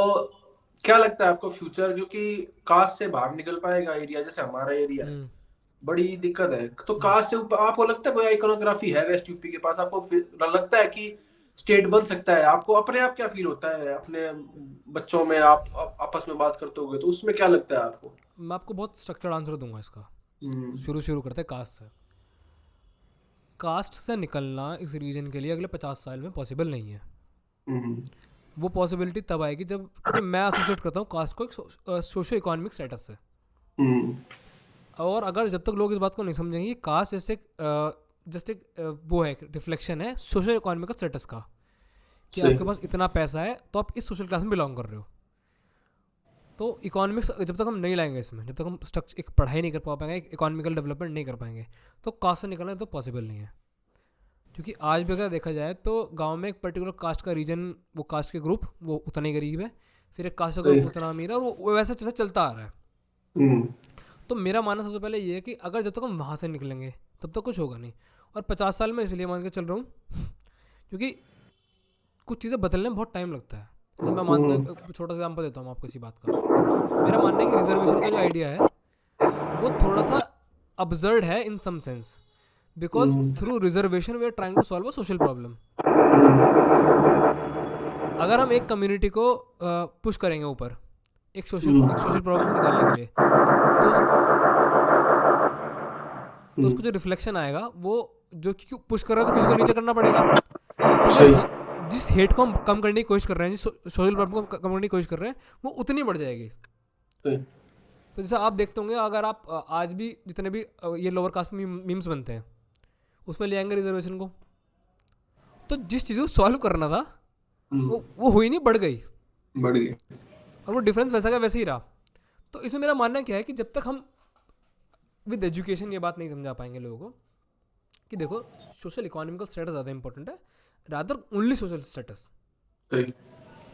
क्या लगता है आपको फ्यूचर, क्योंकि कास्ट से बाहर निकल पाएगा एरिया, जैसे हमारा एरिया है, बड़ी दिक्कत है, तो कास्ट से ऊपर आपको लगता है कोई आइकोनोग्राफी है वेस्ट यूपी के पास? आपको लगता है कि स्टेट बन सकता है? आपको अपने आप क्या फील होता है अपने बच्चों में, आप आपस में बात करते होगे तो उसमें क्या लगता है आपको? मैं आपको बहुत स्ट्रक्चर्ड आंसर दूंगा इसका। शुरू करते हैं कास्ट से। कास्ट से निकलना इस रीजन के लिए अगले 50 साल में पॉसिबल नहीं है। वो पॉसिबिलिटी तब आएगी जब, क्योंकि मैं एसोसिएट करता हूँ कास्ट को एक सोशो इकोनॉमिक स्टेटस से, और अगर जब तक लोग इस बात को नहीं समझेंगे, कास्ट जस्ट एक वो है, रिफ्लेक्शन है सोशो इकोनॉमिकल स्टेटस का, कि आपके पास इतना पैसा है तो आप इस सोशल क्लास में बिलोंग कर रहे हो। तो इकोनॉमिक्स जब तक हम नहीं लाएंगे इसमें, जब तक हम स्ट्रक्चर एक पढ़ाई नहीं कर पाएंगे, एक इकोनॉमिकल डेवलपमेंट नहीं कर पाएंगे, तो कास्ट से निकलना तो पॉसिबल नहीं है। क्योंकि आज भी अगर देखा जाए तो गांव में एक पर्टिकुलर कास्ट का रीजन, वो कास्ट के ग्रुप वो उतना ही गरीब है, फिर एक कास्ट का ग्रुप उतना अमीर है, और वो वैसा चलता आ रहा है। तो मेरा मानना सबसे पहले ये है कि अगर जब तक हम वहाँ से निकलेंगे तब तक कुछ होगा नहीं। और 50 साल में इसलिए मान के चल रहा हूँ क्योंकि कुछ चीज़ें बदलने में बहुत टाइम लगता है। जैसे मैं मानता हूँ, छोटा सा एग्जाम्पल देता हूँ आपको इसी बात का। मेरा मानना है कि रिजर्वेशन का जो आइडिया है वो थोड़ा सा अब्सर्ड है in some sense, because through reservation we are trying to solve a social problem. अगर हम एक कम्युनिटी को पुश करेंगे ऊपर एक सोशल प्रॉब्लम से निकालने के लिए, तो उसको जो रिफ्लेक्शन आएगा वो जो पुश कर रहा है तो किसी को नीचे करना पड़ेगा। तो जिस हेट को हम कम करने की कोशिश कर रहे हैं, जिस सोशल प्रॉब्लम को कम करने की कोशिश कर रहे हैं, वो उतनी बढ़ जाएगी। तो जैसे आप देखते होंगे, अगर आप आज भी जितने भी ये लोअर कास्ट में मीम्स बनते हैं उसमें ले आएंगे रिजर्वेशन को, तो जिस चीज़ को सॉल्व करना था वो हुई नहीं, बढ़ गई, और वो डिफरेंस वैसा का वैसे ही रहा। तो इसमें मेरा मानना क्या है कि जब तक हम विद एजुकेशन ये बात नहीं समझा पाएंगे लोगों को कि देखो सोशल इकोनॉमिकल स्टेटस ज़्यादा इंपॉर्टेंट है रादर ओनली सोशल स्टेटस,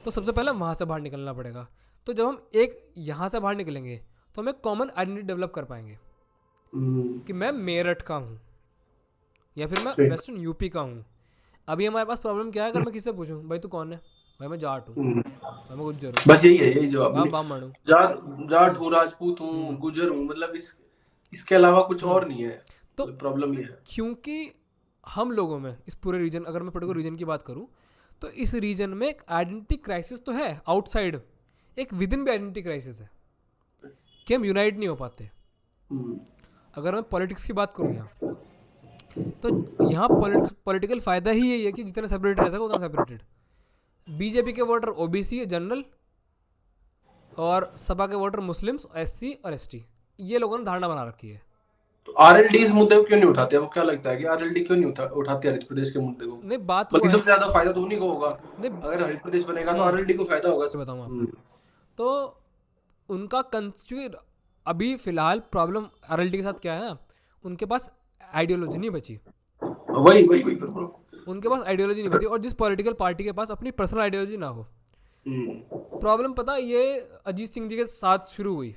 तो सबसे पहले वहाँ से बाहर निकलना पड़ेगा। तो जब हम एक यहाँ से बाहर निकलेंगे तो हम एक कॉमन आइडेंटिटी डेवलप कर पाएंगे कि मैं मेरठ का हूँ या फिर मैं वेस्टर्न यूपी का हूँ। अभी हमारे पास प्रॉब्लम क्या है, अगर मैं किससे पूछूं भाई तू कौन है, भाई मैं जाट हूँ, भाई मैं गुज्जर हूँ, बस यही है, यही जवाब। ब्राह्मण हूँ, जाट हूँ, राजपूत हूँ, गुजर हूँ, मतलब इसके अलावा कुछ और नहीं है। तो प्रॉब्लम ये है क्योंकि हम लोगों में इस पूरे रीजन, अगर मैं पर्टिकुलर रीजन की बात करूं तो इस रीजन में एक आइडेंटिटी क्राइसिस तो है आउटसाइड, एक विद इन भी आइडेंटिटी क्राइसिस है कि हम यूनाइट नहीं हो पाते। अगर मैं पॉलिटिक्स की बात करूं यहाँ, तो यहाँ पॉलिटिकल फ़ायदा ही यही है कि जितना सेपरेटेड रह सके उतना सेपरेटेड। बीजेपी के वोटर ओबीसी जनरल और सपा के वोटर मुस्लिम्स, एससी और एसटी, ये लोगों ने धारणा बना रखी है। तो आरएलडी इस मुद्दे को क्यों नहीं उठाते? आपको क्या लगता है कि आरएलडी क्यों नहीं उठाते हरित प्रदेश के मुद्दे को? नहीं, बात बल्कि वो सबसे ज्यादा फायदा तो उन्हीं को होगा। नहीं, अगर हरित प्रदेश बनेगा तो आरएलडी को फायदा होगा। बताऊँ आपको, तो उनका अभी फिलहाल प्रॉब्लम आरएलडी के साथ क्या है ना, उनके पास आइडियोलॉजी नहीं बची। वही उनके पास आइडियोलॉजी नहीं बची, और जिस पॉलिटिकल पार्टी के पास अपनी पर्सनल आइडियोलॉजी ना हो। प्रॉब्लम पता ये अजीत सिंह जी के साथ शुरू हुई।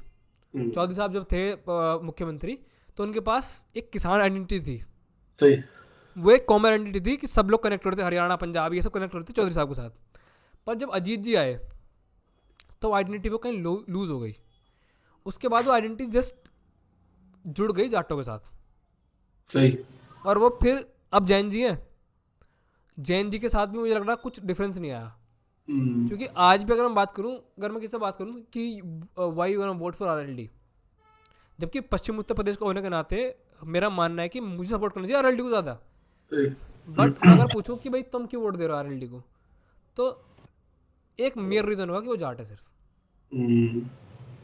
चौधरी साहब जब थे मुख्यमंत्री तो उनके पास एक किसान आइडेंटिटी थी, सही, वो एक कॉमन आइडेंटिटी थी कि सब लोग कनेक्ट होते थे, हरियाणा पंजाब ये सब कनेक्ट होते थे चौधरी साहब के साथ। पर जब अजीत जी आए तो आइडेंटिटी वो कहीं लूज हो गई। उसके बाद वो आइडेंटिटी जस्ट जुड़ गई जाटों के साथ, सही। और वो फिर अब जैन जी हैं, जैन जी के साथ भी मुझे लग रहा कुछ डिफरेंस नहीं आया। क्योंकि आज भी अगर मैं बात करूं, अगर मैं किससे बात करूं कि why you won't for RLD, जबकि पश्चिम उत्तर प्रदेश को होने के नाते मेरा मानना है कि मुझे सपोर्ट करना चाहिए आरएलडी को ज़्यादा, सही। बट अगर पूछो कि भाई तुम क्यों वोट दे रहे हो आरएलडी को, तो एक मेयर रीज़न होगा कि वो जाट है सिर्फ, हम्म,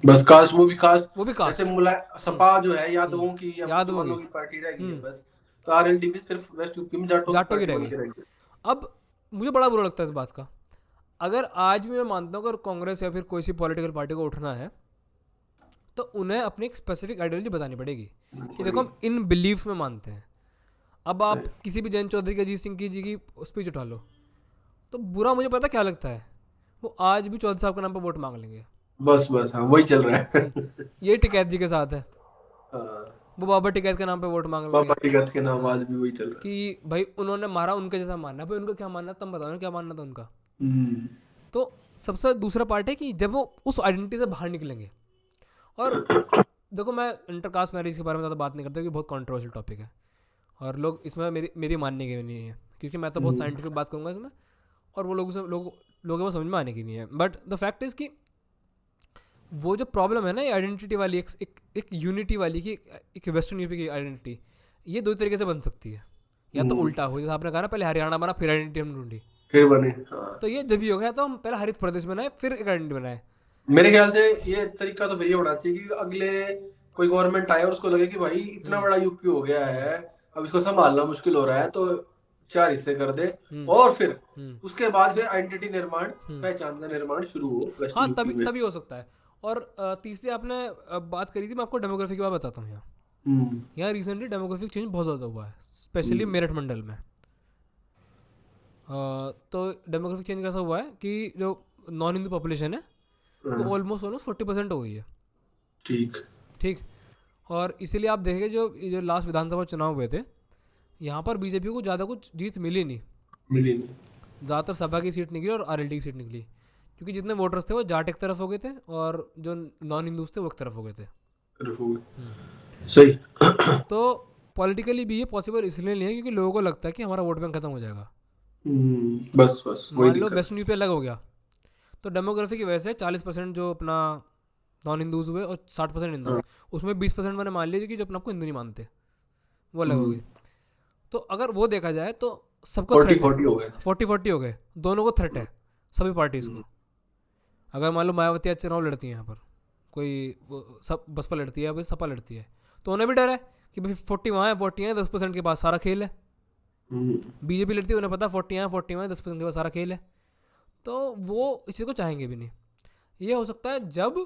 बस कास्ट, वो भी कास्ट। वो भी जैसे कास्ट। सपा जो है यादवों की या याद होगी। मुसलमानों की पार्टी रह गई है बस, तो आरएलडी भी सिर्फ वेस्ट यूपी में जाटों की जाटों की पार्टी बन रहेगी। के रह गई। अब मुझे बड़ा बुरा लगता है इस बात का। अगर आज भी मैं मानता हूँ अगर कांग्रेस या फिर कोई सी पॉलिटिकल पार्टी को उठना है, तो उन्हें अपनी एक स्पेसिफिक आइडियोलॉजी बतानी पड़ेगी कि देखो हम इन बिलीफ में मानते हैं। अब आप किसी भी जयंत चौधरी की, अजीत सिंह की जी की स्पीच उठा लो, तो बुरा मुझे पता क्या लगता है, वो आज भी चौधरी साहब के नाम पर वोट मांग लेंगे। बस बस, हाँ वही चल रहा है। यही टिकैत जी के साथ है, हाँ, वो बाबा टिकैत के नाम पे वोट मांग लेंगे। बाबा टिकट के नाम हाँ, आज भी वही चल रहा कि भाई उन्होंने मारा, उनके जैसा मानना है। भाई उनका क्या मानना है, तुम बताओ ना क्या मानना था उनका। है। तो सबसे दूसरा पार्ट है कि जब वो उस आइडेंटिटी से बाहर निकलेंगे, और देखो मैं इंटरकास्ट मैरिज के बारे में ज़्यादा बात नहीं करता क्योंकि बहुत कंट्रोवर्शियल टॉपिक है, और लोग इसमें मेरी मेरी मानने की भी नहीं है, क्योंकि मैं तो बहुत साइंटिफिक बात करूँगा इसमें, और वो लोगों को समझ में आने की नहीं है। बट द फैक्ट इज़ कि वो जो प्रॉब्लम है ना, ये आइडेंटिटी वाली, एक यूनिटी वाली की, एक वेस्टर्न यूपी की आइडेंटिटी, ये दो तरीके से बन सकती है। या तो उल्टा हो, जैसे आपने कहा ना, पहले हरियाणा बना फिर आइडेंटिटी हम ढूंढी, फिर बने, हाँ। तो ये जब भी हो गया तो हम पहले हरित प्रदेश बनाए फिर एक आइडेंटिटी बनाए। मेरे ख्याल से ये तरीका तो फिर ये होना चाहिए कि अगले कोई गवर्नमेंट आए और उसको लगे कि भाई इतना हम्म बड़ा यूपी हो गया है, अब इसको संभालना मुश्किल हो रहा है, तो 4 हिस्से कर दे। हम्म और फिर हम्म उसके बाद फिर आइडेंटिटी निर्माण, हम्म पहचान का निर्माण शुरू हो वेस्ट हाँ, यूपी तभी में। तभी हो सकता है। और तीसरी आपने बात करी थी, मैं आपको डेमोग्राफी की बात बताता हूँ। यहाँ हम्म यहाँ रिसेंटली डेमोग्राफिक चेंज बहुत ज़्यादा हुआ है, स्पेशली हम्म मेरठ मंडल में। तो डेमोग्राफिक चेंज कैसा हुआ है कि जो नॉन हिंदू पॉपुलेशन है वो हाँ, ऑलमोस्ट ऑलमोस्ट 40% हो गई है। ठीक। ठीक। और इसीलिए आप देखेंगे जो जो लास्ट विधानसभा चुनाव हुए थे, यहाँ पर बीजेपी को ज़्यादा कुछ जीत मिली नहीं। मिली नहीं। ज़्यादातर सभा की सीट निकली और आरएलडी की सीट निकली, क्योंकि जितने वोटर्स थे वो जाट एक तरफ हो गए थे और जो नॉन हिंदूज थे वो एक तरफ हो गए थे। सही। तो पॉलिटिकली भी ये पॉसिबल इसलिए नहीं है क्योंकि लोगों को लगता है कि हमारा वोट बैंक खत्म हो जाएगा। बस बस वही मान लो दिक्कत। वेस्टर्न यूपी अलग हो गया, तो डेमोग्राफी की वजह से 40% जो अपना नॉन हिंदूज हुए और 60% हिंदू, हाँ। उसमें 20% मैंने मान लीजिए कि जो अपने आपको हिंदू नहीं मानते, वो अलग हो हम्म, गई। तो अगर वो देखा जाए तो सबको 40 थ्रेट है, 40 हो गए। 40-40 हो गए, दोनों को थ्रेट है, सभी पार्टीज़ हम्म, को। अगर मान लो मायावती आज चुनाव लड़ती है यहाँ पर, कोई सब बसपा लड़ती है, भाई सपा लड़ती है, तो उन्हें भी डर है कि भाई 40 वहाँ है, 40 है, 10% के पास सारा खेल है। हम्म, बीजेपी लड़ती है, उन्हें पता 40 है, 40 है, 10% के पास सारा खेल है। तो वो इस चीज़ को चाहेंगे भी नहीं। ये हो सकता है जब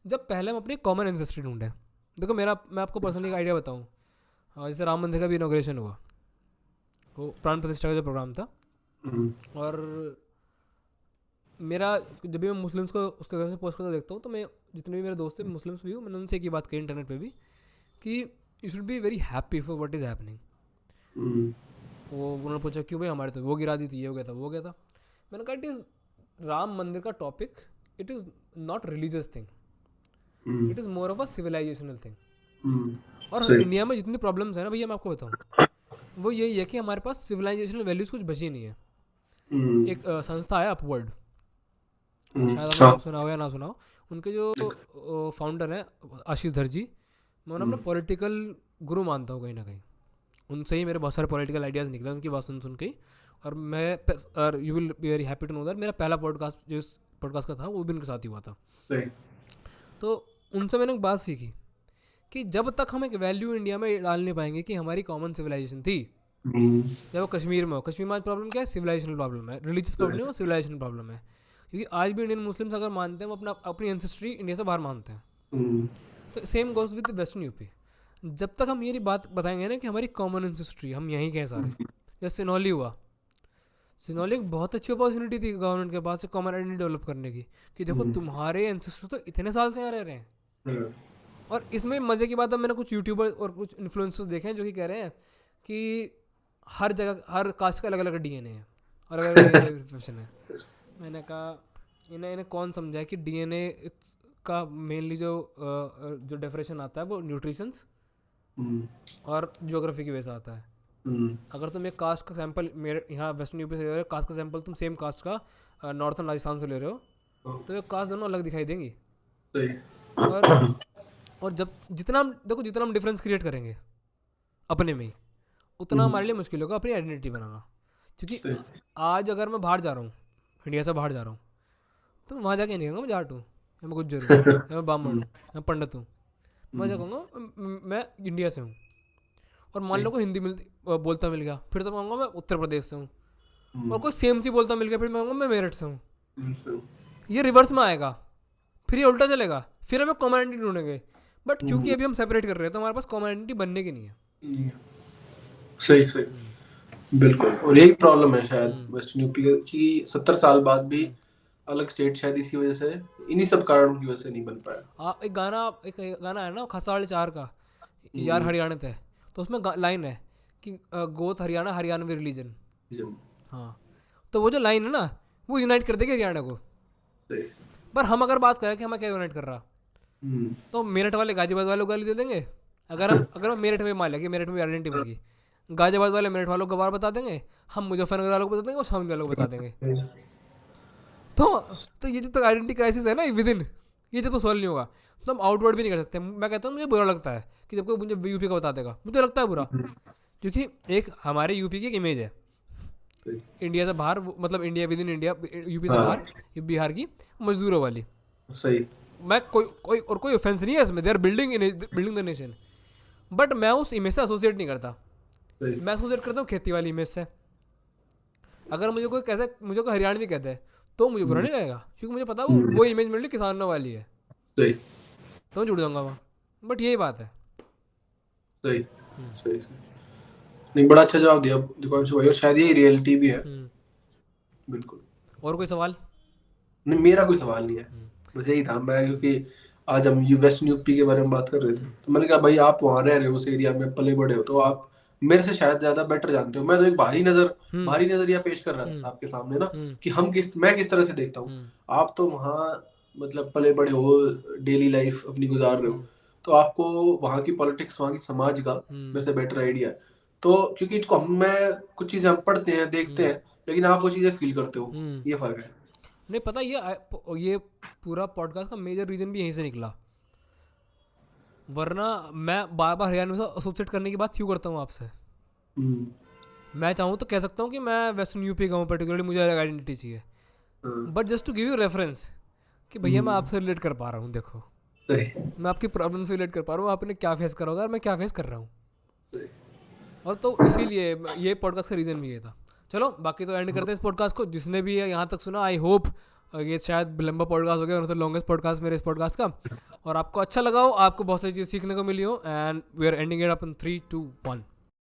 जब पहले हम अपनी कॉमन एंसेस्ट्री ढूंढें। देखो मैं आपको पर्सनली एक आइडिया बताऊँ। जैसे राम मंदिर का भी इनॉग्रेशन हुआ, वो प्राण प्रतिष्ठा का जो प्रोग्राम था, हम्म, और मेरा जब भी मैं मुस्लिम्स को उसके घर से पोस्ट करता देखता हूँ, तो मैं जितने भी मेरे दोस्त थे मुस्लिम्स भी हूँ, मैंने उनसे एक ही बात कही इंटरनेट पे भी, कि you should be very happy for what is happening. Hmm, वो उन्होंने पूछा क्यों भाई, हमारे तो वो गिरा दी थी, ये हो गया था, वो हो गया था। मैंने कहा इट इज़ राम मंदिर का topic, it is not religious thing, hmm, it is more of a civilizational thing. Hmm, और सही। इंडिया में जितनी प्रॉब्लम्स है ना भैया, मैं आपको बताऊँ, वो यही है कि हमारे पास सिविलाइजेशनल वैल्यूज़ कुछ बची नहीं है। हम्म, एक संस्था है अपवर्ड, शायद आपने हाँ, नाम सुना हो या ना सुना हो। उनके जो फाउंडर हैं आशीष धर जी, मैं उन्हें अपना पॉलिटिकल गुरु मानता हूँ कहीं ना कहीं। उनसे ही मेरे बहुत सारे पॉलिटिकल आइडियाज़ निकले उनकी बात सुन के ही। और you will be very happy to know that मेरा पहला पॉडकास्ट जो इस पॉडकास्ट का था वो भी उनके साथ ही हुआ था। सही। तो उनसे मैंने एक बात सीखी कि जब तक हम एक वैल्यू इंडिया में डाल नहीं पाएंगे कि हमारी कॉमन सिविलाइजेशन थी, हम्म, चाहे वो कश्मीर में हो, कश्मीर में आज प्रॉब्लम क्या है, सिविलाइजेशनल प्रॉब्लम है, रिलीजियस प्रॉब्लम नहीं, वो सिविलाइजेशन प्रॉब्लम है। क्योंकि आज भी इंडियन मुस्लिम्स अगर मानते हैं वो अपनी एंसेस्ट्री इंडिया से बाहर मानते हैं। हम्म, तो same goes with western UP. जब तक हम ये बात बताएंगे ना कि हमारी कॉमन एंसेस्ट्री हम यहीं के हैं सारे, जैसे सिनौली हुआ, सिनौली एक बहुत अच्छी अपॉर्चुनिटी थी गवर्नमेंट के पास कॉमन आइडेंटिटी डेवलप करने की, कि देखो तुम्हारे एंसेस्टर तो इतने साल से यहाँ रह रहे हैं। हम्म, और इसमें मज़े की बात है, मैंने कुछ यूट्यूबर और कुछ इन्फ्लुएंसर्स देखे हैं जो कि कह रहे हैं कि हर जगह हर कास्ट का अलग अलग डीएनए है और अलग अलग प्रोफेशन है। मैंने कहा इन्हें कौन समझाए कि डीएनए का मेनली जो डेफिनेशन आता है वो न्यूट्रिशंस हम्म, और ज्योग्राफी की वजह से आता है। अगर तुम एक कास्ट का सैंपल मेरे यहाँ वेस्टर्न यूपी से ले रहे हो, कास्ट का सैंपल तुम सेम कास्ट का नॉर्थन राजस्थान से ले रहे हो, तो ये कास्ट दोनों अलग दिखाई देंगी। सही। और जब जितना हम डिफरेंस क्रिएट करेंगे अपने में ही, उतना हमारे लिए मुश्किल होगा अपनी आइडेंटिटी बनाना। क्योंकि सही। आज अगर मैं बाहर जा रहा हूँ, इंडिया से बाहर जा रहा हूँ, तो मैं वहाँ जाके नहीं कहूँगा मैं जाट हूँ, या मैं गुज्जर हूँ, या मैं ब्राह्मण हूँ, या मैं पंडित हूँ। मैं क्या कहूँगा, मैं इंडिया से हूँ। और मान लो सही। कोई हिंदी बोलता मिल गया, फिर तो मैं कहूँगा मैं उत्तर प्रदेश से हूँ। और हम्म, कोई सेम सी बोलता मिल गया, फिर मैं कहूँगा मैं मेरठ से हूँ। सही। ये रिवर्स में आएगा, फिर ये उल्टा चलेगा, फिर हमें कॉमन आइडेंटिटी ढूंढेंगे। बट चूंकि हम्म, अभी हम सेपरेट कर रहे हैं, तो हमारे पास कॉमन आइडेंटिटी बनने की नहीं है। हम्म, सही सही। हम्म, बिल्कुल, और यही प्रॉब्लम है शायद हम्म, वेस्टर्न यूपी की 70 साल बाद भी हम्म। अलग स्टेट शायद इसी वजह से, इन्हीं सब कारणों की वजह से नहीं बन पाया। एक गाना है ना खसाड़ चार का, यार हम्म, हरियाणा थे, तो उसमें लाइन है कि गोत हरियाणा, हरियाणवी रिलीजन। जम- हाँ, तो वो जो लाइन है ना, वो यूनाइट कर देगी हरियाणा को। सही। पर हम अगर बात करें कि हमें क्या यूनाइट कर रहा, हम्म, तो मेरठ वाले गाजियाबाद वालों को गाली दे देंगे। अगर हम मेरठ में मान लिया कि मेरठ में आइडेंटिटी बन गई, गाजियाबाद वाले मेरठ वालों को गवार बता देंगे, हम मुजफ्फरनगर वालों को बता देंगे, और शामली वालों को बता देंगे। तो तो ये जो तो आइडेंटिटी क्राइसिस है ना विद इन, ये जब तो सॉल्व नहीं होगा, तो हम आउटवर्ड भी नहीं कर सकते। मैं कहता हूँ मुझे बुरा लगता है कि जब कोई मुझे यूपी का बता देगा, मुझे लगता है बुरा। क्योंकि एक हमारे यूपी की एक इमेज है सही। इंडिया से बाहर, मतलब India with in India, UP से हाँ, बाहर, बिहार की मजदूरों वाली। सही। मैं कोई ऑफेंस नहीं है इसमें, they are building the nation. But मैं उस इमेज से एसोसिएट नहीं करता, सही। मैं एसोसिएट करता हूँ खेती वाली इमेज से। अगर मुझे कोई हरियाणवी कहता है, तो मुझे बुरा हम्म, नहीं लगेगा, क्योंकि मुझे पता है हम्म, वो इमेज मेरे लिए किसानों वाली है, सही तो मैं जुड़ जाऊंगा वहाँ। बट यही बात है। सही हम्म, सही सही। नहीं, बड़ा अच्छा जवाब दिया दीपांशु भाई, और शायद ये रियलिटी भी है। हम्म। बिल्कुल। और कोई सवाल? नहीं, मेरा कोई सवाल नहीं है, हम्म, बस यही था। मैं क्योंकि आज हम यू वेस्टर्न यूपी के बारे में बात कर रहे थे, हम्म, तो मैंने कहा भाई आप वहाँ रह रहे हो, उस एरिया में पले बड़े हो, तो आप मेरे से शायद ज्यादा बेटर जानते हो। मैं तो एक हम्म, बाहरी नजरिया पेश कर रहा हम्म, था आपके सामने ना, हम्म, कि मैं किस तरह से देखता हूँ। हम्म, आप तो वहाँ मतलब पले बड़े हो, डेली लाइफ अपनी गुजार रहे हो, हम्म, तो आपको वहाँ की पॉलिटिक्स, वहाँ की समाज का हम्म, मेरे से बेटर आइडिया है। तो क्योंकि इसको मैं कुछ चीजें हम पढ़ते हैं, देखते हम्म, हैं, लेकिन आप वो चीजें फील करते हो, हम्म। ये फर्क है। नहीं पता, ये पूरा पॉडकास्ट का मेजर रीजन भी यहीं से निकला। वरना मैं बार बार हरियाणा से एसोसिएट करने की बात क्यों करता हूँ आपसे। हम्म, मैं चाहूँ तो कह सकता हूँ कि मैं वेस्टर्न यूपी का हूँ, पर्टिकुलरली मुझे अलग आइडेंटिटी चाहिए। हाँ, but just to give you reference कि भैया मैं हम्म, आपसे रिलेट कर पा रहा हूँ, देखो सही मैं आपकी प्रॉब्लम से रिलेट कर पा रहा हूँ, आपने क्या फेस करा होगा और मैं क्या फेस कर रहा हूँ। सही। और तो इसीलिए ये पॉडकास्ट का रीज़न भी ये था। चलो बाकी तो एंड करते हैं इस पॉडकास्ट को। जिसने भी यहाँ तक सुना, आई होप ये शायद लंबा पॉडकास्ट हो गया, और तो लॉन्गेस्ट पॉडकास्ट मेरे इस पॉडकास्ट का, और आपको अच्छा लगा हो, आपको बहुत सारी चीज़ सीखने को मिली हो। And we are ending it up in 3, 2, 1।